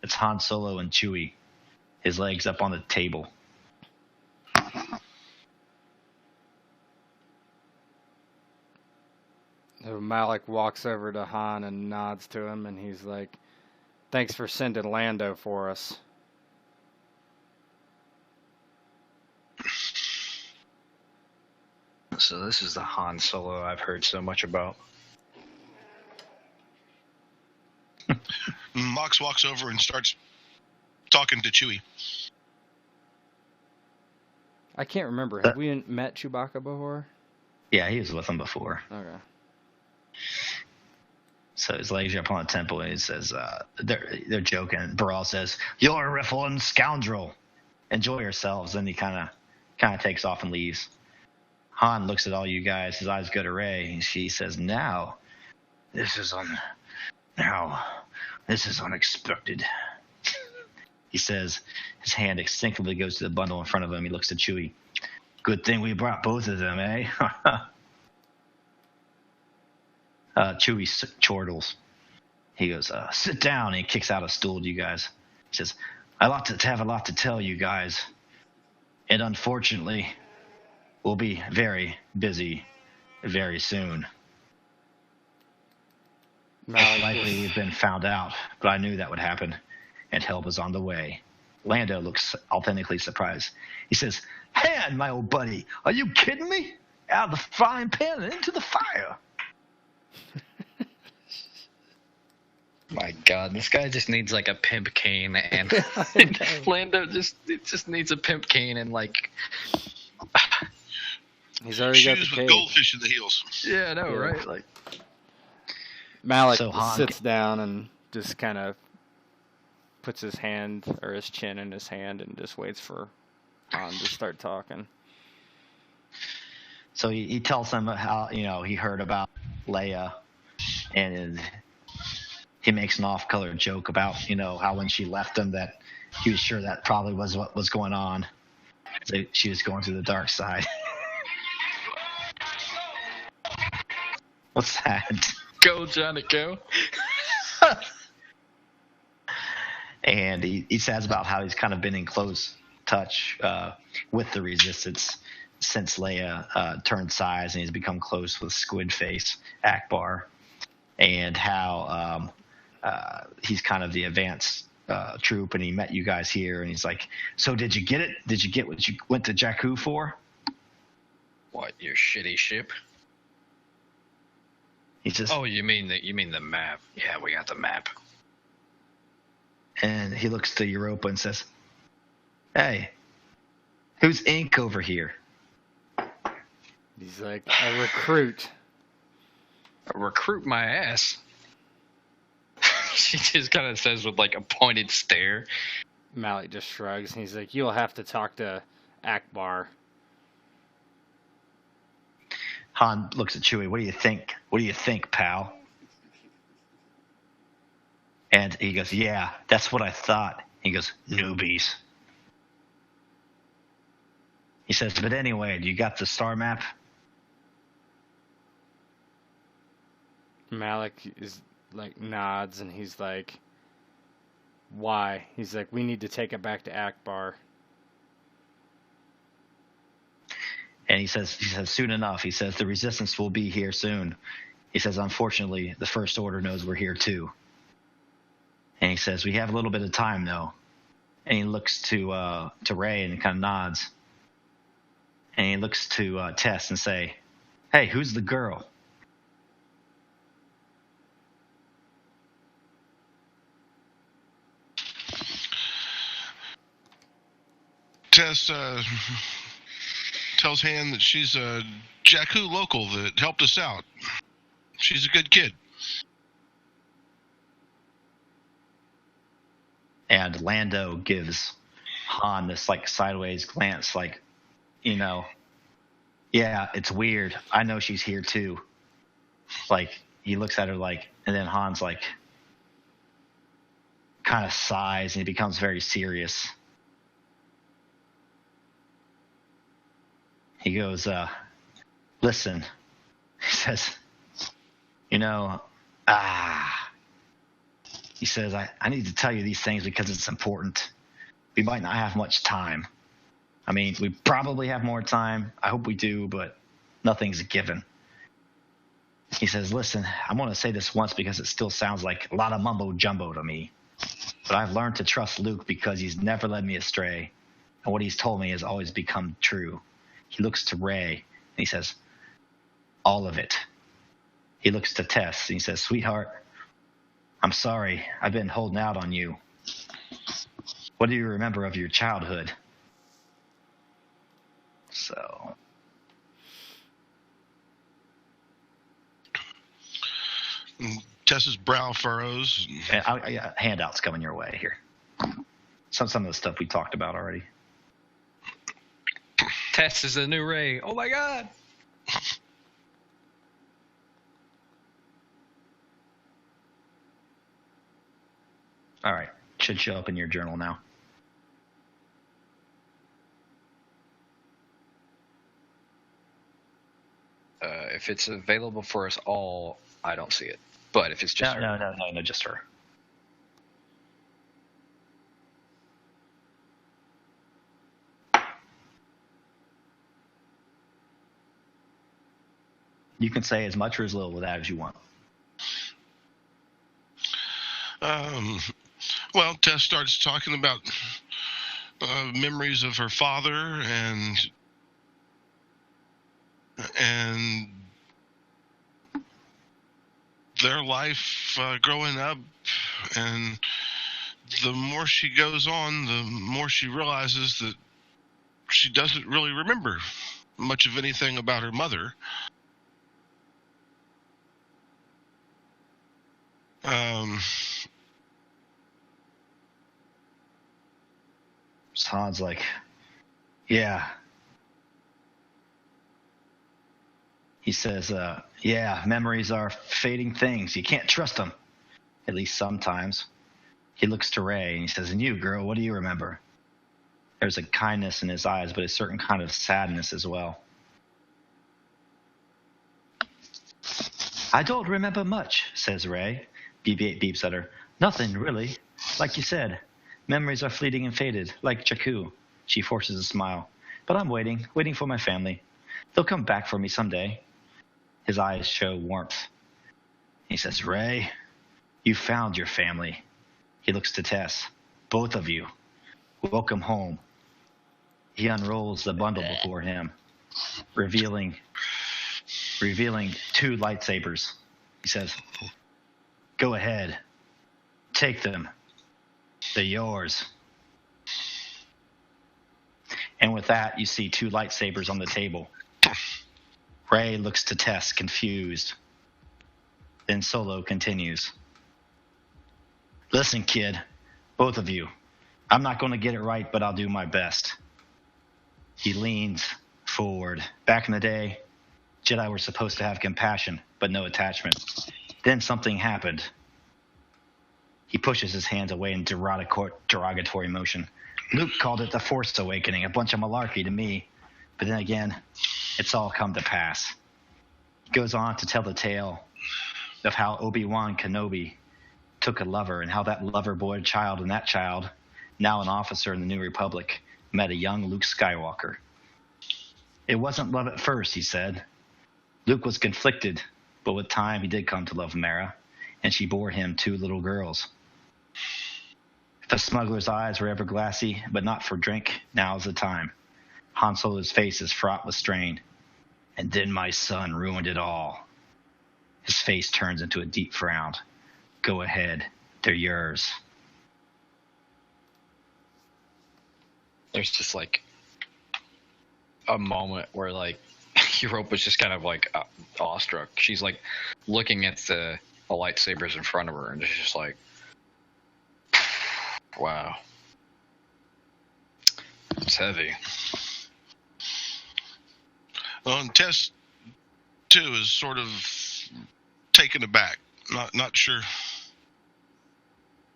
Speaker 2: It's Han Solo and Chewie, his legs up on the table.
Speaker 1: So Malek walks over to Han and nods to him, and he's like, thanks for sending Lando for us.
Speaker 3: So this is the Han Solo I've heard so much about.
Speaker 4: Mox walks over and starts talking to Chewie.
Speaker 1: I can't remember. Have we met Chewbacca before?
Speaker 2: Yeah, he was with him before.
Speaker 1: Okay.
Speaker 2: So his legs are up on the temple, and he says, they're joking. Baral says, "You're a riffle scoundrel. Enjoy yourselves." Then he kind of takes off and leaves. Han looks at all you guys. His eyes go to Rey. She says, "Now, this is unexpected." He says, his hand instinctively goes to the bundle in front of him. He looks to Chewie. "Good thing we brought both of them, eh?" Chewie chortles. He goes, "Sit down," and he kicks out a stool to you guys. He says, "I have a lot to tell you guys. And unfortunately, we'll be very busy very soon. Likely we've been found out, but I knew that would happen, and help is on the way." Lando looks authentically surprised. He says, "Han, my old buddy, are you kidding me? Out of the frying pan and into the fire."
Speaker 3: My God, this guy just needs like a pimp cane, and Lando just needs a pimp cane and like.
Speaker 1: He's already got the
Speaker 4: shoes with
Speaker 1: cage.
Speaker 4: goldfish in the heels.
Speaker 3: Yeah, I know, right? Like
Speaker 1: Malek
Speaker 2: So Han-
Speaker 1: sits down and just kind of puts his hand or his chin in his hand and just waits for Han to start talking.
Speaker 2: So he tells them how, he heard about Leia, and he makes an off-color joke about, how when she left him that he was sure that probably was what was going on. So she was going through the dark side. What's that?
Speaker 3: go, Johnny, go.
Speaker 2: And he says about how he's kind of been in close touch with the Resistance since Leia turned size, and he's become close with Squid Face Akbar, and how he's kind of the advanced troop, and he met you guys here, and he's like, "So did you get it? Did you get what you went to Jakku for?"
Speaker 3: What, your shitty ship?
Speaker 2: He says,
Speaker 3: Oh, you mean the map? Yeah, we got the map.
Speaker 2: and he looks to Europa and says, "Hey, who's Ink over here?"
Speaker 1: He's like, "A recruit."
Speaker 3: Recruit my ass. She just kind of says with like a pointed stare.
Speaker 1: Malek just shrugs and he's like, "You'll have to talk to Akbar."
Speaker 2: Han looks at Chewie. "What do you think? What do you think, pal?" And he goes, "Yeah, that's what I thought." He goes, "Newbies." He says, "But anyway, you got the star map?"
Speaker 1: Malek is like nods and he's like, "Why?" He's like, "We need to take it back to Akbar."
Speaker 2: And he says, "Soon enough." He says, "The Resistance will be here soon." He says, "Unfortunately, the First Order knows we're here too." And he says, "We have a little bit of time, though." And he looks to Rey and kind of nods. And he looks to Tess and say, "Hey, who's the girl?"
Speaker 4: Tess tells Han that she's a Jakku local that helped us out. She's a good kid.
Speaker 2: And Lando gives Han this like sideways glance, like, "Yeah, it's weird. I know she's here too." Like, he looks at her like, and then Han's like, kind of sighs, and he becomes very serious. He goes, "Listen," he says, he says, I need to tell you these things because it's important. We might not have much time. I mean, we probably have more time. I hope we do, but nothing's a given." He says, "Listen, I'm going to say this once because it still sounds like a lot of mumbo jumbo to me. But I've learned to trust Luke because he's never led me astray. And what he's told me has always become true." He looks to Rey and he says, "All of it." He looks to Tess and he says, "Sweetheart, I'm sorry. I've been holding out on you. What do you remember of your childhood?" So.
Speaker 4: Tess's brow furrows.
Speaker 2: And handouts coming your way here. Some of the stuff we talked about already.
Speaker 3: Tess is the new Ray. Oh my god.
Speaker 2: All right. Should show up in your journal now.
Speaker 3: If it's available for us all, I don't see it. But if it's just
Speaker 2: No, just her. You can say as much or as little of that as you want.
Speaker 4: Well, Tess starts talking about memories of her father and their life growing up, and the more she goes on, the more she realizes that she doesn't really remember much of anything about her mother.
Speaker 2: Han's like, yeah. He says, yeah, memories are fading things. You can't trust them, at least sometimes. He looks to Ray and he says, and you, girl, what do you remember? There's a kindness in his eyes, but a certain kind of sadness as well. I don't remember much, says Ray. BB-8 beeps at her. Nothing, really. Like you said, memories are fleeting and faded, like Jakku. She forces a smile. But I'm waiting for my family. They'll come back for me someday. His eyes show warmth. He says, Ray, you found your family. He looks to Tess. Both of you. Welcome home. He unrolls the bundle before him, revealing 2 lightsabers. He says, go ahead. Take them. They're yours. And with that, you see 2 lightsabers on the table. Ray looks to Tess, confused. Then Solo continues. Listen, kid, both of you. I'm not going to get it right, but I'll do my best. He leans forward. Back in the day, Jedi were supposed to have compassion, but no attachment. Then something happened. He pushes his hands away in derogatory motion. Luke called it the Force Awakening, a bunch of malarkey to me. But then again, it's all come to pass. He goes on to tell the tale of how Obi-Wan Kenobi took a lover and how that lover bore a child, and that child, now an officer in the New Republic, met a young Luke Skywalker. It wasn't love at first, he said. Luke was conflicted, but with time he did come to love Mara, and she bore him 2 little girls. If the smuggler's eyes were ever glassy, but not for drink, now's the time. Han Solo's face is fraught with strain. And then my son ruined it all. His face turns into a deep frown. Go ahead, they're yours.
Speaker 3: There's just like a moment where like Europa's just kind of like awestruck. She's like looking at the lightsabers in front of her, and she's just like, wow, it's heavy.
Speaker 4: Well, and Tess, too, is sort of taken aback, not sure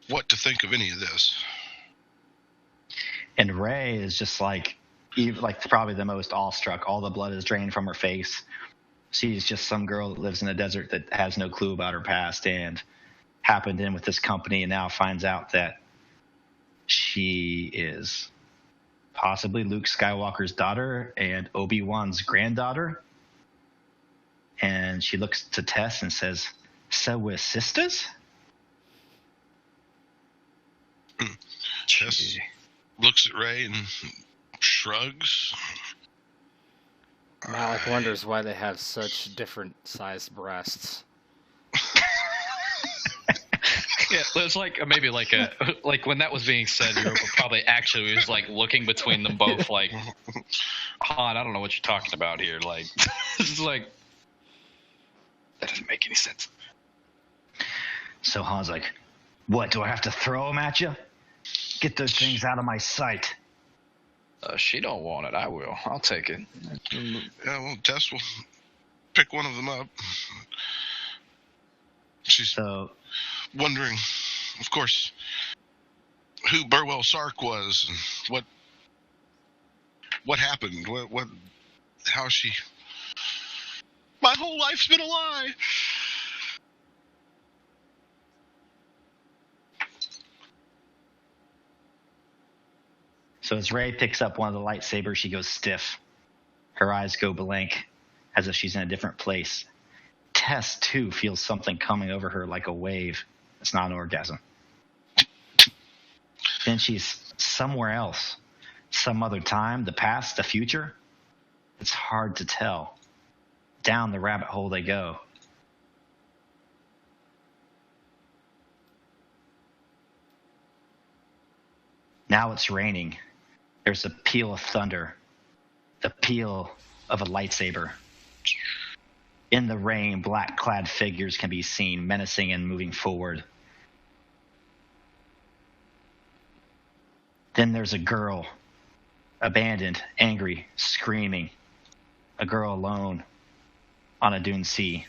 Speaker 4: what to think of any of this.
Speaker 2: And Ray is just like probably the most awestruck. All the blood is drained from her face. She's just some girl that lives in the desert that has no clue about her past and happened in with this company and now finds out that she is possibly Luke Skywalker's daughter and Obi-Wan's granddaughter. And she looks to Tess and says, so we're sisters?
Speaker 4: Tess looks at Ray and shrugs.
Speaker 1: Malek wonders why they have such different sized breasts.
Speaker 3: Yeah, it's like maybe like when that was being said, Europa probably actually was like looking between them both, like, Han, I don't know what you're talking about here. Like, this is like, that doesn't make any sense.
Speaker 2: So Han's like, what, do I have to throw them at you? Get those things out of my sight.
Speaker 3: She don't want it. I will. I'll take it.
Speaker 4: Yeah, well, Tess will pick one of them up. She's wondering, of course, who Burwell Sark was and what happened. How she... My whole life's been a lie.
Speaker 2: So as Ray picks up one of the lightsabers, she goes stiff. Her eyes go blank, as if she's in a different place. Tess, too, feels something coming over her like a wave. It's not an orgasm. Then she's somewhere else. Some other time, the past, the future. It's hard to tell. Down the rabbit hole they go. Now it's raining. There's a peal of thunder. The peal of a lightsaber. In the rain, black-clad figures can be seen, menacing and moving forward. Then there's a girl, abandoned, angry, screaming. A girl alone on a dune sea.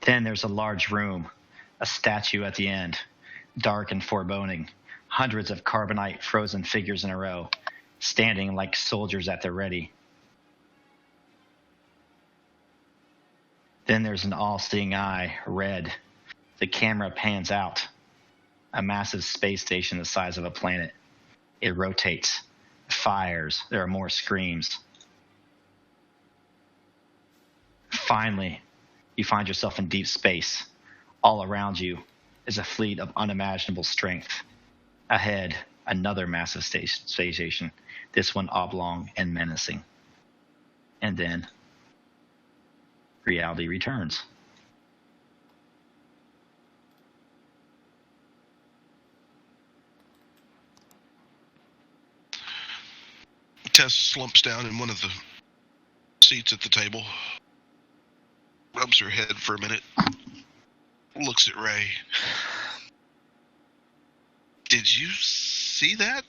Speaker 2: Then there's a large room, a statue at the end, dark and foreboding, hundreds of carbonite frozen figures in a row, standing like soldiers at the ready. Then there's an all-seeing eye, red. The camera pans out. A massive space station the size of a planet. It rotates, fires. There are more screams. Finally, you find yourself in deep space. All around you is a fleet of unimaginable strength. Ahead, another massive space station, this one oblong and menacing. And then reality returns.
Speaker 4: Tess slumps down in one of the seats at the table, rubs her head for a minute, looks at Ray. Did you see that?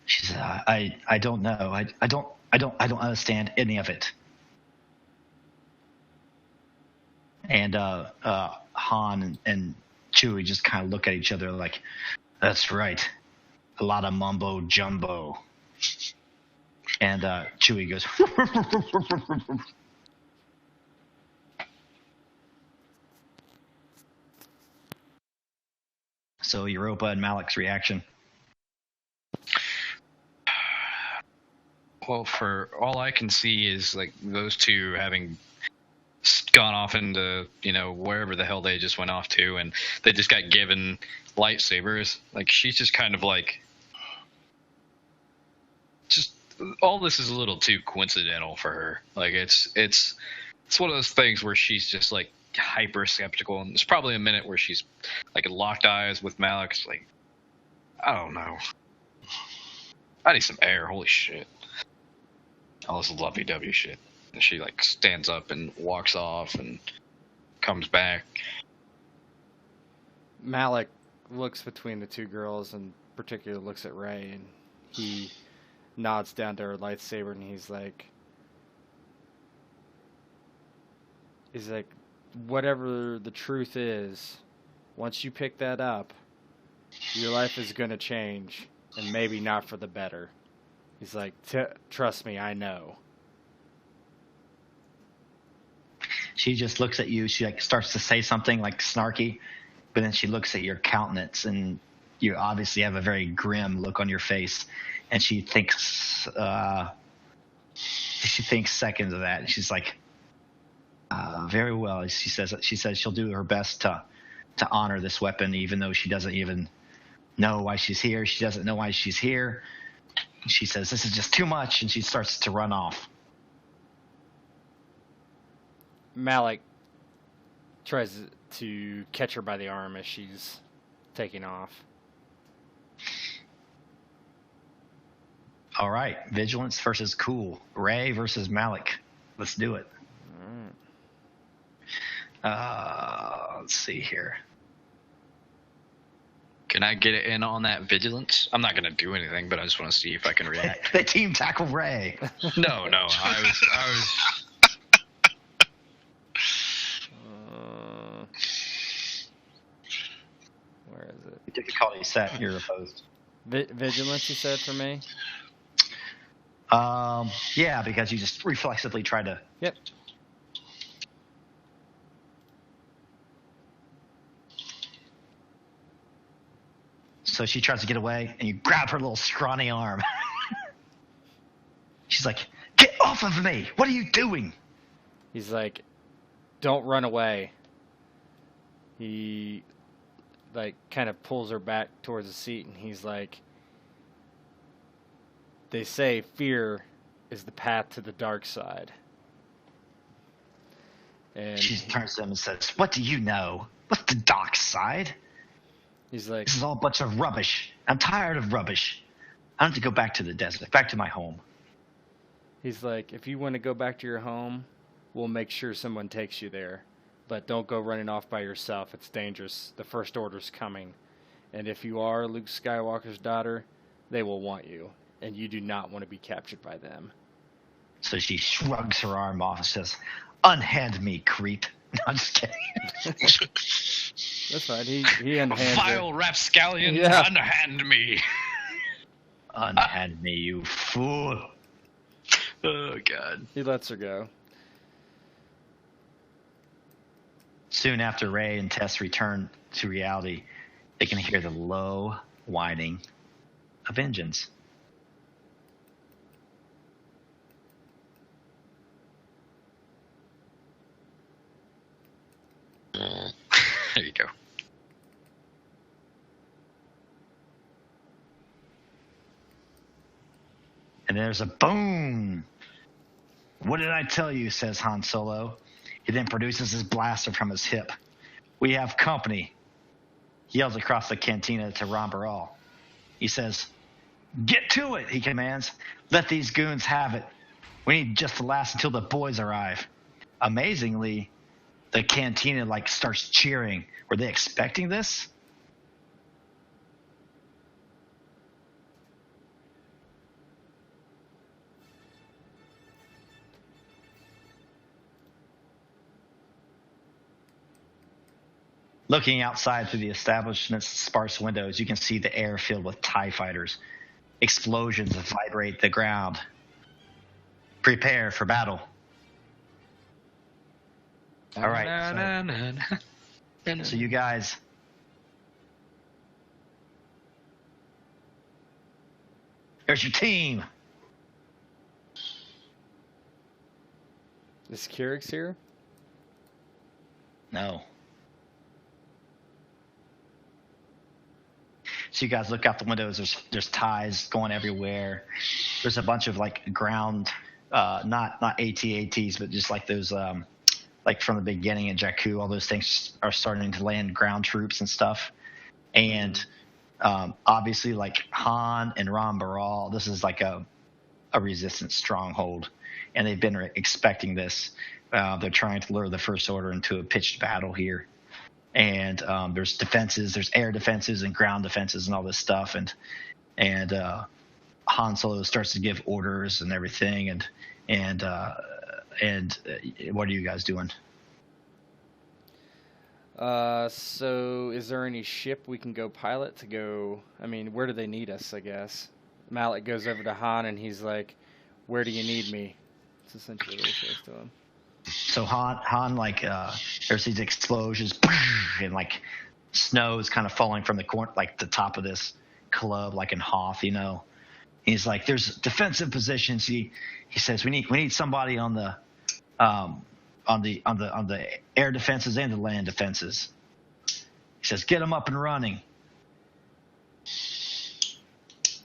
Speaker 2: She said, I don't know. I don't understand any of it. And Han and Chewie just kind of look at each other like, that's right. A lot of mumbo jumbo. And Chewie goes, So Europa and Malek's reaction.
Speaker 3: Well, for all I can see is like those two having gone off into, wherever the hell they just went off to, and they just got given lightsabers. Like, she's just kind of like, just all this is a little too coincidental for her. Like, it's one of those things where she's just like hyper skeptical, and there's probably a minute where she's like locked eyes with Malek. It's like, I don't know. I need some air. Holy shit. All this lovey-dovey shit. And she like stands up and walks off and comes back.
Speaker 1: Malek looks between the two girls and particularly looks at Ray, and he nods down to her lightsaber, and he's like, whatever the truth is, once you pick that up, your life is going to change, and maybe not for the better. He's like, trust me, I know.
Speaker 2: She just looks at you. She like starts to say something like snarky, but then she looks at your countenance, and you obviously have a very grim look on your face. And she thinks seconds of that. And she's like, very well. She says she'll do her best to honor this weapon, even though she doesn't even know why she's here. She doesn't know why she's here. She says, this is just too much, and she starts to run off.
Speaker 1: Malek tries to catch her by the arm as she's taking off.
Speaker 2: All right, vigilance versus cool. Ray versus Malek. Let's do it. Let's see here.
Speaker 3: Can I get in on that vigilance? I'm not going to do anything, but I just want to see if I can react.
Speaker 2: They team tackle Ray.
Speaker 3: No. I was.
Speaker 1: Where is it?
Speaker 2: Difficulty set. You're opposed.
Speaker 1: Vigilance, you said, for me?
Speaker 2: Yeah, because you just reflexively try to.
Speaker 1: Yep.
Speaker 2: So she tries to get away, and you grab her little scrawny arm. She's like, "Get off of me! What are you doing?"
Speaker 1: He's like, "Don't run away." He, like, kind of pulls her back towards the seat, and he's like, "They say fear is the path to the dark side." And
Speaker 2: she turns to him and says, "What do you know? What's the dark side?
Speaker 1: He's like,
Speaker 2: this is all a bunch of rubbish. I'm tired of rubbish. I want to go back to the desert, back to my home."
Speaker 1: He's like, "If you want to go back to your home, we'll make sure someone takes you there. But don't go running off by yourself. It's dangerous. The First Order's coming. And if you are Luke Skywalker's daughter, they will want you. And you do not want to be captured by them."
Speaker 2: So she shrugs her arm off and says, "Unhand me, creep." No, I'm just kidding.
Speaker 1: That's fine. He unhands
Speaker 3: Vile
Speaker 1: her.
Speaker 3: rapscallion,
Speaker 1: Yeah.
Speaker 3: unhand me.
Speaker 2: Unhand me, you fool.
Speaker 3: Oh, God.
Speaker 1: He lets her go.
Speaker 2: Soon after Ray and Tess return to reality, they can hear the low whining of engines.
Speaker 3: There you go.
Speaker 2: And there's a boom. "What did I tell you?" says Han Solo. He then produces his blaster from his hip. "We have company." He yells across the cantina to Ron Baral. He says, "Get to it," he commands. "Let these goons have it. We need just to last until the boys arrive." Amazingly, the cantina starts cheering. Were they expecting this? Looking outside through the establishment's sparse windows, you can see the air filled with TIE fighters. Explosions vibrate the ground. Prepare for battle. All right. So you guys, there's your team.
Speaker 1: Is Kyrix here?
Speaker 2: No. So you guys look out the windows. There's ties going everywhere. There's a bunch of ground, not AT-ATs, but just those from the beginning in Jakku. All those things are starting to land ground troops and stuff. And obviously, Han and Ron Baral, this is a resistance stronghold, and they've been expecting this. They're trying to lure the First Order into a pitched battle here. And there's defenses, there's air defenses and ground defenses and all this stuff, and Han Solo starts to give orders and everything, and what are you guys doing?
Speaker 1: So is there any ship we can go pilot to go? I mean, where do they need us? I guess Malek goes over to Han and he's like, "Where do you need me?" It's essentially what he says to him.
Speaker 2: So Han there's these explosions, and snow is kind of falling from the corner, the top of this club, in Hoth, He's like, "There's defensive positions." He says, "We need somebody on the air defenses and the land defenses." He says, "Get them up and running."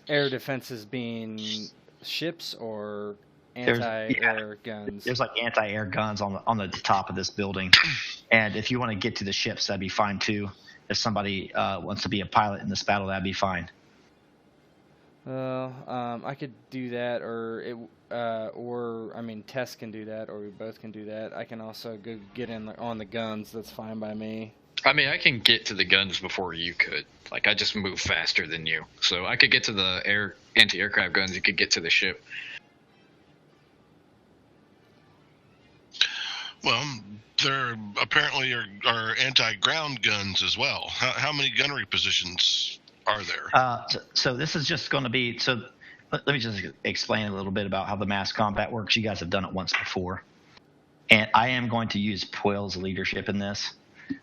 Speaker 1: Air defenses being ships or anti-air guns?
Speaker 2: There's anti-air guns on the top of this building, And if you want to get to the ships, that'd be fine too. If somebody wants to be a pilot in this battle, that'd be fine.
Speaker 1: I could do that, or I mean, Tess can do that, or we both can do that. I can also go get in on the guns. That's fine by me.
Speaker 3: I mean, I can get to the guns before you could. Like, I just move faster than you, so I could get to the anti-aircraft guns. You could get to the ship.
Speaker 4: Well, there apparently are anti-ground guns as well. How many gunnery positions are there?
Speaker 2: So this is just going to be. So let me just explain a little bit about how the mass combat works. You guys have done it once before, and I am going to use Poyle's leadership in this.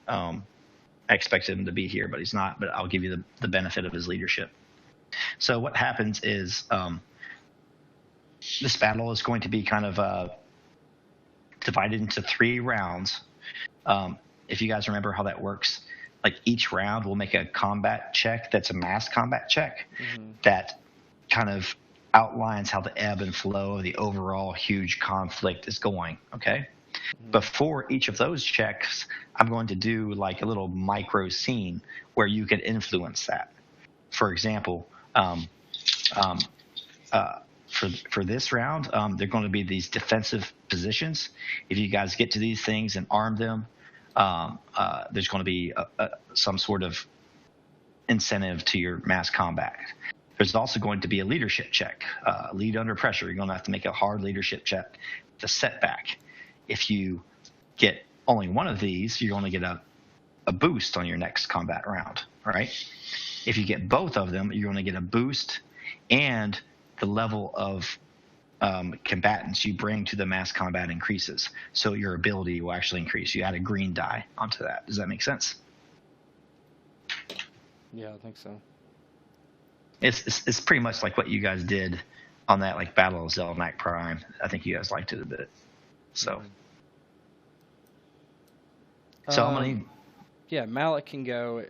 Speaker 2: I expected him to be here, but he's not. But I'll give you the benefit of his leadership. So what happens is this battle is going to be kind of divided into 3 rounds. If you guys remember how that works, like each round will make a combat check that's a mass combat check that kind of outlines how the ebb and flow of the overall huge conflict is going, okay? Before each of those checks, I'm going to do like a little micro scene where you can influence that. For example, for this round, they're going to be these defensive positions. If you guys get to these things and arm them, there's going to be some sort of incentive to your mass combat. There's also going to be a leadership check, lead under pressure. You're going to have to make a hard leadership check. The setback. If you get only one of these, you're going to get a boost on your next combat round, right? If you get both of them, you're going to get a boost, and the level of combatants you bring to the mass combat increases. So your ability will actually increase. You add a green die onto that. Does that make sense?
Speaker 1: Yeah, I think so.
Speaker 2: It's pretty much like what you guys did on that like Battle of Zelnak Prime. I think you guys liked it a bit. So I'm gonna.
Speaker 1: Yeah, Malek can go.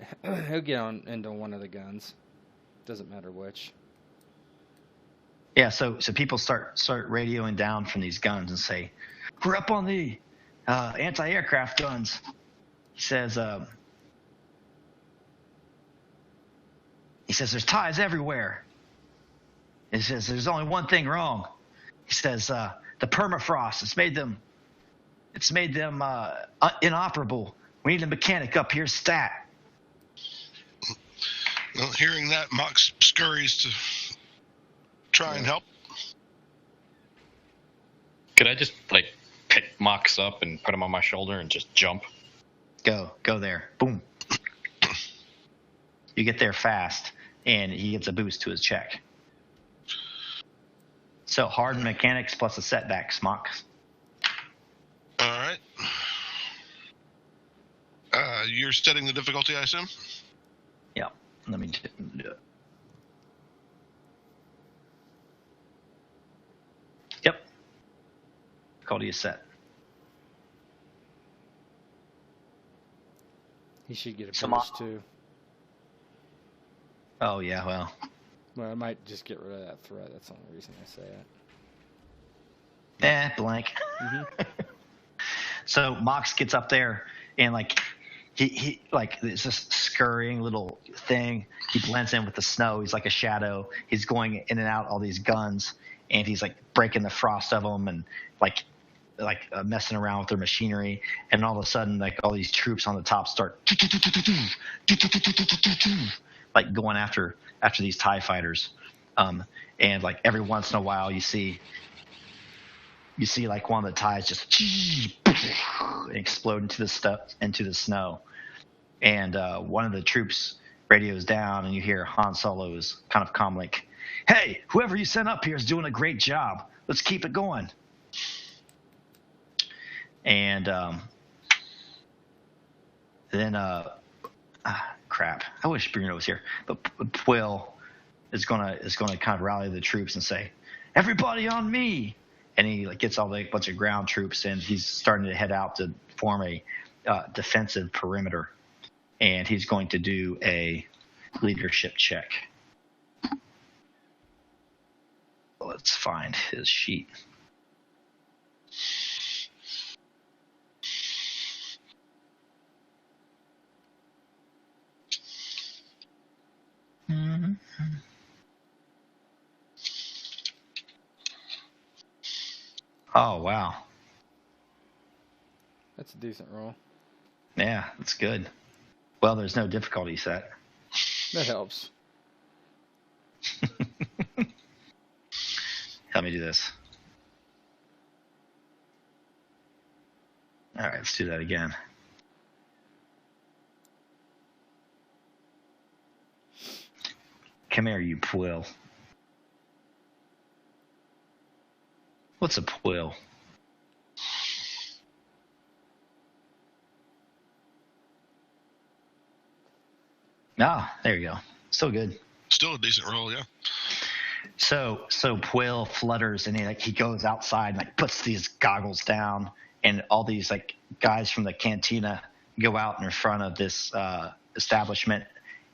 Speaker 1: He'll get on into one of the guns. Doesn't matter which.
Speaker 2: Yeah, so people start radioing down from these guns and say, "We're up on the anti-aircraft guns." He says, "There's ties everywhere." He says, "There's only one thing wrong." He says, "The permafrost. It's made them inoperable. We need a mechanic up here stat."
Speaker 4: Well, hearing that, Mox scurries to try and help.
Speaker 3: Could I just like pick Mox up and put him on my shoulder and just jump?
Speaker 2: Go there. Boom. You get there fast, and he gets a boost to his check. So hard mechanics plus a setback, Mox.
Speaker 4: All right. You're setting the difficulty, I assume?
Speaker 2: Yeah. Let me do it. Yep. Called you set.
Speaker 1: He should get a
Speaker 2: So
Speaker 1: boost too.
Speaker 2: Oh yeah, well.
Speaker 1: Well, I might just get rid of that threat. That's the only reason I say it.
Speaker 2: Blank. So Mox gets up there and like he like it's this scurrying little thing. He blends in with the snow. He's like a shadow. He's going in and out all these guns, and he's like breaking the frost of them and like messing around with their machinery. And all of a sudden, like all these troops on the top start like going after these TIE fighters. And like every once in a while, you see like one of the TIEs just explode into the snow. And one of the troops radios down, and you hear Han Solo's kind of calm like, "Hey, whoever you sent up here is doing a great job. Let's keep it going." And then crap. I wish Bruno was here, but Quill is gonna kind of rally the troops and say, "Everybody on me!" And he like gets all the bunch of ground troops, and he's starting to head out to form a defensive perimeter. And he's going to do a leadership check. Let's find his sheet. Oh, wow.
Speaker 1: That's a decent roll.
Speaker 2: Yeah, that's good. Well, there's no difficulty set.
Speaker 1: That helps.
Speaker 2: Let me do this. All right, let's do that again. Come here, you quill. What's a quill? Ah, there you go. Still good.
Speaker 4: Still a decent roll, yeah.
Speaker 2: So Quill flutters and he goes outside and like puts these goggles down, and all these like guys from the cantina go out in front of this establishment,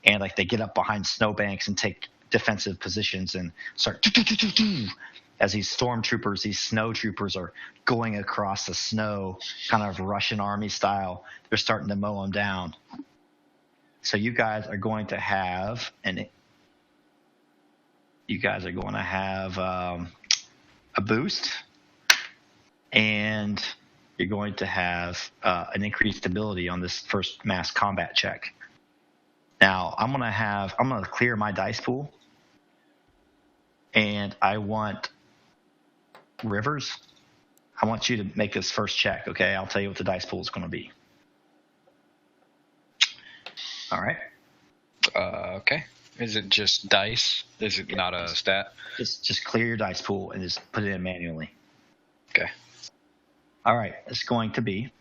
Speaker 2: and like they get up behind snowbanks and take defensive positions and start as these stormtroopers, these snow troopers are going across the snow, kind of Russian army style. They're starting to mow them down. So you guys are going to have a boost, and you're going to have an increased ability on this first mass combat check. Now I'm going to clear my dice pool, and I want Rivers. I want you to make this first check. Okay, I'll tell you what the dice pool is going to be. All right.
Speaker 3: Okay. Is it just dice? Is it not a stat?
Speaker 2: Just clear your dice pool and just put it in manually.
Speaker 3: Okay.
Speaker 2: All right. It's going to be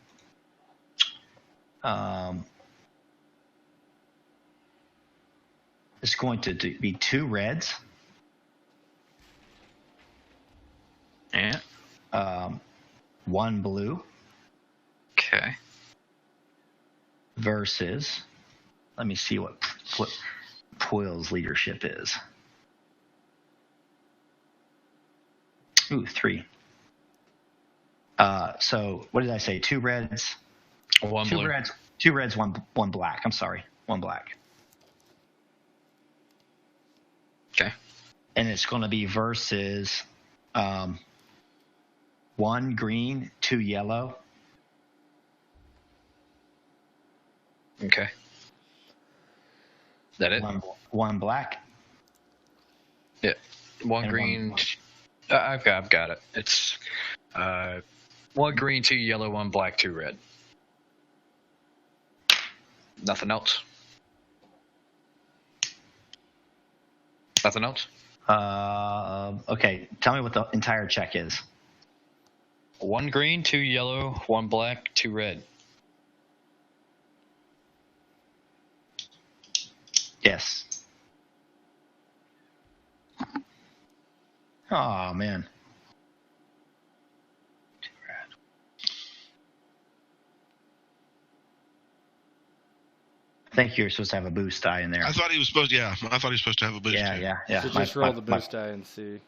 Speaker 2: it's going to be 2 reds and 1 blue.
Speaker 3: Okay.
Speaker 2: Versus, let me see what Poyle's leadership is. Ooh, 3. So what did I say? 2 reds,
Speaker 3: 1
Speaker 2: 2
Speaker 3: blue.
Speaker 2: reds, 2 reds, one black. I'm sorry, 1 black.
Speaker 3: Okay.
Speaker 2: And it's going to be versus 1 green, 2 yellow.
Speaker 3: Okay. Is that it?
Speaker 2: 1 black.
Speaker 3: Yeah. 1
Speaker 2: And
Speaker 3: green.
Speaker 2: one
Speaker 3: I've got it. It's 1 green, 2 yellow, 1 black, 2 red. Nothing else. Nothing else.
Speaker 2: Okay. Tell me what the entire check is.
Speaker 3: 1 green, 2 yellow, 1 black, 2 red.
Speaker 2: Yes. Oh man. I think you're supposed to have a boost die in there.
Speaker 4: I thought he was supposed. Yeah, I thought he was supposed to have a boost.
Speaker 2: Yeah.
Speaker 1: So just roll the boost die and see. If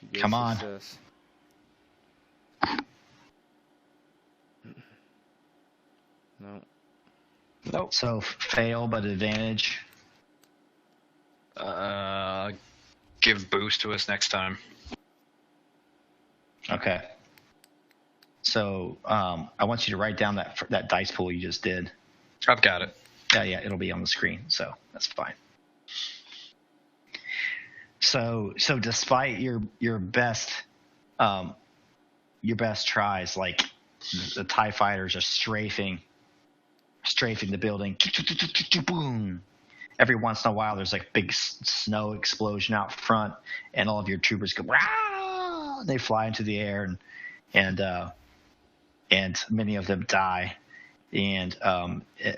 Speaker 1: you get
Speaker 2: Come on.
Speaker 1: success. No.
Speaker 3: Nope.
Speaker 2: So fail, but advantage.
Speaker 3: Give boost to us next time.
Speaker 2: Okay. So I want you to write down that dice pool you just did.
Speaker 3: I've got it.
Speaker 2: Yeah, it'll be on the screen, so that's fine. So despite your best tries, like the TIE fighters are strafing the building. Boom. Every once in a while, there's like big snow explosion out front, and all of your troopers go, "Rah!" And they fly into the air, and many of them die. And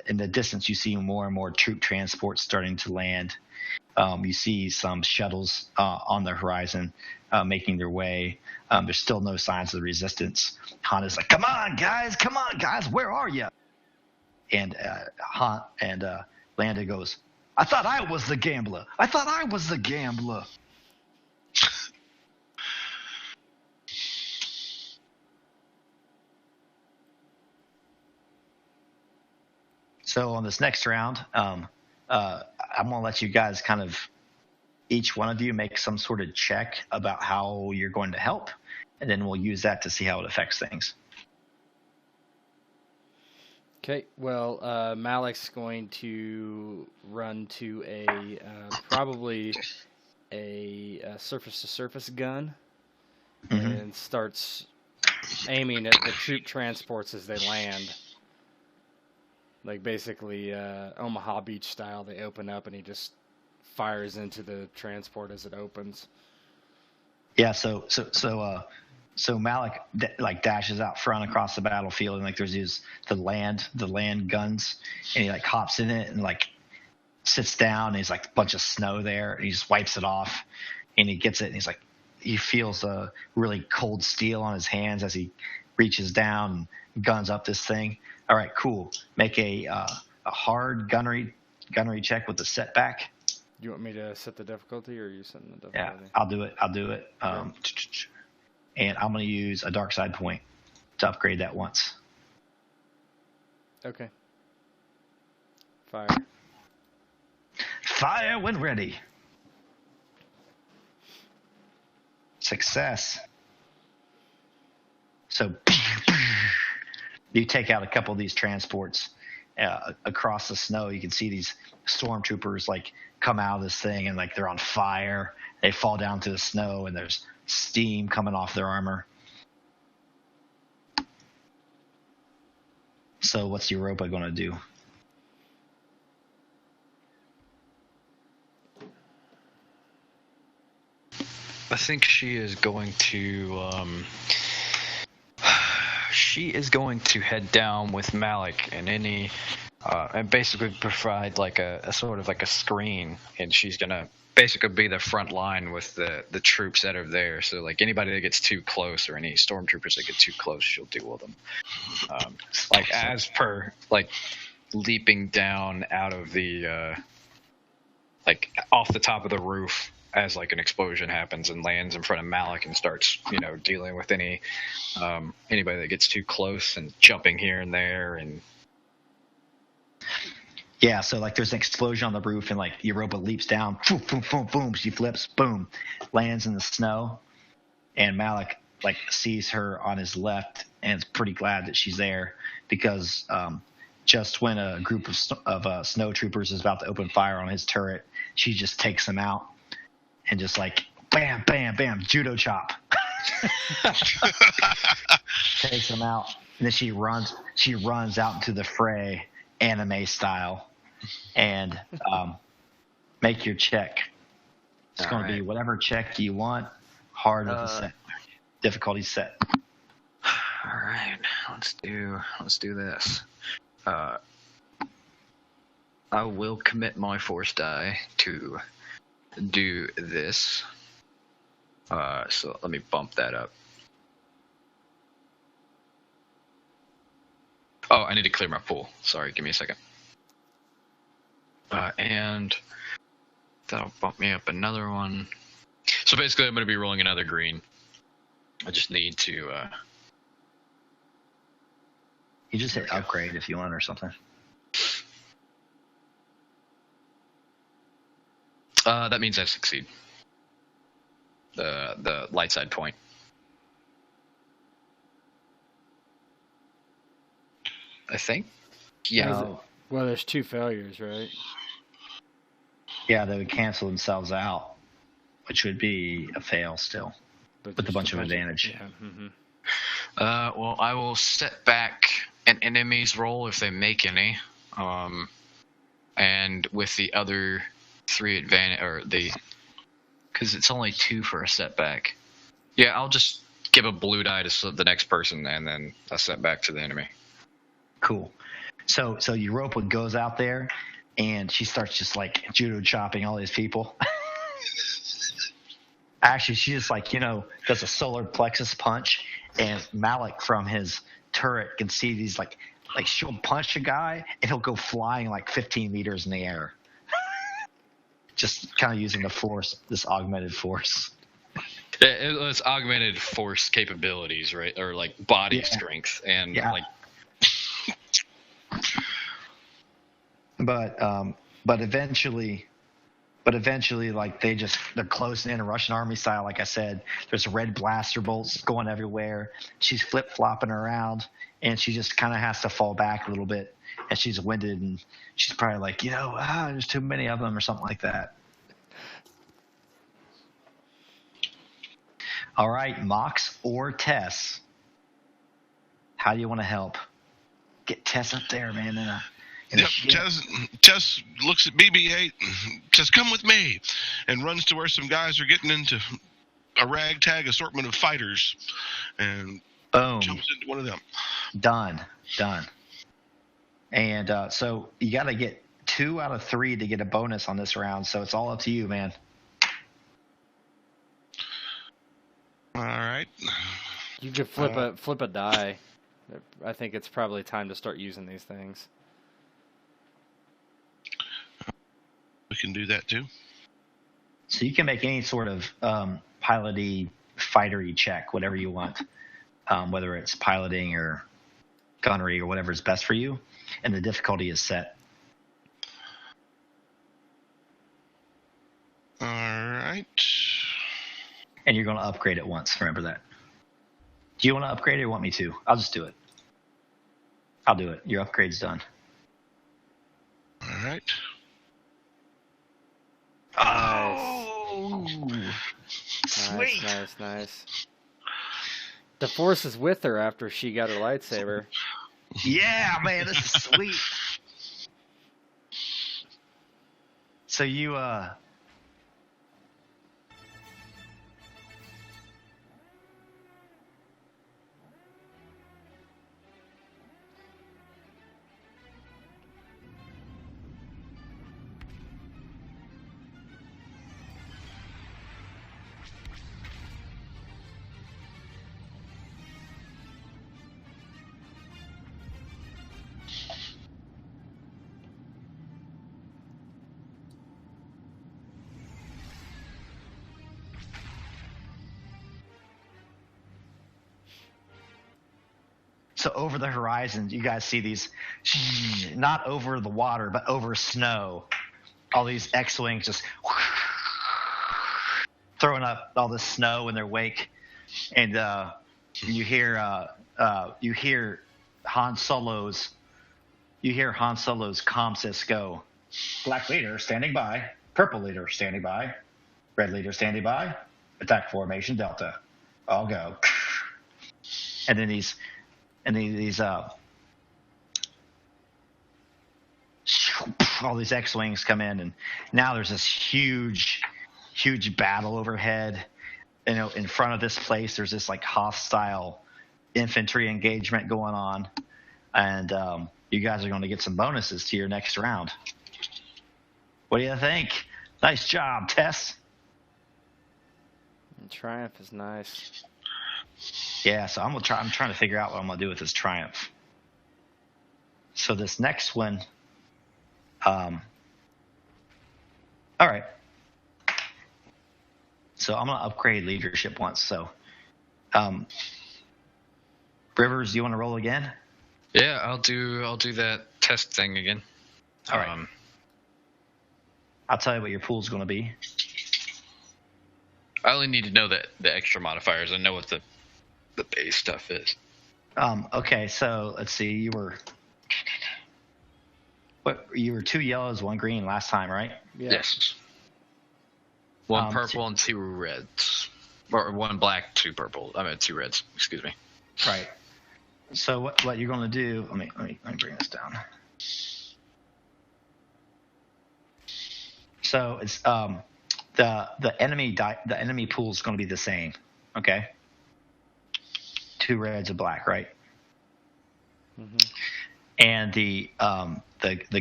Speaker 2: in the distance, you see more and more troop transports starting to land. You see some shuttles on the horizon making their way. There's still no signs of the resistance. Han is like, come on, guys, where are you? And Landa goes, I thought I was the gambler. So on this next round, I'm going to let you guys kind of each one of you make some sort of check about how you're going to help, and then we'll use that to see how it affects things.
Speaker 1: Okay, well, Malek's going to run to probably a surface-to-surface gun and starts aiming at the troop transports as they land. Like basically Omaha Beach style, they open up and he just fires into the transport as it opens.
Speaker 2: Yeah, so Malek dashes out front across the battlefield, and like there's the land guns, and he like hops in it and like sits down, and he's like a bunch of snow there, and he just wipes it off, and he gets it, and he's like, he feels a really cold steel on his hands as he reaches down and guns up this thing. All right, cool. Make a hard gunnery check with the setback.
Speaker 1: You want me to set the difficulty, or are you setting the difficulty?
Speaker 2: Yeah, I'll do it. And I'm going to use a dark side point to upgrade that once.
Speaker 1: Okay. Fire.
Speaker 2: Fire when ready. Success. So you take out a couple of these transports across the snow. You can see these stormtroopers like come out of this thing, and like they're on fire. They fall down to the snow, and there's steam coming off their armor. So what's Europa going to do?
Speaker 3: I think she is going to head down with Malek and and basically provide like a sort of like a screen, and she's gonna basically be the front line with the troops that are there. So like anybody that gets too close, or any stormtroopers that get too close, she'll deal with them. Like as per like leaping down out of the like off the top of the roof as like an explosion happens and lands in front of Malek and starts, dealing with anybody that gets too close and jumping here and there. And
Speaker 2: yeah, so like there's an explosion on the roof, and like Europa leaps down, boom, boom, boom, boom. She flips, boom, lands in the snow, and Malek like sees her on his left and is pretty glad that she's there, because just when a group of snow troopers is about to open fire on his turret, she just takes them out. And just like bam, bam, bam, judo chop, takes them out, and then she runs out into the fray, anime style, and make your check. It's going to be whatever check you want, hard with the set, difficulty set.
Speaker 3: All right, let's do this. I will commit my force die to do this. So let me bump that up. Oh, I need to clear my pool. Sorry, give me a second. And that'll bump me up another one. So basically, I'm going to be rolling another green. I just need to...
Speaker 2: You just hit upgrade if you want or something.
Speaker 3: That means I succeed. The light side point. I think. Yeah.
Speaker 1: Well, there's 2 failures, right?
Speaker 2: Yeah, they would cancel themselves out, which would be a fail still, with a bunch of advantage.
Speaker 1: Yeah. Mm-hmm.
Speaker 3: Well, I will set back an enemy's roll if they make any, and with the other 3 advantage, because it's only 2 for a setback. Yeah, I'll just give a blue die to the next person, and then a setback to the enemy.
Speaker 2: Cool. So Europa goes out there, and she starts just like judo chopping all these people. Actually, she just like does a solar plexus punch, and Malek from his turret can see these like she'll punch a guy, and he'll go flying like 15 meters in the air. Just kind of using the force, this augmented force.
Speaker 3: It's augmented force capabilities, right? Or like body strength, and like.
Speaker 2: But eventually, But eventually, like they're closing in a Russian army style. Like I said, there's red blaster bolts going everywhere. She's flip flopping around, and she just kind of has to fall back a little bit. And she's winded, and she's probably like, there's too many of them or something like that. All right, Mox or Tess, how do you want to help? Get Tess up there, man.
Speaker 4: Yep, Tess looks at BB-8 and says, "Come with me," and runs to where some guys are getting into a ragtag assortment of fighters, and
Speaker 2: boom,
Speaker 4: jumps into one of them.
Speaker 2: Done. And so you got to get 2 out of 3 to get a bonus on this round. So it's all up to you, man.
Speaker 4: All right.
Speaker 1: You could flip a die. I think it's probably time to start using these things.
Speaker 4: We can do that too.
Speaker 2: So you can make any sort of piloty, fightery check, whatever you want, whether it's piloting or gunnery or whatever is best for you, and the difficulty is set.
Speaker 4: All right.
Speaker 2: And you're going to upgrade it once. Remember that. Do you want to upgrade it or want me to? I'll just do it. I'll do it. Your upgrade's done.
Speaker 4: All right.
Speaker 2: Oh! Sweet.
Speaker 1: Nice. The Force is with her after she got her lightsaber.
Speaker 2: Yeah, man, this is sweet. So you, So over the horizon, you guys see these, not over the water, but over snow. All these X-wings just throwing up all this snow in their wake, and you hear Han Solo's comm sys go. Black leader standing by. Purple leader standing by. Red leader standing by. Attack formation Delta. All go. And then these all these X-wings come in, and now there's this huge battle overhead. In front of this place, there's this like hostile infantry engagement going on, and you guys are going to get some bonuses to your next round. What do you think? Nice job, Tess.
Speaker 1: Triumph is nice.
Speaker 2: Yeah, so I'm trying to figure out what I'm gonna do with this Triumph. So this next one, all right. So I'm gonna upgrade leadership once. So, Rivers, do you want to roll again?
Speaker 3: Yeah, I'll do that test thing again.
Speaker 2: All right. I'll tell you what your pool's gonna be.
Speaker 3: I only need to know the extra modifiers. I know what the base stuff is.
Speaker 2: Okay, so let's see. You were 2 yellows, 1 green last time, right?
Speaker 1: Yeah.
Speaker 3: Yes. 1 purple and 2 reds, or 1 black, 2 purple. 2 reds. Excuse me.
Speaker 2: Right. So what you're going to do? Let me bring this down. So it's the enemy pool is going to be the same. Okay. 2 reds, a black, right?
Speaker 1: Mm-hmm.
Speaker 2: And the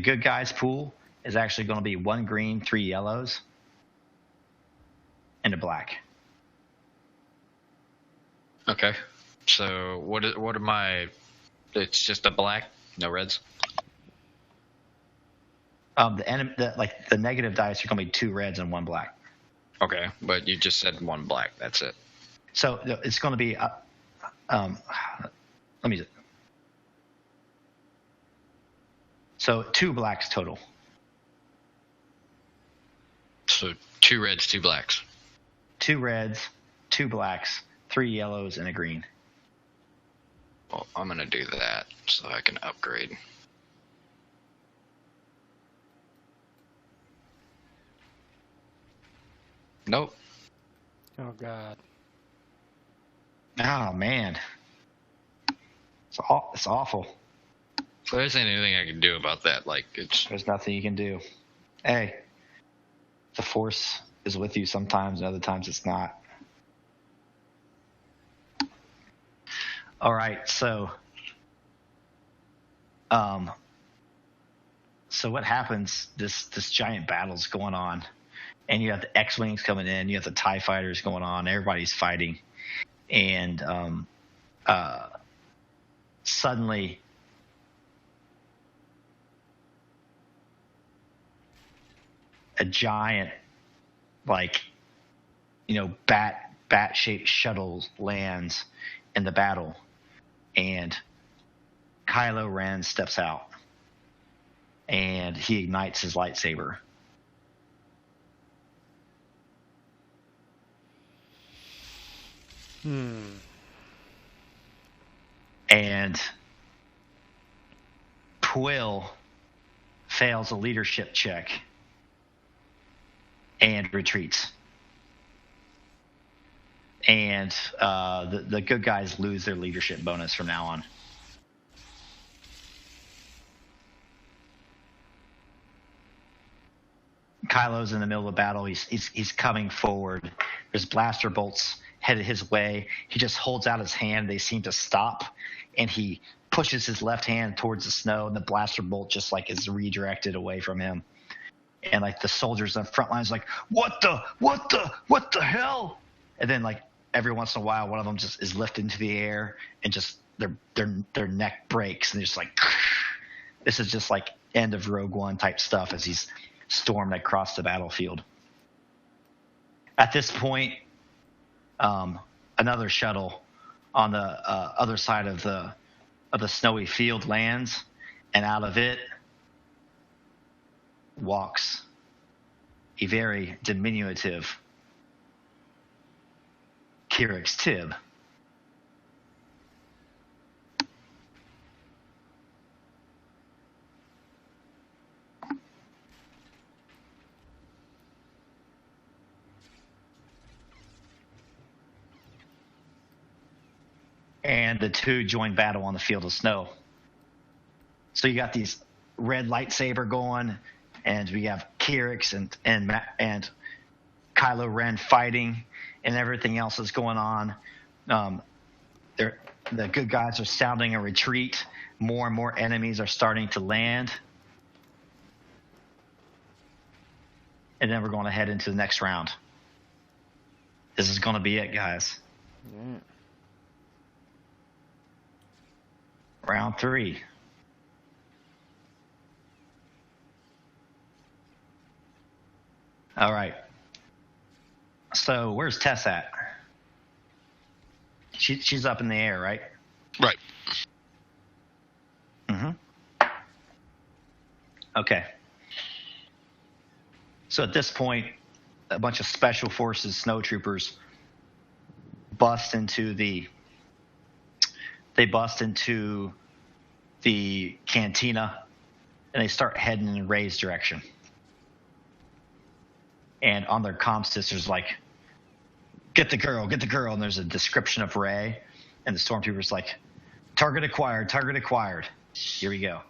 Speaker 2: good guys pool is actually going to be 1 green, 3 yellows, and a black.
Speaker 3: Okay. So what are my? It's just a black, no reds.
Speaker 2: The negative dice are going to be 2 reds and 1 black.
Speaker 3: Okay, but you just said 1 black. That's it.
Speaker 2: So it's going to be. Let me just. So 2 blacks total.
Speaker 3: So 2 reds, 2 blacks.
Speaker 2: 2 reds, 2 blacks, 3 yellows, and a green.
Speaker 3: Well, I'm going to do that so I can upgrade. Nope.
Speaker 1: Oh God.
Speaker 2: Oh man, it's awful.
Speaker 3: So there isn't anything I can do about that. Like,
Speaker 2: There's nothing you can do. Hey, the Force is with you sometimes, and other times it's not. All right, so what happens? This giant battle's going on, and you have the X-wings coming in, you have the TIE fighters going on, everybody's fighting, and suddenly a giant, bat-shaped shuttle lands in the battle, and Kylo Ren steps out, and he ignites his lightsaber. And Quill fails a leadership check and retreats. And the good guys lose their leadership bonus from now on. Kylo's in the middle of the battle. He's coming forward. There's blaster bolts headed his way. He just holds out his hand. They seem to stop, and he pushes his left hand towards the snow, and the blaster bolt just is redirected away from him. And the soldiers on the front lines what the hell? And then every once in a while, one of them just is lifted into the air, and just their neck breaks, and just this is just end of Rogue One type stuff as he's stormed across the battlefield. At this point, another shuttle on the other side of the snowy field lands, and out of it walks a very diminutive Kyrix Tib. And the two join battle on the field of snow. So you got these red lightsaber going, and we have Kyrix and Kylo Ren fighting, and everything else is going on. The good guys are sounding a retreat. More and more enemies are starting to land. And then we're going to head into the next round. This is going to be it, guys.
Speaker 1: Yeah.
Speaker 2: Round 3. All right. So where's Tess at? She's up in the air, right?
Speaker 4: Right.
Speaker 2: Mm-hmm. Okay. So at this point, a bunch of special forces snow troopers bust into the cantina, and they start heading in Rey's direction. And on their comm systems, get the girl, and there's a description of Rey, and the stormtrooper's target acquired. Here we go.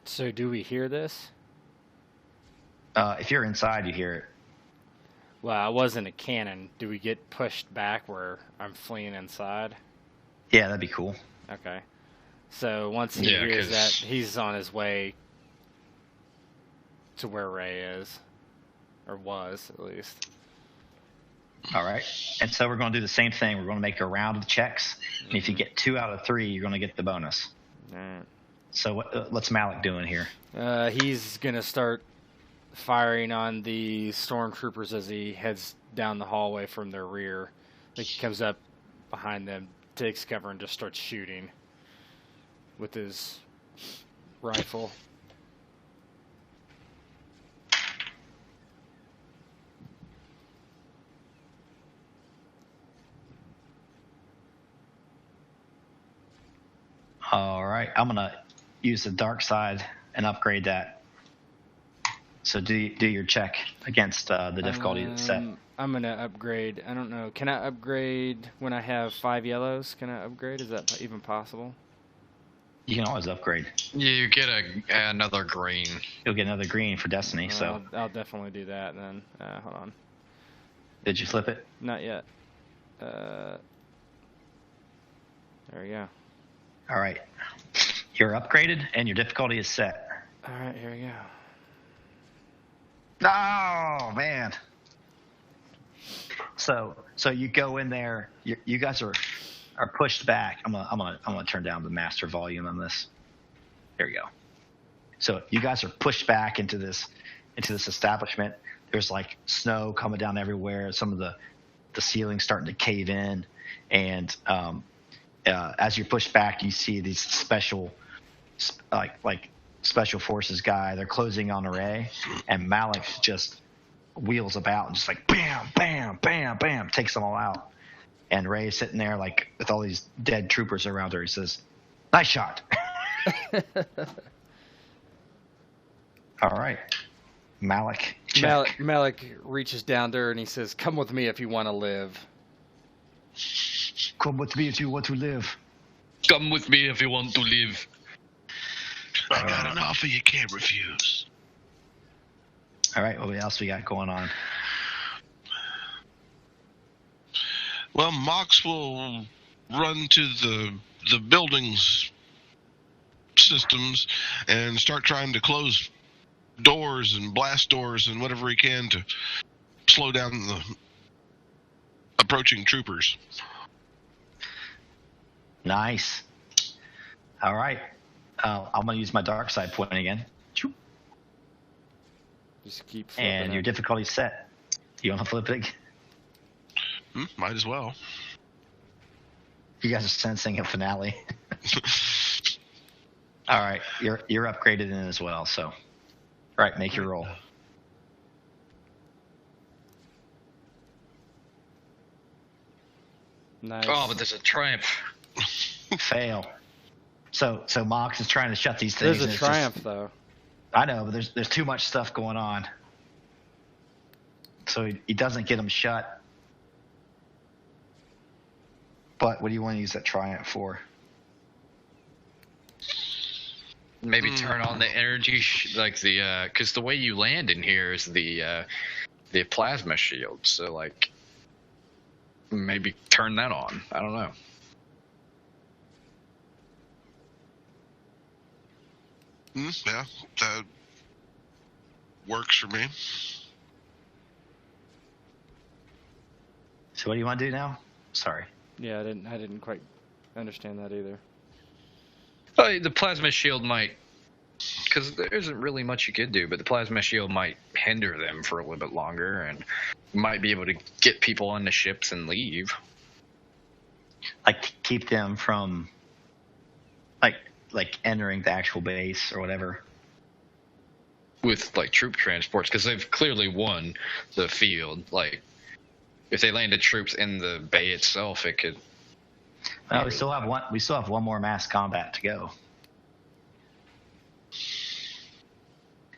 Speaker 1: So do we hear this?
Speaker 2: If you're inside, you hear it.
Speaker 1: Well, I wasn't a cannon. Do we get pushed back where I'm fleeing inside?
Speaker 2: Yeah, that'd be cool.
Speaker 1: Okay. So once he hears that, he's on his way to where Rey is. Or was, at least.
Speaker 2: All right. And so we're going to do the same thing. We're going to make a round of checks. And if you get 2 out of 3, you're going to get the bonus.
Speaker 1: All right.
Speaker 2: So what's Malek doing here?
Speaker 1: He's going to start firing on the stormtroopers as he heads down the hallway from their rear. I think he comes up behind them, takes cover, and just starts shooting with his rifle.
Speaker 2: All right, I'm gonna use the dark side and upgrade that. So do your check against the difficulty that's set.
Speaker 1: I'm gonna upgrade. I don't know. Can I upgrade when I have 5 yellows? Can I upgrade? Is that even possible?
Speaker 2: You can always upgrade.
Speaker 3: You get another green.
Speaker 2: You'll get another green for Destiny.
Speaker 1: Well,
Speaker 2: So
Speaker 1: I'll definitely do that then. Hold on.
Speaker 2: did you flip it?
Speaker 1: Not yet. There we go.
Speaker 2: All right, you're upgraded and your difficulty is set.
Speaker 1: All right, here we go.
Speaker 2: Oh man. So you go in there. You guys are pushed back. I'm gonna turn down the master volume on this. There we go. So you guys are pushed back into this establishment. There's like snow coming down everywhere. Some of the ceiling's starting to cave in, and as you're pushed back, you see these special special forces guy. They're closing on Ray, and Malek just wheels about and just like bam, bam, bam, bam, takes them all out. And Ray's sitting there like with all these dead troopers around her. He says, "Nice shot." All right, Malek. Check.
Speaker 1: Malek reaches down to her and he says, "Come with me if you want to live."
Speaker 2: Come with me if you want to live.
Speaker 3: Come with me if you want to live.
Speaker 4: I got an offer you can't refuse.
Speaker 2: All right, what else we got going on?
Speaker 4: Well, Mox will run to the building's systems and start trying to close doors and blast doors and whatever he can to slow down the approaching troopers.
Speaker 2: Nice. All right. I'm going to use my dark side point again.
Speaker 1: Just keep flipping
Speaker 2: And your
Speaker 1: it.
Speaker 2: difficulty's set. You want to flip it?
Speaker 4: Might as well.
Speaker 2: You guys are sensing a finale. All right. You're upgraded in as well. So, all right, make your roll.
Speaker 1: Nice.
Speaker 3: Oh, but there's a triumph.
Speaker 2: Fail. So Mox is trying to shut these things.
Speaker 1: There's
Speaker 2: and
Speaker 1: a
Speaker 2: it's
Speaker 1: triumph
Speaker 2: just,
Speaker 1: though.
Speaker 2: I know, but there's too much stuff going on. So he doesn't get them shut. But what do you want to use that triumph for?
Speaker 3: Maybe turn on the energy, because the way you land in here is the plasma shield. So like, maybe turn that on. I don't know.
Speaker 4: Yeah, that works for me.
Speaker 2: So what do you want to do now? Sorry.
Speaker 1: Yeah, I didn't quite understand that either.
Speaker 3: Oh, the plasma shield might, because there isn't really much you could do, but the plasma shield might hinder them for a little bit longer, and might be able to get people on the ships and leave.
Speaker 2: Like keep them from like entering the actual base or whatever.
Speaker 3: With like troop transports, because they've clearly won the field. Like, if they landed troops in the bay itself, it could.
Speaker 2: Well, we still have one more mass combat to go.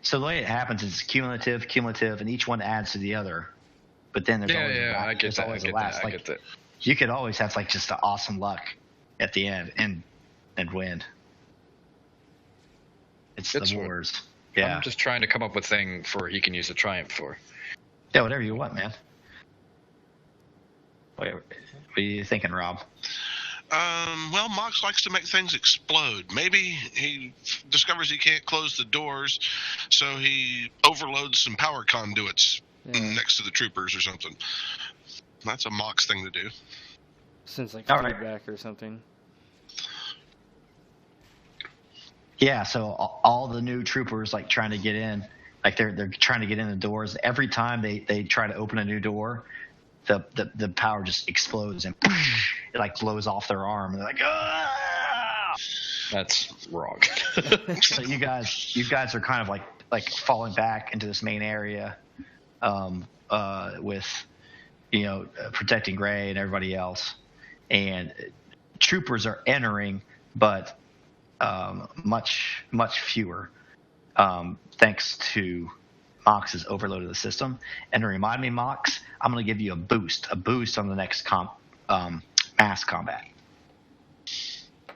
Speaker 2: So the way it happens is cumulative, and each one adds to the other. But then there's always
Speaker 3: I get that. I get that.
Speaker 2: You could always have like just the awesome luck at the end and win. It's the wars. Yeah.
Speaker 3: I'm just trying to come up with a thing for he can use the triumph for.
Speaker 2: Yeah, whatever you want, man. What are you thinking, Rob?
Speaker 4: Well, Mox likes to make things explode. Maybe he discovers he can't close the doors, so he overloads some power conduits next to the troopers or something. That's a Mox thing to do.
Speaker 1: Since like
Speaker 2: All right.
Speaker 1: feedback or something.
Speaker 2: Yeah, so all the new troopers like trying to get in, like they're trying to get in the doors. Every time they try to open a new door, the power just explodes and it like blows off their arm. And they're like, ah!
Speaker 3: That's wrong.
Speaker 2: So you guys are kind of like falling back into this main area, with protecting Gray and everybody else, and troopers are entering, but much fewer, thanks to Mox's overload of the system. And to remind me, Mox, I'm going to give you a boost on the next mass combat.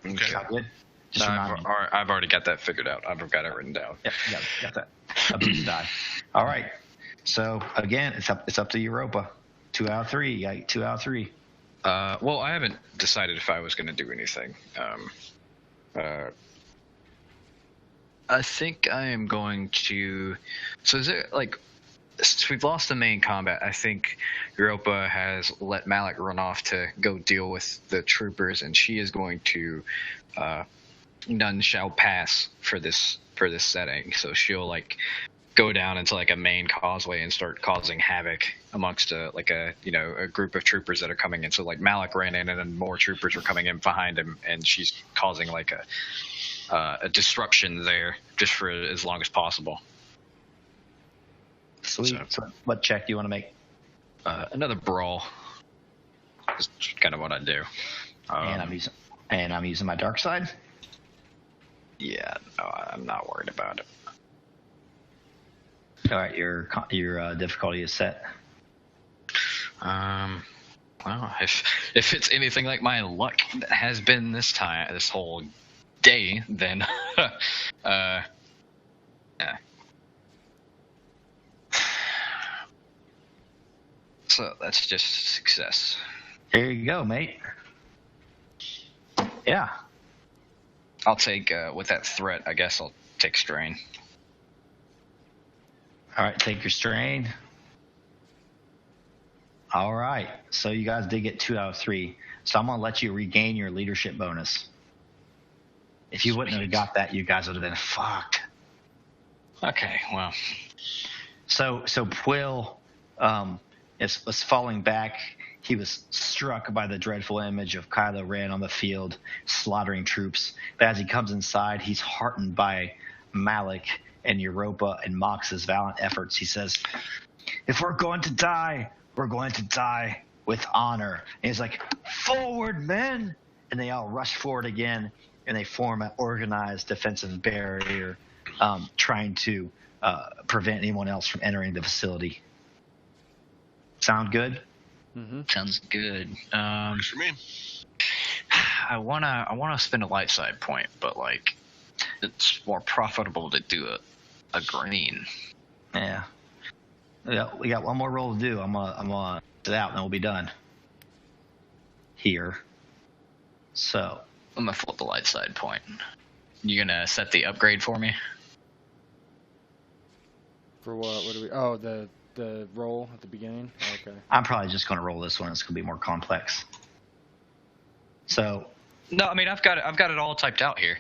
Speaker 4: Okay.
Speaker 2: Sound good? Just
Speaker 3: No,
Speaker 2: remind me.
Speaker 3: I've already got that figured out. I've got it written down.
Speaker 2: Yep, got that. A boost die. All right. So again, it's up to Europa. 2 out of 3. You got 2 out of 3.
Speaker 3: Well, I haven't decided if I was going to do anything. I think I am going to. So is it like? Since we've lost the main combat, I think Europa has let Malek run off to go deal with the troopers, and she is going to. None shall pass for this setting. So she'll like go down into like a main causeway and start causing havoc amongst a group of troopers that are coming in. So like Malek ran in and then more troopers were coming in behind him, and she's causing like a disruption there just for as long as possible.
Speaker 2: Sweet. So what check do you want to make?
Speaker 3: Another brawl. That's kind of what I do.
Speaker 2: And I'm using my dark side.
Speaker 3: Yeah, no, I'm not worried about it.
Speaker 2: All right, your difficulty is set.
Speaker 3: Well, if it's anything like my luck has been this whole day, then yeah. So that's just success.
Speaker 2: There you go, mate. Yeah.
Speaker 3: I'll take with that threat. I guess I'll take strain.
Speaker 2: All right, take your strain. All right, so you guys did get 2 out of 3. So I'm gonna let you regain your leadership bonus. If you wouldn't have got that, you guys would have been fucked.
Speaker 3: Okay, well.
Speaker 2: So Quill was falling back. He was struck by the dreadful image of Kylo Ren on the field, slaughtering troops. But as he comes inside, he's heartened by Malek and Europa and Mox's valiant efforts. He says, "If we're going to die, we're going to die with honor." And he's like, "Forward, men!" And they all rush forward again, and they form an organized defensive barrier, trying to prevent anyone else from entering the facility. Sound good?
Speaker 1: Mm-hmm.
Speaker 3: Sounds good.
Speaker 4: Works for me.
Speaker 3: I wanna spend a light side point, but like it's more profitable to do a green.
Speaker 2: Yeah. We got one more roll to do. I'm gonna sit out and then we'll be done. Here. So
Speaker 3: I'm gonna flip the light side point. You gonna set the upgrade for me?
Speaker 1: For what? What do we? Oh, the roll at the beginning. Okay.
Speaker 2: I'm probably just gonna roll this one. It's gonna be more complex. So.
Speaker 3: No, I mean I've got it all typed out here.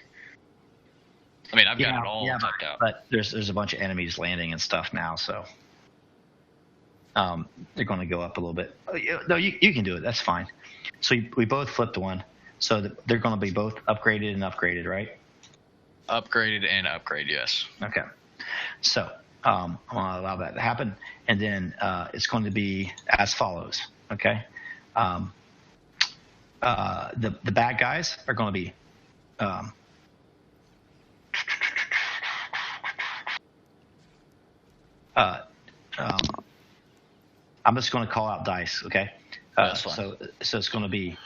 Speaker 3: I mean I've got it all typed out.
Speaker 2: But there's a bunch of enemies landing and stuff now, so they're going to go up a little bit. No, you can do it. That's fine. So we both flipped one. So they're going to be both upgraded and upgraded, right?
Speaker 3: Upgraded and upgrade, yes.
Speaker 2: Okay. So I'm going to allow that to happen, and then it's going to be as follows. Okay. The bad guys are going to be. I'm just going to call out dice, okay?
Speaker 3: That's fine.
Speaker 2: So it's going to be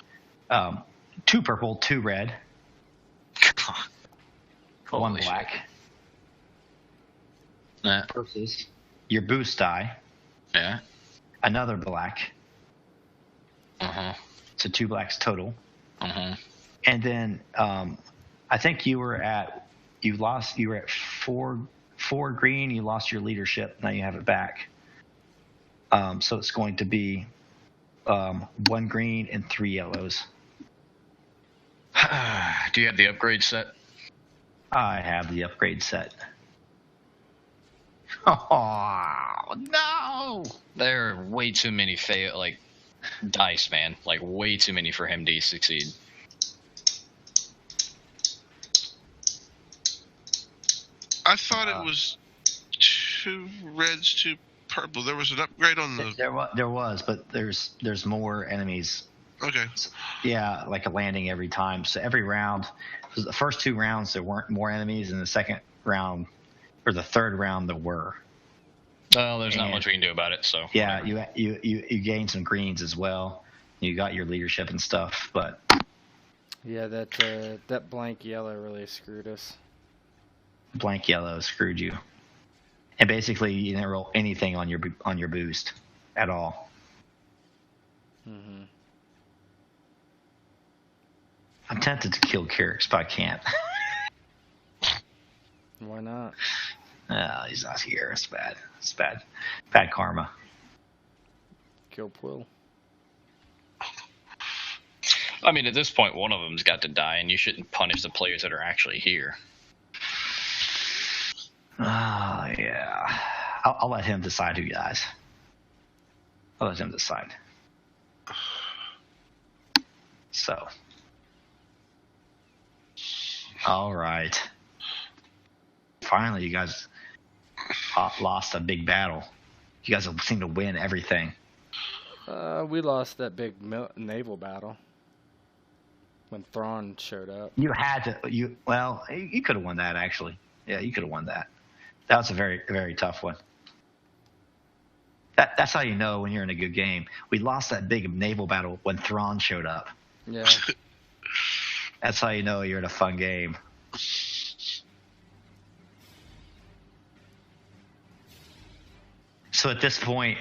Speaker 2: 2 purple, 2 red, 1
Speaker 3: Holy
Speaker 2: black.
Speaker 3: shit. Yeah.
Speaker 2: Versus your boost die,
Speaker 3: Yeah.
Speaker 2: another black.
Speaker 3: Uh-huh.
Speaker 2: So 2 blacks total.
Speaker 3: Uh-huh.
Speaker 2: And then I think you were at 4 green. You lost your leadership. Now you have it back. So it's going to be 1 green and 3 yellows.
Speaker 3: Do you have the upgrade set?
Speaker 2: I have the upgrade set. Oh no!
Speaker 3: There are way too many dice, man. Like way too many for him to succeed.
Speaker 4: I thought it was 2 reds, 2 purple. There was an upgrade on the.
Speaker 2: There was, but there's more enemies
Speaker 4: Okay.
Speaker 2: Yeah, like a landing every time. So every round, the first 2 rounds there weren't more enemies, and the second round or the third round there were.
Speaker 5: Well, there's not much we can do about it. So
Speaker 2: yeah,
Speaker 5: whatever.
Speaker 2: you gain some greens as well. You got your leadership and stuff, but
Speaker 1: Yeah, that blank yellow really screwed us.
Speaker 2: blank yellow screwed you. And basically, you didn't roll anything on your boost at all.
Speaker 1: Mm-hmm.
Speaker 2: I'm tempted to kill Kyrix, but I can't.
Speaker 1: Why not?
Speaker 2: Oh, he's not here. It's bad. It's bad. Bad karma.
Speaker 1: Kill Quill.
Speaker 5: I mean, at this point, one of them's got to die, and you shouldn't punish the players that are actually here.
Speaker 2: Oh, yeah. I'll let him decide who dies. I'll let him decide. So. All right. Finally, you guys lost a big battle. You guys seem to win everything.
Speaker 1: We lost that big naval battle when Thrawn showed up.
Speaker 2: You had to. You could have won that, actually. Yeah, you could have won that. That was a very, very tough one. That's how you know when you're in a good game. We lost that big naval battle when Thrawn showed up.
Speaker 1: Yeah.
Speaker 2: That's how you know you're in a fun game. So at this point,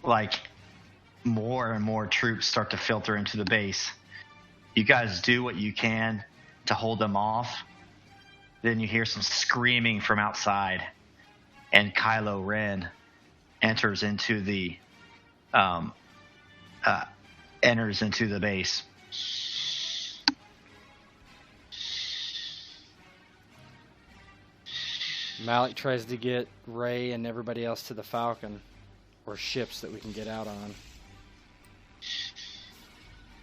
Speaker 2: like more and more troops start to filter into the base. You guys do what you can to hold them off. Then you hear some screaming from outside, and Kylo Ren enters into the base.
Speaker 1: Malek tries to get Rey and everybody else to the Falcon, or ships that we can get out on.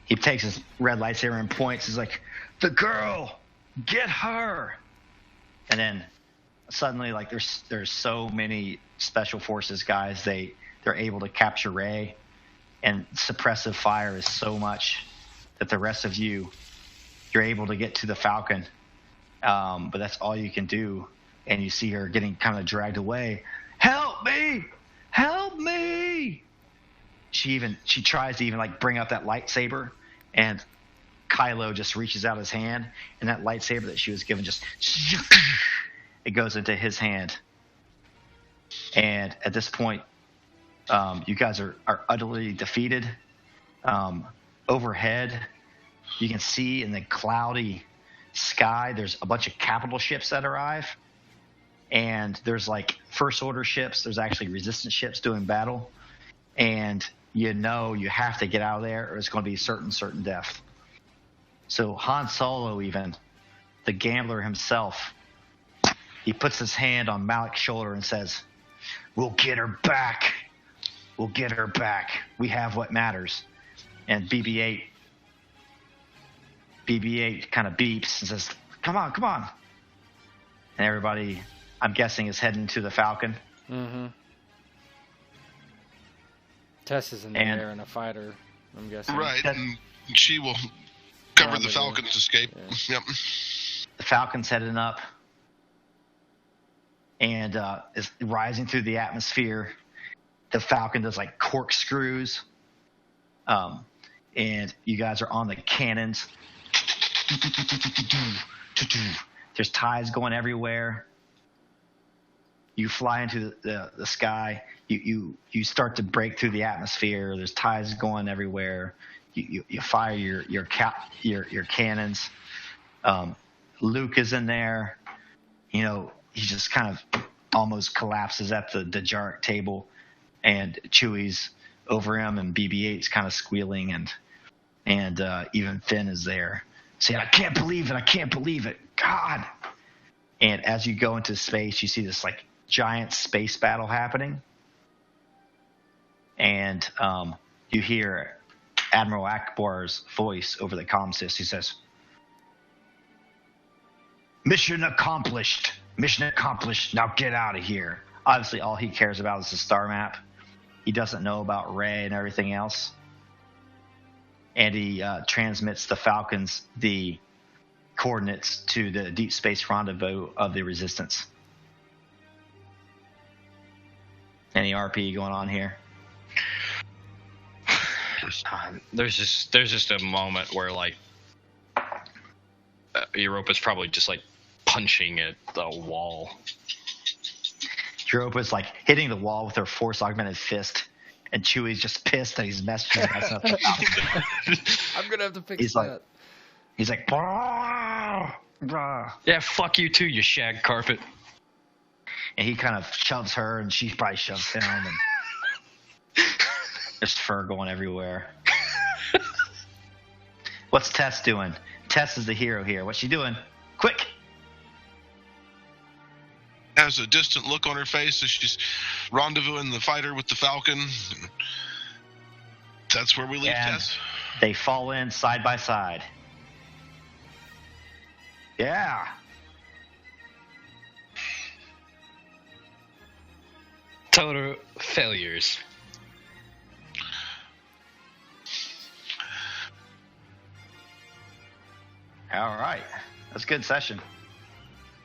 Speaker 2: He takes his red lightsaber and points. He's like, "The girl, get her!" And then suddenly, like there's so many special forces guys, they're able to capture Rey, and suppressive fire is so much that the rest of you're able to get to the Falcon, but that's all you can do. And you see her getting kind of dragged away. Help me! Help me! She tries to even like bring up that lightsaber, and Kylo just reaches out his hand, and that lightsaber that she was given just it goes into his hand. And at this point, you guys are utterly defeated. Overhead, you can see in the cloudy sky, there's a bunch of capital ships that arrive. And there's like first order ships. There's actually resistance ships doing battle. And you know you have to get out of there or it's going to be certain death. So Han Solo, even, the gambler himself, he puts his hand on Malek's shoulder and says, "We'll get her back. We'll get her back. We have what matters." And BB-8 kind of beeps and says, come on. And everybody, I'm guessing, is heading to the Falcon.
Speaker 1: Mm-hmm. Tess is in the air in a fighter, I'm guessing.
Speaker 4: Right, and she will cover the Falcon's escape.
Speaker 1: Yeah.
Speaker 4: Yep.
Speaker 2: The Falcon's heading up and is rising through the atmosphere. The Falcon does like corkscrews. And you guys are on the cannons. There's ties going everywhere. You fly into the sky. You start to break through the atmosphere. There's ties going everywhere. You fire your cannons. Luke is in there. You know, he just kind of almost collapses at the Jarek table, and Chewie's over him, and BB-8's kind of squealing, and even Finn is there saying, I can't believe it, God. And as you go into space, you see this like giant space battle happening, and you hear Admiral Akbar's voice over the comm system. He says, mission accomplished, now get out of here. Obviously all he cares about is the star map, He doesn't know about Ray and everything else. And he transmits the Falcons the coordinates to the deep space rendezvous of the Resistance. Any RP going on here?
Speaker 3: There's just a moment where like Europa's probably just like punching at the wall.
Speaker 2: Europa's like hitting the wall with her force augmented fist, and Chewie's just pissed that he's messing up.
Speaker 1: I'm gonna have to fix
Speaker 2: He's
Speaker 1: that.
Speaker 2: He's like, "Brah, brah."
Speaker 3: Yeah, fuck you too, you shag carpet.
Speaker 2: And he kind of shoves her, and she probably shoves him, and there's fur going everywhere. What's Tess doing? Tess is the hero here. What's she doing? Quick!
Speaker 4: Has a distant look on her face as she's rendezvousing the fighter with the Falcon. That's where we leave
Speaker 2: And
Speaker 4: Tess.
Speaker 2: they fall in side by side. Yeah.
Speaker 3: Total failures.
Speaker 2: All right. That's a good session.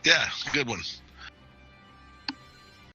Speaker 4: Yeah, good one.